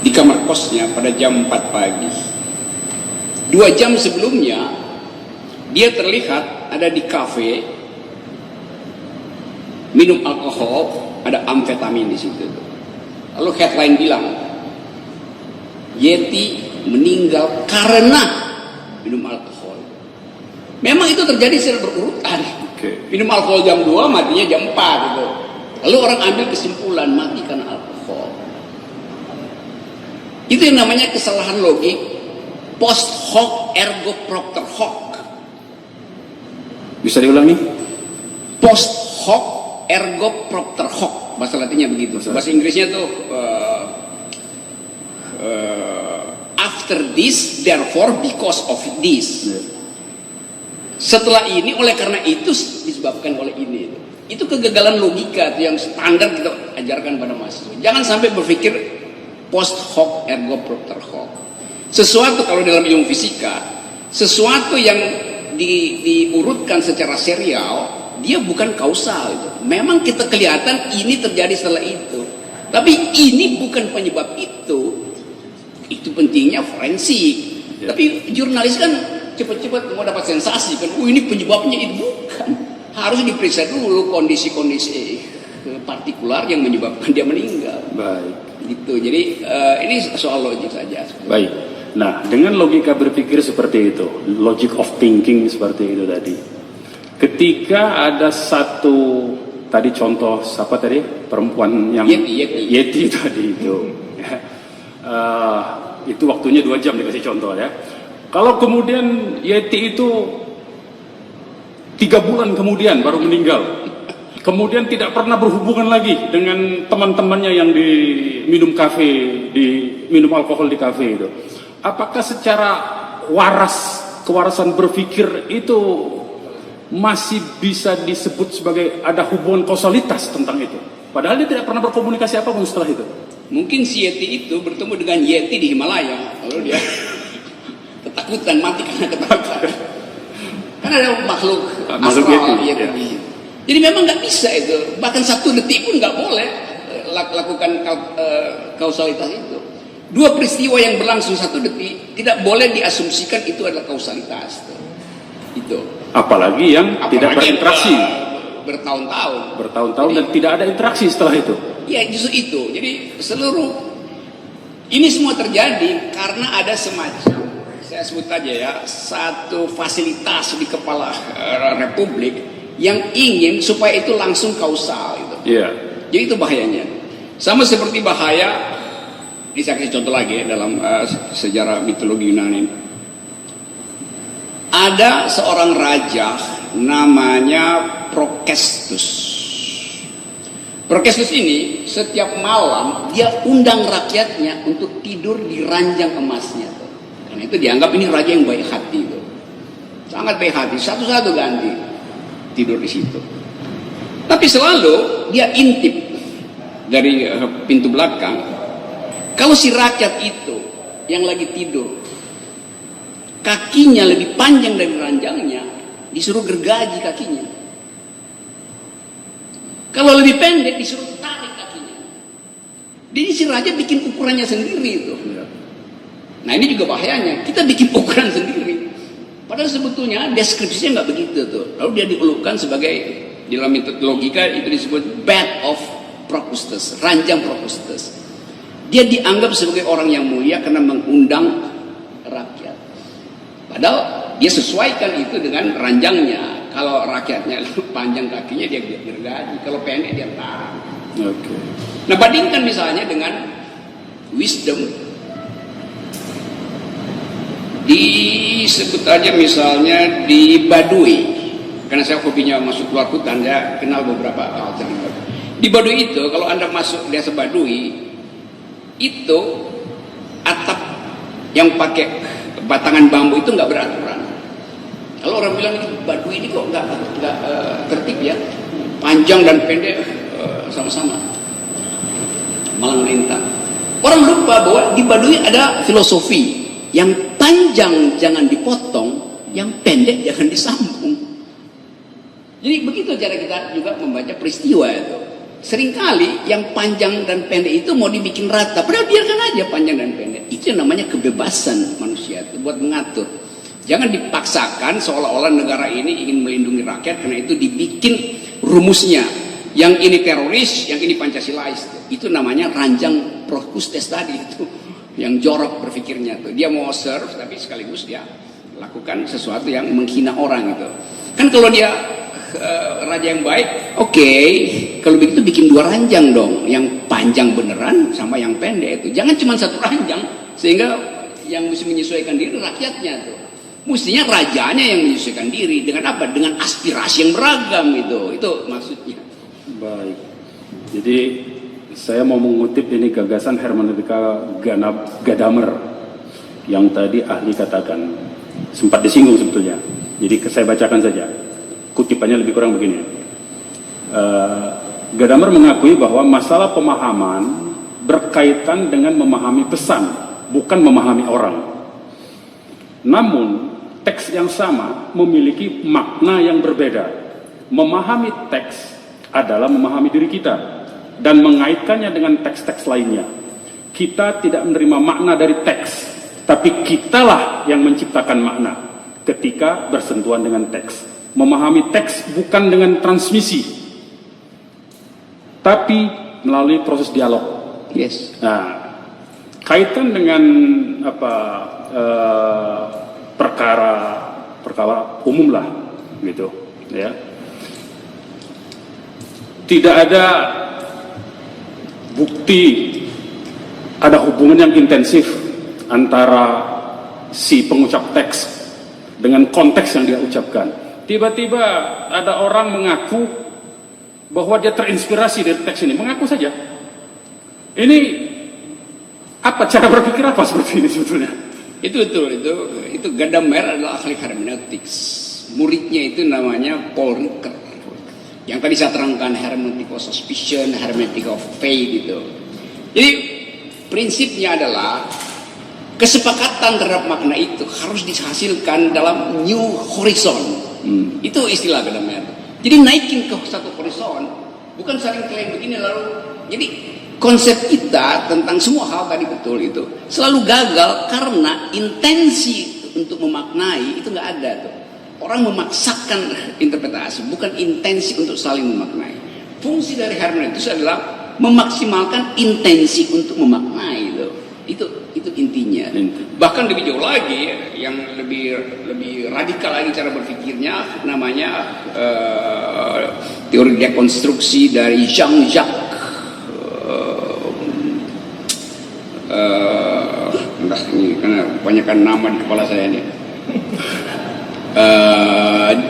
di kamar kosnya pada jam 4 pagi. 2 jam sebelumnya dia terlihat ada di kafe minum alkohol, ada amfetamin di situ. Lalu headline bilang Yeti meninggal karena minum alkohol. Memang itu terjadi secara berurutan. Minum alkohol jam 2, matinya jam 4 gitu. Lalu orang ambil kesimpulan mati karena alkohol. Itu yang namanya kesalahan logik, post hoc ergo propter hoc. Bisa diulangi? Post hoc ergo propter hoc. Bahasa Latinnya begitu. Bahasa Inggrisnya tuh after this, therefore, because of this. Setelah ini, oleh karena itu disebabkan oleh ini. Itu kegagalan logika yang standar kita ajarkan pada mahasiswa. Jangan sampai berpikir post hoc ergo propter hoc. Sesuatu kalau dalam ilmu fisika, sesuatu yang diurutkan secara serial, dia bukan kausal itu. Memang kita kelihatan ini terjadi setelah itu. Tapi ini bukan penyebab itu. Itu pentingnya forensik. Tapi jurnalis kan cepat-cepat mau dapat sensasi kan, ini penyebabnya, itu bukan. Harus diperiksa dulu kondisi-kondisi partikular yang menyebabkan dia meninggal. Baik. Gitu. Jadi ini soal logik saja. Baik. Nah, dengan logika berpikir seperti itu, logic of thinking seperti itu tadi. Ketika ada satu tadi contoh siapa tadi perempuan yang Yeti tadi itu, itu waktunya 2 jam dikasih contoh ya. Kalau kemudian Yeti itu 3 bulan kemudian baru meninggal, kemudian tidak pernah berhubungan lagi dengan teman-temannya yang di minum kafe, di minum alkohol di kafe itu, apakah secara kewarasan berpikir itu masih bisa disebut sebagai ada hubungan kausalitas tentang itu? Padahal dia tidak pernah berkomunikasi apapun setelah itu. Mungkin si Yeti itu bertemu dengan Yeti di Himalaya, lalu dia ketakutan, mati karena ketakutan. Karena ada makhluk astral Yeti, ya. Jadi memang nggak bisa itu, bahkan 1 detik pun nggak boleh lakukan kausalitas itu. 2 peristiwa yang berlangsung 1 detik tidak boleh diasumsikan itu adalah kausalitas. Itu. Apalagi yang tidak berinteraksi bertahun-tahun dan tidak ada interaksi setelah itu. Ya justru itu. Jadi ini semua terjadi karena ada semacam, saya sebut aja ya, satu fasilitas di kepala Republik yang ingin supaya itu langsung kausal gitu. Iya. Jadi itu bahayanya. Sama seperti bahaya, ini saya kasih contoh lagi ya, dalam sejarah mitologi Yunani. Ada seorang raja namanya Prokestus. Prokestus ini setiap malam dia undang rakyatnya untuk tidur di ranjang emasnya. Karena itu dianggap ini raja yang baik hati itu. Sangat baik hati, satu-satu ganti tidur di situ. Tapi selalu dia intip dari pintu belakang. Kalau si rakyat itu yang lagi tidur, kakinya lebih panjang dari ranjangnya, disuruh gergaji kakinya. Kalau lebih pendek disuruh tarik kakinya. Jadi si raja bikin ukurannya sendiri itu. Nah ini juga bahayanya, kita bikin ukuran sendiri. Padahal sebetulnya deskripsinya nggak begitu tuh. Lalu dia dielukkan sebagai, di dalam logika itu disebut bed of Procrustes, ranjang Procrustes. Dia dianggap sebagai orang yang mulia karena mengundang rakyat. Padahal dia sesuaikan itu dengan ranjangnya. Kalau rakyatnya panjang kakinya dia gergaji, kalau pendek dia tarik. Oke. Nah bandingkan misalnya dengan wisdom. Disebut aja misalnya di Baduy, karena saya hobinya masuk keluar hutan, saya kenal beberapa culture. Di Baduy itu kalau Anda masuk desa Baduy, itu atap yang pakai batangan bambu itu nggak beraturan. Kalau orang bilang ini Baduy ini kok nggak tertib ya, panjang dan pendek sama-sama, malah melintang. Orang lupa bahwa di Baduy ada filosofi, yang panjang jangan dipotong, yang pendek jangan disambung. Jadi begitu cara kita juga membaca peristiwa itu. Seringkali yang panjang dan pendek itu mau dibikin rata, padahal biarkan aja panjang dan pendek. Itu yang namanya kebebasan manusia itu buat mengatur. Jangan dipaksakan seolah-olah negara ini ingin melindungi rakyat, karena itu dibikin rumusnya. Yang ini teroris, yang ini Pancasilais. Itu namanya ranjang Procrustes tadi itu. Yang jorok berpikirnya tuh. Dia mau serve tapi sekaligus dia lakukan sesuatu yang menghina orang itu. Kan kalau dia raja yang baik, oke, kalau begitu bikin 2 ranjang dong, yang panjang beneran sama yang pendek itu. Jangan cuma 1 ranjang, sehingga yang mesti menyesuaikan diri rakyatnya tuh. Mestinya rajanya yang menyesuaikan diri dengan apa? Dengan aspirasi yang beragam itu maksudnya. Baik. Jadi saya mau mengutip ini gagasan hermeneutika Gadamer yang tadi ahli katakan, sempat disinggung sebetulnya. Jadi saya bacakan saja. Kutipannya lebih kurang begini. Gadamer mengakui bahwa masalah pemahaman berkaitan dengan memahami pesan, bukan memahami orang. Namun teks yang sama memiliki makna yang berbeda. Memahami teks adalah memahami diri kita dan mengaitkannya dengan teks-teks lainnya. Kita tidak menerima makna dari teks, tapi kitalah yang menciptakan makna ketika bersentuhan dengan teks. Memahami teks bukan dengan transmisi, tapi melalui proses dialog. Yes. Nah, kaitan dengan perkara umum lah, gitu, ya. Tidak ada bukti ada hubungan yang intensif antara si pengucap teks dengan konteks yang dia ucapkan. Tiba-tiba ada orang mengaku bahwa dia terinspirasi dari teks ini, mengaku saja. Ini apa cara berpikir apa seperti ini sebetulnya? Itu betul, itu Gadamer adalah ahli hermeneutics. Muridnya itu namanya Paul Ricoeur. Yang tadi saya terangkan hermeneutic of suspicion, hermeneutic of faith itu. Jadi prinsipnya adalah kesepakatan terhadap makna itu harus dihasilkan dalam new horizon. Itu istilah kedamaian. Jadi naikin ke satu horizon, bukan saling klaim begini lalu. Jadi konsep kita tentang semua hal tadi betul itu selalu gagal karena intensi untuk memaknai itu nggak ada tuh. Orang memaksakan interpretasi, bukan intensi untuk saling memaknai. Fungsi dari hermeneutik adalah memaksimalkan intensi untuk memaknai itu. Itu intinya. Bahkan lebih jauh lagi, yang lebih radikal lagi cara berpikirnya, namanya teori dekonstruksi dari Jean-Jacques. Ini karena kebanyakan nama di kepala saya ini.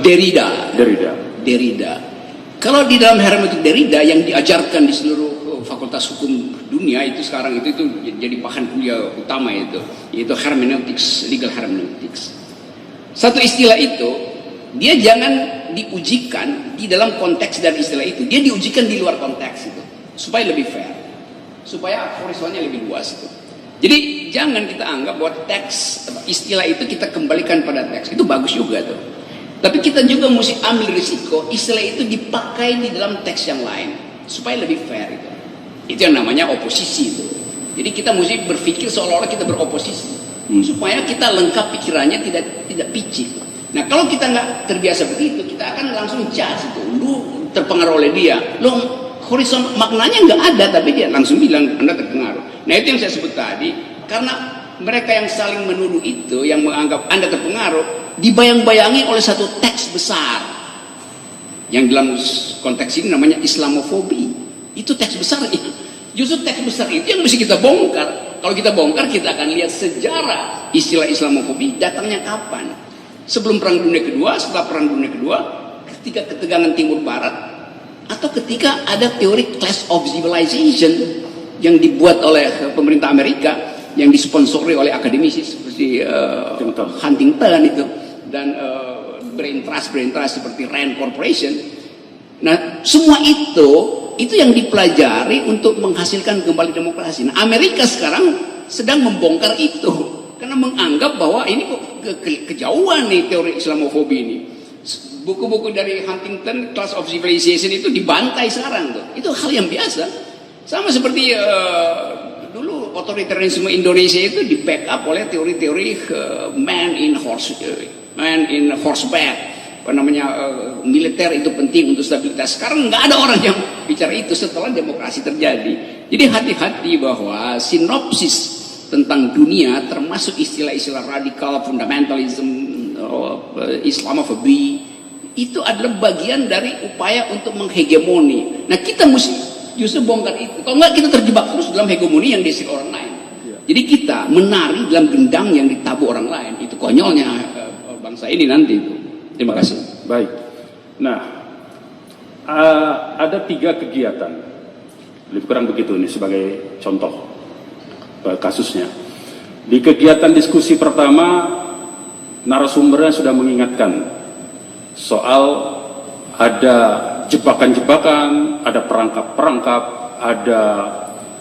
Derrida. Kalau di dalam hermeneutik Derrida yang diajarkan di seluruh fakultas hukum dunia itu sekarang itu jadi bahan kuliah utama itu, yaitu hermeneutics, legal hermeneutics. Satu istilah itu dia jangan diujikan di dalam konteks dari istilah itu, dia diujikan di luar konteks itu supaya lebih fair, supaya horizonnya lebih luas itu. Jadi jangan kita anggap bahwa teks istilah itu kita kembalikan pada teks, itu bagus juga tuh. Tapi kita juga mesti ambil risiko istilah itu dipakai di dalam teks yang lain supaya lebih fair itu. Itu yang namanya oposisi itu. Jadi kita mesti berpikir seolah-olah kita beroposisi supaya kita lengkap pikirannya, tidak picik. Nah kalau kita nggak terbiasa begitu, kita akan langsung judge itu. Lu terpengaruh oleh dia, lu horizon maknanya nggak ada, tapi dia langsung bilang Anda terpengaruh. Nah itu yang saya sebut tadi, karena mereka yang saling menuduh itu, yang menganggap Anda terpengaruh, dibayang-bayangi oleh satu teks besar yang dalam konteks ini namanya Islamofobi. Itu teks besarnya. Justru teks besar itu yang mesti kita bongkar. Kalau kita bongkar, kita akan lihat sejarah istilah Islamofobi datangnya kapan. Sebelum Perang Dunia Kedua, setelah Perang Dunia Kedua, ketika ketegangan Timur Barat, atau ketika ada teori clash of civilization yang dibuat oleh pemerintah Amerika, yang disponsori oleh akademisi seperti Huntington itu, dan brain trust seperti Rand Corporation. Nah, semua itu yang dipelajari untuk menghasilkan kembali demokrasi. Nah, Amerika sekarang sedang membongkar itu karena menganggap bahwa ini kok kejauhan nih teori Islamofobi ini. Buku-buku dari Huntington, Clash of Civilization itu dibantai sekarang tuh. Itu hal yang biasa. Sama seperti dulu otoritarianisme Indonesia itu di backup oleh teori-teori man in horseback. Militer itu penting untuk stabilitas. Sekarang nggak ada orang yang bicara itu setelah demokrasi terjadi. Jadi hati-hati bahwa sinopsis tentang dunia termasuk istilah-istilah radikal, fundamentalism, Islamofobi itu adalah bagian dari upaya untuk menghegemoni. Nah kita mesti justru bongkar itu. Kalau nggak kita terjebak terus dalam hegemoni yang diisi orang lain. Jadi kita menari dalam gendang yang ditabuh orang lain. Itu konyolnya bangsa ini nanti itu. Terima kasih. Baik. Nah, ada 3 kegiatan. Lebih kurang begitu ini sebagai contoh kasusnya. Di kegiatan diskusi pertama, narasumbernya sudah mengingatkan soal ada jebakan-jebakan, ada perangkap-perangkap, ada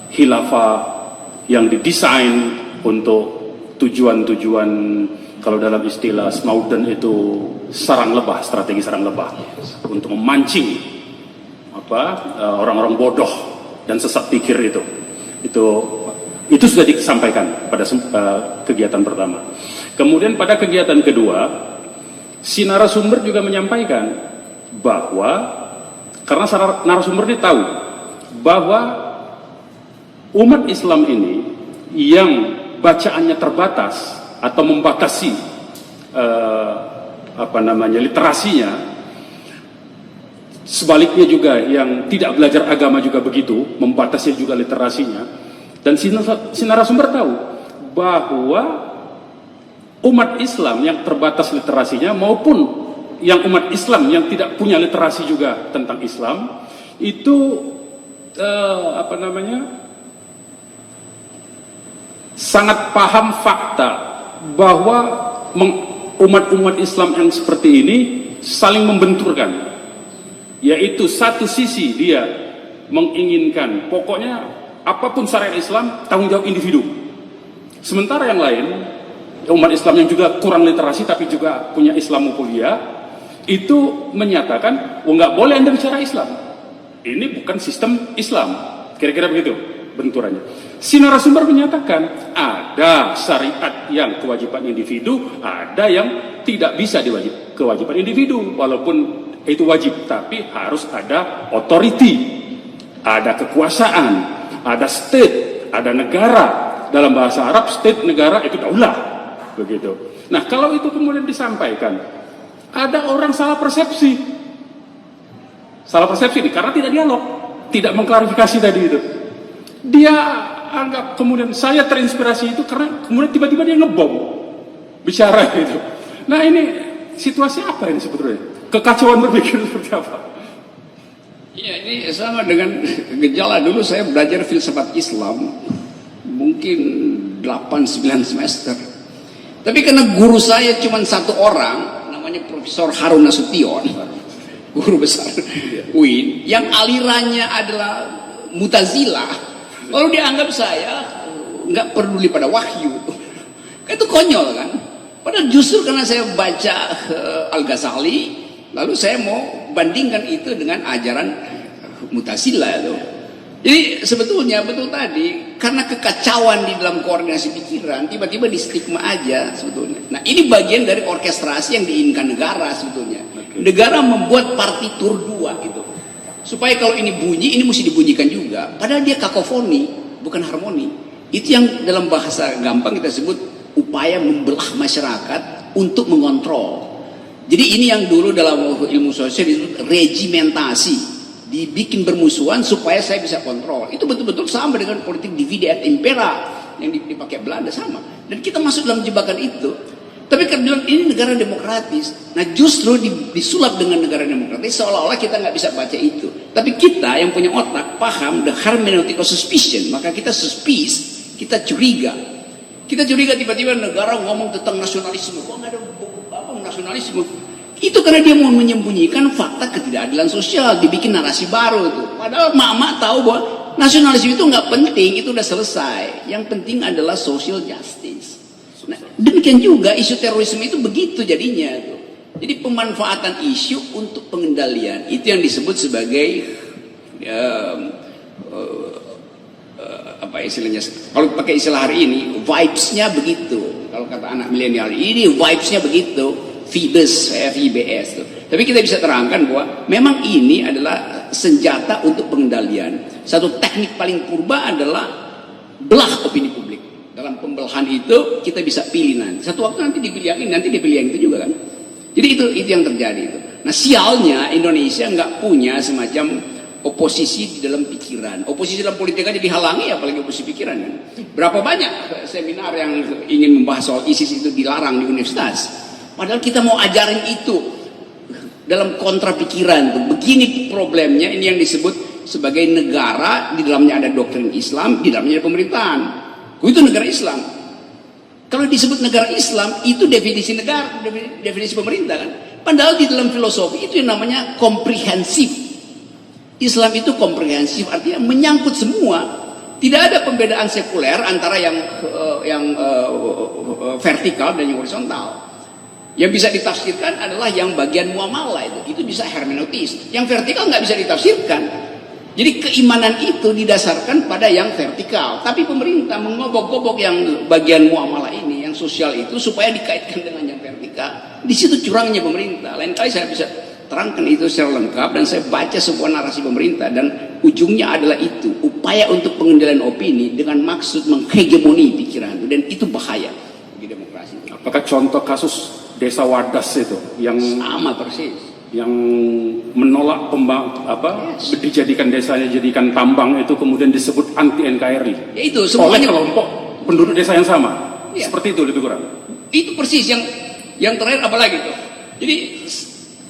khilafah yang didesain untuk tujuan-tujuan, kalau dalam istilah Snowden itu sarang lebah, strategi sarang lebah, untuk memancing orang-orang bodoh dan sesat pikir itu sudah disampaikan pada kegiatan pertama. Kemudian pada kegiatan kedua, si narasumber juga menyampaikan bahwa karena narasumber ini tahu bahwa umat Islam ini yang bacaannya terbatas atau membatasi literasinya, sebaliknya juga yang tidak belajar agama juga begitu, membatasi juga literasinya. Dan si narasumber tahu bahwa umat Islam yang terbatas literasinya maupun yang umat Islam yang tidak punya literasi juga tentang Islam itu sangat paham fakta bahwa umat-umat Islam yang seperti ini saling membenturkan, yaitu satu sisi dia menginginkan pokoknya apapun syariat Islam tanggung jawab individu. Sementara yang lain, umat Islam yang juga kurang literasi tapi juga punya Islamophobia, itu menyatakan, nggak boleh Anda bicara Islam. Ini bukan sistem Islam. Kira-kira begitu benturannya. Si narasumber menyatakan ada syariat yang kewajiban individu, ada yang tidak bisa kewajiban individu, walaupun itu wajib, tapi harus ada authority, ada kekuasaan, ada state, ada negara. Dalam bahasa Arab, state, negara itu daulah, begitu. Nah, kalau itu kemudian disampaikan, ada orang salah persepsi ini karena tidak dialog, tidak mengklarifikasi tadi itu. Dia anggap kemudian saya terinspirasi itu karena kemudian tiba-tiba dia ngebom bicara gitu. Nah, ini situasi apa ini sebetulnya? Kekacauan berpikir seperti apa? Ya, ini sama dengan gejala. Dulu saya belajar filsafat Islam mungkin 8-9 semester. Tapi karena guru saya cuma satu orang, namanya Profesor Harun Nasution, guru besar UIN, yang alirannya adalah Mu'tazilah, lalu dianggap saya nggak peduli pada wahyu. Itu konyol kan? Padahal justru karena saya baca Al-Ghazali, lalu saya mau bandingkan itu dengan ajaran Mu'tazilah itu. Jadi sebetulnya betul tadi, karena kekacauan di dalam koordinasi pikiran, tiba-tiba di stigma aja sebetulnya. Nah, ini bagian dari orkestrasi yang diinginkan negara sebetulnya. Negara membuat partitur dua gitu, supaya kalau ini bunyi, ini mesti dibunyikan juga. Padahal dia kakofoni, bukan harmoni. Itu yang dalam bahasa gampang kita sebut upaya membelah masyarakat untuk mengontrol. Jadi ini yang dulu dalam ilmu sosial disebut regimentasi. Dibikin bermusuhan supaya saya bisa kontrol. Itu betul-betul sama dengan politik divide et impera yang dipakai Belanda, sama. Dan kita masuk dalam jebakan itu. Tapi karena ini negara demokratis, nah justru disulap dengan negara demokratis seolah-olah kita nggak bisa baca itu. Tapi kita yang punya otak paham the hermeneutical suspicion, maka kita suspicious, kita curiga. Kita curiga tiba-tiba negara ngomong tentang nasionalisme. Kok nggak ada apa nasionalisme? Itu karena dia mau menyembunyikan fakta ketidakadilan sosial, dibikin narasi baru itu. Padahal mak-mak tahu bahwa nasionalisme itu nggak penting, itu udah selesai. Yang penting adalah social justice. Nah, demikian juga isu terorisme itu begitu jadinya tuh. Jadi pemanfaatan isu untuk pengendalian itu yang disebut sebagai apa istilahnya? Kalau pakai istilah hari ini, vibes-nya begitu. Kalau kata anak milenial ini vibes-nya begitu. VBS tuh. Tapi kita bisa terangkan bahwa memang ini adalah senjata untuk pengendalian. Satu teknik paling purba adalah belah opini publik. Dalam pembelahan itu kita bisa pilih nanti. Satu waktu nanti dipilih yang ini, nanti dipilih yang itu juga kan. Jadi itu yang terjadi itu. Nah, sialnya Indonesia nggak punya semacam oposisi di dalam pikiran. Oposisi dalam politik aja dihalangi, apalagi oposisi pikiran kan. Berapa banyak seminar yang ingin membahas soal ISIS itu dilarang di universitas. Padahal kita mau ajarin itu dalam kontra pikiran tuh. Begini problemnya, ini yang disebut sebagai negara, di dalamnya ada doktrin Islam, di dalamnya ada pemerintahan. Itu negara Islam. Kalau disebut negara Islam, itu definisi negara, definisi pemerintah kan. Padahal di dalam filosofi itu yang namanya komprehensif. Islam itu komprehensif, artinya menyangkut semua. Tidak ada pembedaan sekuler antara yang vertikal dan yang horizontal. Yang bisa ditafsirkan adalah yang bagian muamalah itu bisa hermeneutis. Yang vertikal nggak bisa ditafsirkan. Jadi keimanan itu didasarkan pada yang vertikal. Tapi pemerintah mengobok-gobok yang bagian muamalah ini, yang sosial itu supaya dikaitkan dengan yang vertikal. Di situ curangnya pemerintah. Lain kali saya bisa terangkan itu secara lengkap dan saya baca sebuah narasi pemerintah dan ujungnya adalah itu upaya untuk pengendalian opini dengan maksud menghegemoni pikiran itu, dan itu bahaya bagi demokrasi. Apakah contoh kasus Desa Wadas itu yang sama persis, yang menolak dijadikan desanya jadikan tambang itu kemudian disebut anti NKRI ya, itu oleh kelompok penduduk desa yang sama ya. Seperti itu lebih kurang. Itu persis yang terakhir apalagi tuh. Jadi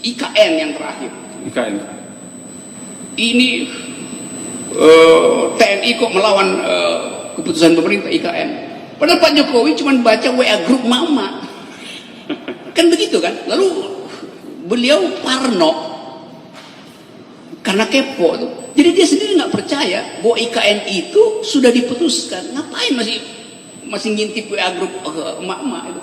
IKN yang terakhir. IKN. Ini TNI kok melawan keputusan pemerintah IKN. Padahal Pak Jokowi cuma baca WA grup mama. Kan begitu kan? Lalu beliau parno karena kepo tuh. Jadi dia sendiri nggak percaya bahwa IKN itu sudah diputuskan. Ngapain masih ngintip WA grup emak-emak itu?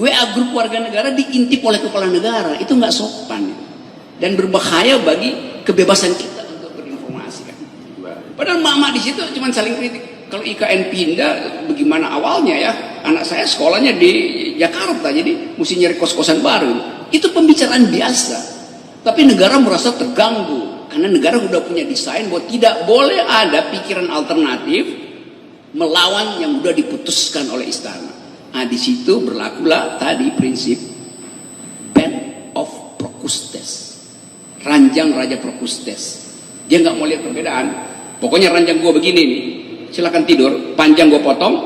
WA grup warga negara diintip oleh kepala negara, itu nggak sopan dan berbahaya bagi kebebasan kita untuk berinformasi kan. Padahal emak-emak di situ cuma saling kritik. Kalau IKN pindah, bagaimana awalnya ya? Anak saya sekolahnya di Jakarta, jadi mesti nyari kos-kosan baru. Itu pembicaraan biasa. Tapi negara merasa terganggu karena negara sudah punya desain bahwa tidak boleh ada pikiran alternatif melawan yang sudah diputuskan oleh istana. Nah, di situ berlakulah tadi prinsip band of Procustes, ranjang Raja Procustes. Dia nggak mau lihat perbedaan. Pokoknya ranjang gua begini nih, silakan tidur. Panjang gua potong,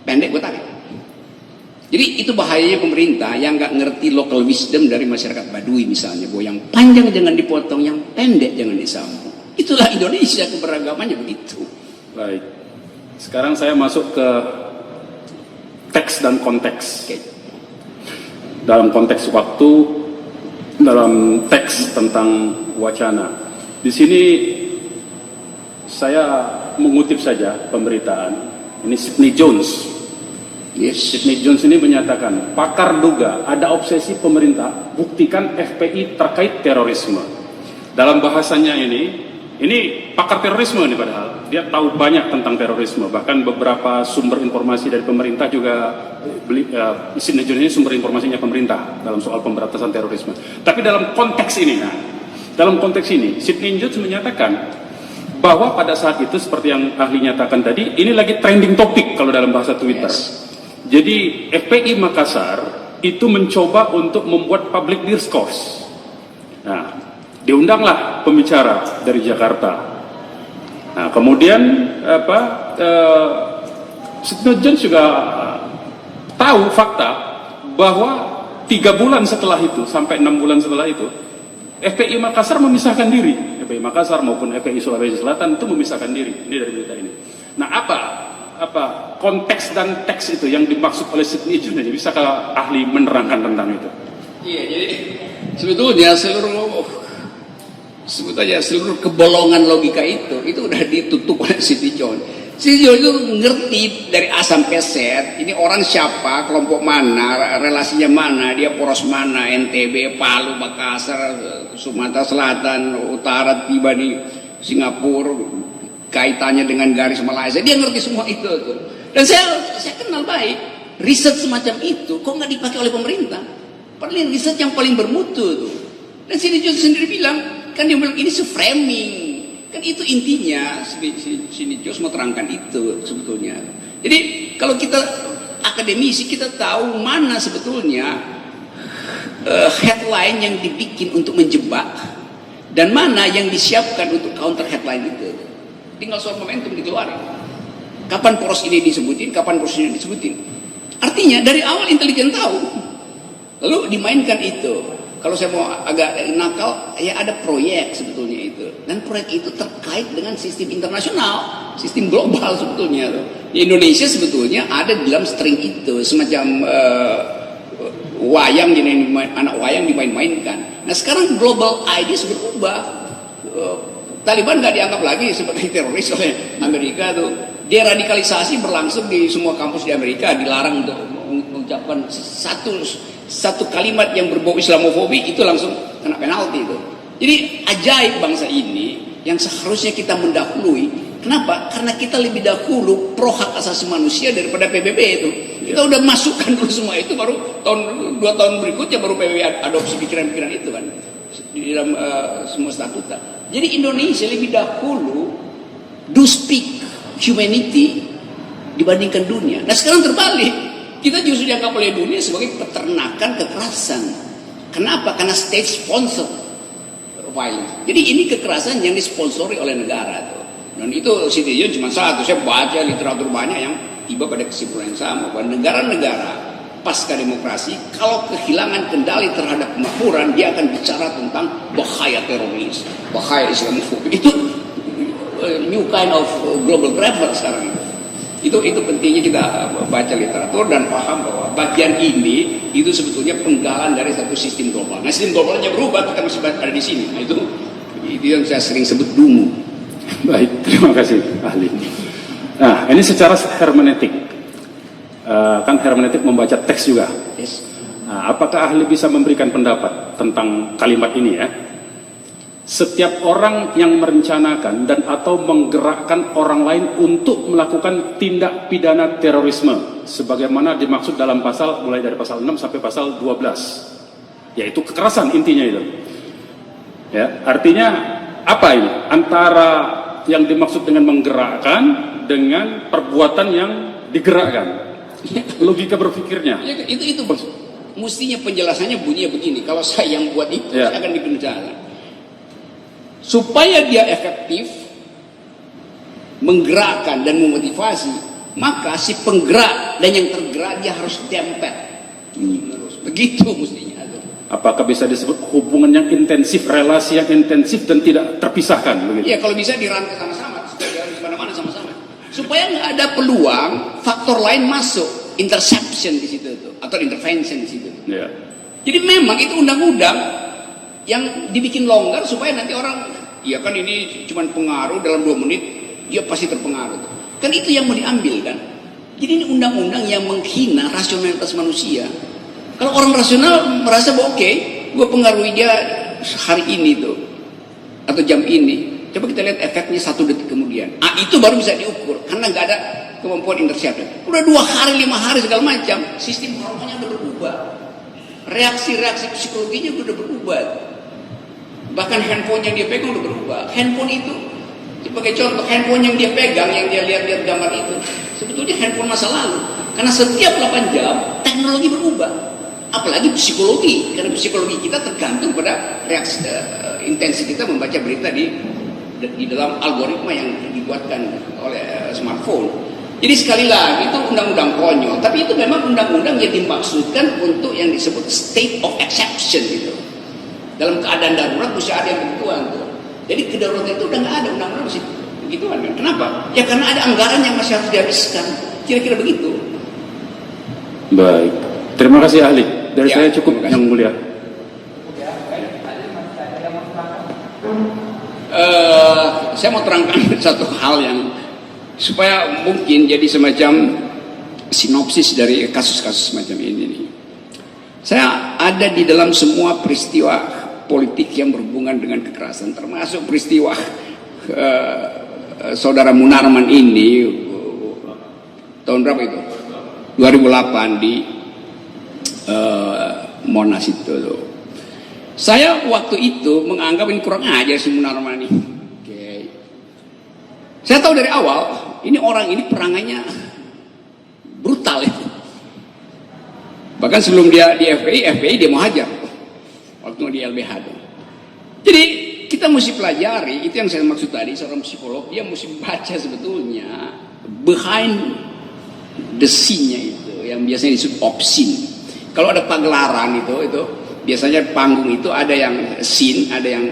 pendek gua tarik. Jadi itu bahayanya pemerintah yang nggak ngerti local wisdom dari masyarakat Baduy misalnya, bahwa yang panjang jangan dipotong, yang pendek jangan disambung. Itulah Indonesia, keberagamannya begitu. Baik. Sekarang saya masuk ke teks dan konteks. Oke. Dalam konteks waktu, dalam teks tentang wacana. Di sini saya mengutip saja pemberitaan. Ini Sidney Jones. Yes. Sidney Jones ini menyatakan, pakar duga ada obsesi pemerintah buktikan FPI terkait terorisme. Dalam bahasanya ini pakar terorisme ini, padahal dia tahu banyak tentang terorisme. Bahkan beberapa sumber informasi dari pemerintah juga, Sidney Jones ini sumber informasinya pemerintah dalam soal pemberantasan terorisme. Tapi dalam konteks ini, Sidney Jones menyatakan bahwa pada saat itu seperti yang ahli nyatakan tadi, ini lagi trending topik kalau dalam bahasa Twitter. Yes. Jadi FPI Makassar itu mencoba untuk membuat public discourse. Nah, diundanglah pembicara dari Jakarta. Nah, kemudian Sidney Jones juga tahu fakta bahwa 3 bulan setelah itu sampai 6 bulan setelah itu FPI Makassar memisahkan diri. FPI Makassar maupun FPI Sulawesi Selatan itu memisahkan diri. Ini dari berita ini. Nah, apa konteks dan teks itu yang dimaksud oleh Sidney Jones? Bisakah ahli menerangkan tentang itu? Iya, jadi sebetulnya seluruh kebolongan logika itu udah ditutup oleh Sidney Jones. Sidney Jones itu ngerti dari A sampai Z, ini orang siapa, kelompok mana, relasinya mana, dia poros mana, NTB, Palu, Makassar, Sumatera Selatan, Utara, tiba di Singapura, kaitannya dengan garis Malaysia, dia ngerti semua itu tuh. Dan saya kenal baik riset semacam itu kok nggak dipakai oleh pemerintah, padahal riset yang paling bermutu tuh. Dan Sidney Jones sendiri bilang, kan dia bilang ini framing, kan itu intinya. Sidney Jones mau terangkan itu sebetulnya. Jadi kalau kita akademisi, kita tahu mana sebetulnya headline yang dibikin untuk menjebak dan mana yang disiapkan untuk counter headline itu. Tinggal soal momentum dikeluarin. Kapan poros ini disebutin, kapan poros ini disebutin. Artinya dari awal intelijen tahu. Lalu dimainkan itu. Kalau saya mau agak nakal, ya ada proyek sebetulnya itu. Dan proyek itu terkait dengan sistem internasional, sistem global sebetulnya. Di Indonesia sebetulnya ada di dalam string itu, semacam wayang, anak wayang dimain-mainkan. Nah sekarang global ideas berubah. Taliban nggak dianggap lagi sebagai teroris oleh Amerika tuh. Deradikalisasi berlangsung di semua kampus di Amerika, dilarang untuk mengucapkan satu kalimat yang berbau Islamofobi, itu langsung kena penalti itu. Jadi ajaib bangsa ini yang seharusnya kita mendahului. Kenapa? Karena kita lebih dahulu pro hak asasi manusia daripada PBB itu. Kita udah masukkan dulu semua itu, baru 2 tahun berikutnya baru PBB adopsi pikiran-pikiran itu kan di dalam semua statuta. Jadi Indonesia lebih dahulu do speak humanity dibandingkan dunia. Nah sekarang terbalik, kita justru dianggap oleh dunia sebagai peternakan kekerasan. Kenapa? Karena state sponsor violence. Jadi ini kekerasan yang disponsori oleh negara tuh. Dan itu Sidney Jones cuma satu. Saya baca literatur banyak yang tiba pada kesimpulan yang sama, bahwa negara-negara pasca demokrasi kalau kehilangan kendali terhadap kemakmuran, dia akan bicara tentang bahaya teroris, bahaya Islamofobi. Itu new kind of global grammar sekarang itu pentingnya kita baca literatur dan paham bahwa bagian ini itu sebetulnya penggalan dari satu sistem global. Nah sistem globalnya berubah, kita masih ada di sini. Nah, Itu yang saya sering sebut dungu. Baik, terima kasih ahli. Nah, ini secara hermeneutik. Kan hermeneutik membaca teks juga. Yes. Nah, apakah ahli bisa memberikan pendapat tentang kalimat ini ya? Setiap orang yang merencanakan dan atau menggerakkan orang lain untuk melakukan tindak pidana terorisme sebagaimana dimaksud dalam pasal mulai dari pasal 6 sampai pasal 12, yaitu kekerasan intinya itu. Ya, artinya apa ini? Antara yang dimaksud dengan menggerakkan dengan perbuatan yang digerakkan. Logika berpikirnya. Ya, itu mestinya penjelasannya bunyinya begini. Kalau saya yang buat itu, ya, saya akan bikin jalan. Supaya dia efektif menggerakkan dan memotivasi, maka si penggerak dan yang tergerak dia harus dempet. Begitu mestinya. Apakah bisa disebut hubungan yang intensif, relasi yang intensif dan tidak terpisahkan begitu? Iya, kalau bisa dirangkai sama-sama, jalan di mana-mana sama-sama. Supaya nggak ada peluang faktor lain masuk, interception di situ tuh, atau intervention di situ. Ya. Jadi memang itu undang-undang yang dibikin longgar supaya nanti orang, ya kan ini cuma pengaruh dalam 2 menit, dia pasti terpengaruh. Kan itu yang mau diambil kan. Jadi ini undang-undang yang menghina rasionalitas manusia. Kalau orang rasional merasa bahwa oke, gue pengaruhi dia hari ini tuh, atau jam ini. Coba kita lihat efeknya 1 detik kemudian. Itu baru bisa diukur, karena nggak ada kemampuan intercept. Udah 2 hari, 5 hari segala macam, sistem hormonnya udah berubah. Reaksi-reaksi psikologinya udah berubah. Bahkan handphone yang dia pegang udah berubah. Handphone itu, sebagai contoh, handphone yang dia pegang, yang dia lihat-lihat gambar itu, sebetulnya handphone masa lalu. Karena setiap 8 jam, teknologi berubah. Apalagi psikologi, karena psikologi kita tergantung pada reaksi intensi kita membaca berita di dalam algoritma yang dibuatkan oleh smartphone. Jadi sekali lagi itu undang-undang konyol, tapi itu memang undang-undang yang dimaksudkan untuk yang disebut state of exception gitu. Dalam keadaan darurat mesti ada yang begituan tuh. Jadi kedaruratan itu udah nggak ada, undang-undang mesti begituan kan. Kenapa? Ya karena ada anggaran yang masih harus dihabiskan. Kira-kira begitu. Baik. Terima kasih ahli. Dari saya cukup yang mulia. Saya mau terangkan satu hal yang supaya mungkin jadi semacam sinopsis dari kasus-kasus semacam ini nih. Saya ada di dalam semua peristiwa politik yang berhubungan dengan kekerasan, termasuk peristiwa saudara Munarman ini tahun berapa itu? 2008 di Monas itu. Saya waktu itu menganggap ini kurang ajar si Munarman ini. Okay. Saya tahu dari awal ini orang ini perangannya brutal itu. Bahkan sebelum dia di FPI dia mau hajar waktu di LBH. Jadi kita mesti pelajari, itu yang saya maksud tadi, seorang psikolog dia mesti baca sebetulnya behind the scene-nya itu yang biasanya disebut obscene. Kalau ada pagelaran itu biasanya panggung itu ada yang scene, ada yang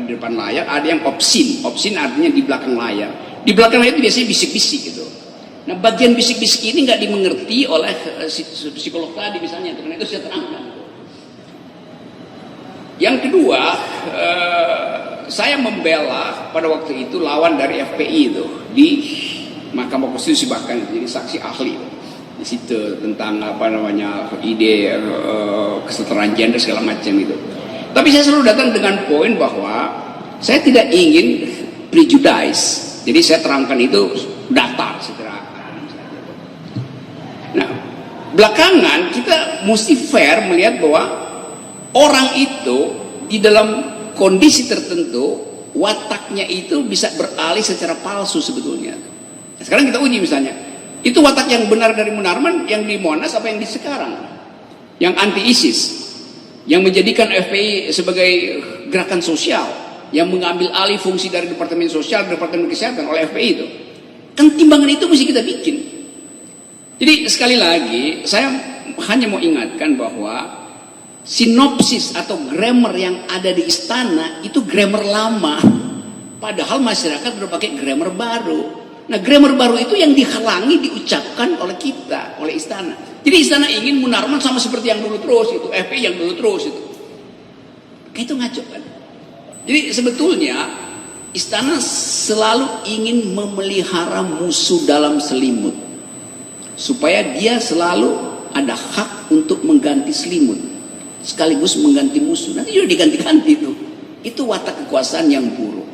di depan layar, ada yang obscene. Obscene artinya di belakang layar. Di belakang layar itu biasanya bisik-bisik gitu. Nah, bagian bisik-bisik ini nggak dimengerti oleh psikolog tadi misalnya, karena itu saya terangkan. Yang kedua, saya membela pada waktu itu lawan dari FPI itu di Mahkamah Konstitusi, bahkan jadi saksi ahli di situ tentang ide kesetaraan gender segala macam itu. Tapi saya selalu datang dengan poin bahwa saya tidak ingin prejudice. Jadi saya terangkan itu data secara. Nah, belakangan kita mesti fair melihat bahwa orang itu di dalam kondisi tertentu wataknya itu bisa beralih secara palsu sebetulnya. Nah, sekarang kita uji misalnya, itu watak yang benar dari Munarman yang di Monas apa yang di sekarang? Yang anti ISIS, yang menjadikan FPI sebagai gerakan sosial, yang mengambil alih fungsi dari Departemen Sosial, Departemen Kesehatan oleh FPI itu. Kan timbangan itu mesti kita bikin. Jadi sekali lagi saya hanya mau ingatkan bahwa sinopsis atau grammar yang ada di istana itu grammar lama, padahal masyarakat udah pakai grammar baru. Nah, grammar baru itu yang dihalangi diucapkan oleh kita, oleh istana. Jadi istana ingin Munarman sama seperti yang dulu terus itu, FPI yang dulu terus itu. Kayak itu ngaco kan? Jadi sebetulnya istana selalu ingin memelihara musuh dalam selimut, supaya dia selalu ada hak untuk mengganti selimut, sekaligus mengganti musuh. Nanti juga diganti-ganti itu. Itu watak kekuasaan yang buruk,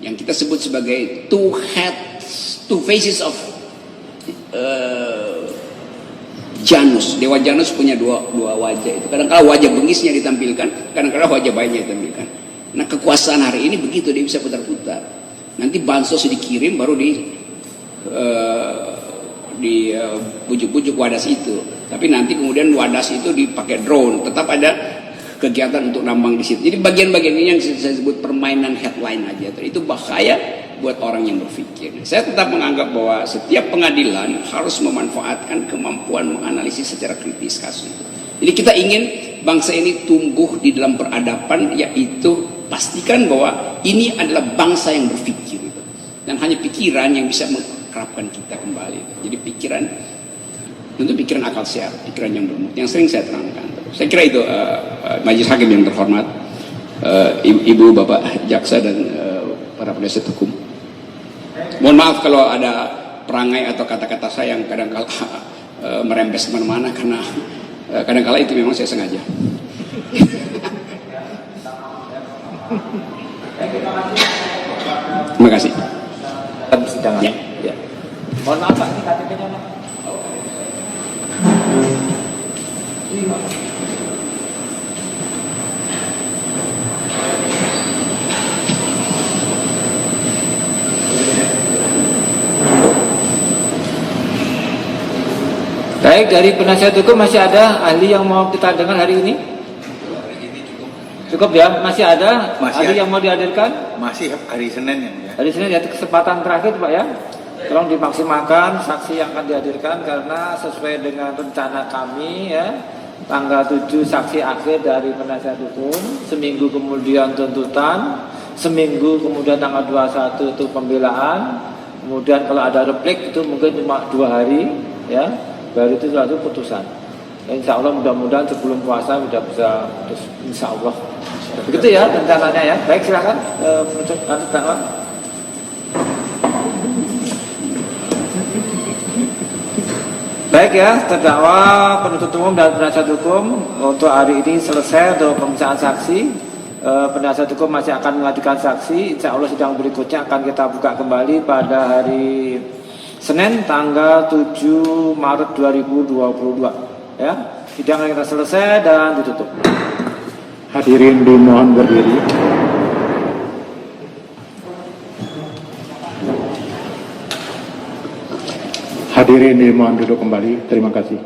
yang kita sebut sebagai two faces of Janus. Dewa Janus punya dua wajah itu. Kadang-kadang wajah bengisnya ditampilkan, kadang-kadang wajah baiknya ditampilkan. Nah, kekuasaan hari ini begitu, dia bisa putar-putar. Nanti bansos dikirim, baru di bujuk-bujuk Wadas itu. Tapi nanti kemudian Wadas itu dipakai drone, tetap ada kegiatan untuk nambang di situ. Jadi bagian-bagian ini yang saya sebut permainan headline aja. Itu bahaya buat orang yang berpikir. Saya tetap menganggap bahwa setiap pengadilan harus memanfaatkan kemampuan menganalisis secara kritis kasus itu. Jadi kita ingin bangsa ini tumbuh di dalam peradaban, yaitu pastikan bahwa ini adalah bangsa yang berpikir itu. Dan hanya pikiran yang bisa mengkerapkan kita kembali. Jadi pikiran, tentu pikiran akal sehat, pikiran yang bermutu, yang sering saya terangkan. Saya kira itu Majelis Hakim yang terhormat, Ibu, Bapak Jaksa, dan para penasihat hukum. Mohon maaf kalau ada perangai atau kata-kata saya yang kadang-kala merembes kemana-mana, karena kadang-kala itu memang saya sengaja. Terima kasih. Persidangan. Ya. Mohon maaf Pak, ini KTP-nya Pak. Baik, dari penasihat hukum masih ada ahli yang mau kita dengar hari ini? Cukup ya? Masih ada ahli yang mau dihadirkan? Masih hari Senin ya. Hari Senin ya, kesempatan terakhir Pak ya. Tolong dimaksimalkan saksi yang akan dihadirkan, karena sesuai dengan rencana kami ya, tanggal 7 saksi akhir dari penasihat hukum, seminggu kemudian tuntutan, seminggu kemudian tanggal 21 itu pembelaan, kemudian kalau ada replik itu mungkin cuma 2 hari ya, baru itu suatu putusan. Insya Allah mudah-mudahan sebelum puasa sudah bisa putus, insya Allah. Begitu ya rencananya ya. Baik, silakan penuntut dakwah. Baik ya, terdakwa, penuntut umum dan penasihat hukum untuk hari ini selesai untuk pemeriksaan saksi. Penasihat hukum masih akan menghadirkan saksi. Insya Allah sidang berikutnya akan kita buka kembali pada hari Senin tanggal 7 Maret 2022. Ya, sidang kita selesai dan ditutup. Hadirin dimohon berdiri. Hadirin dimohon duduk kembali. Terima kasih.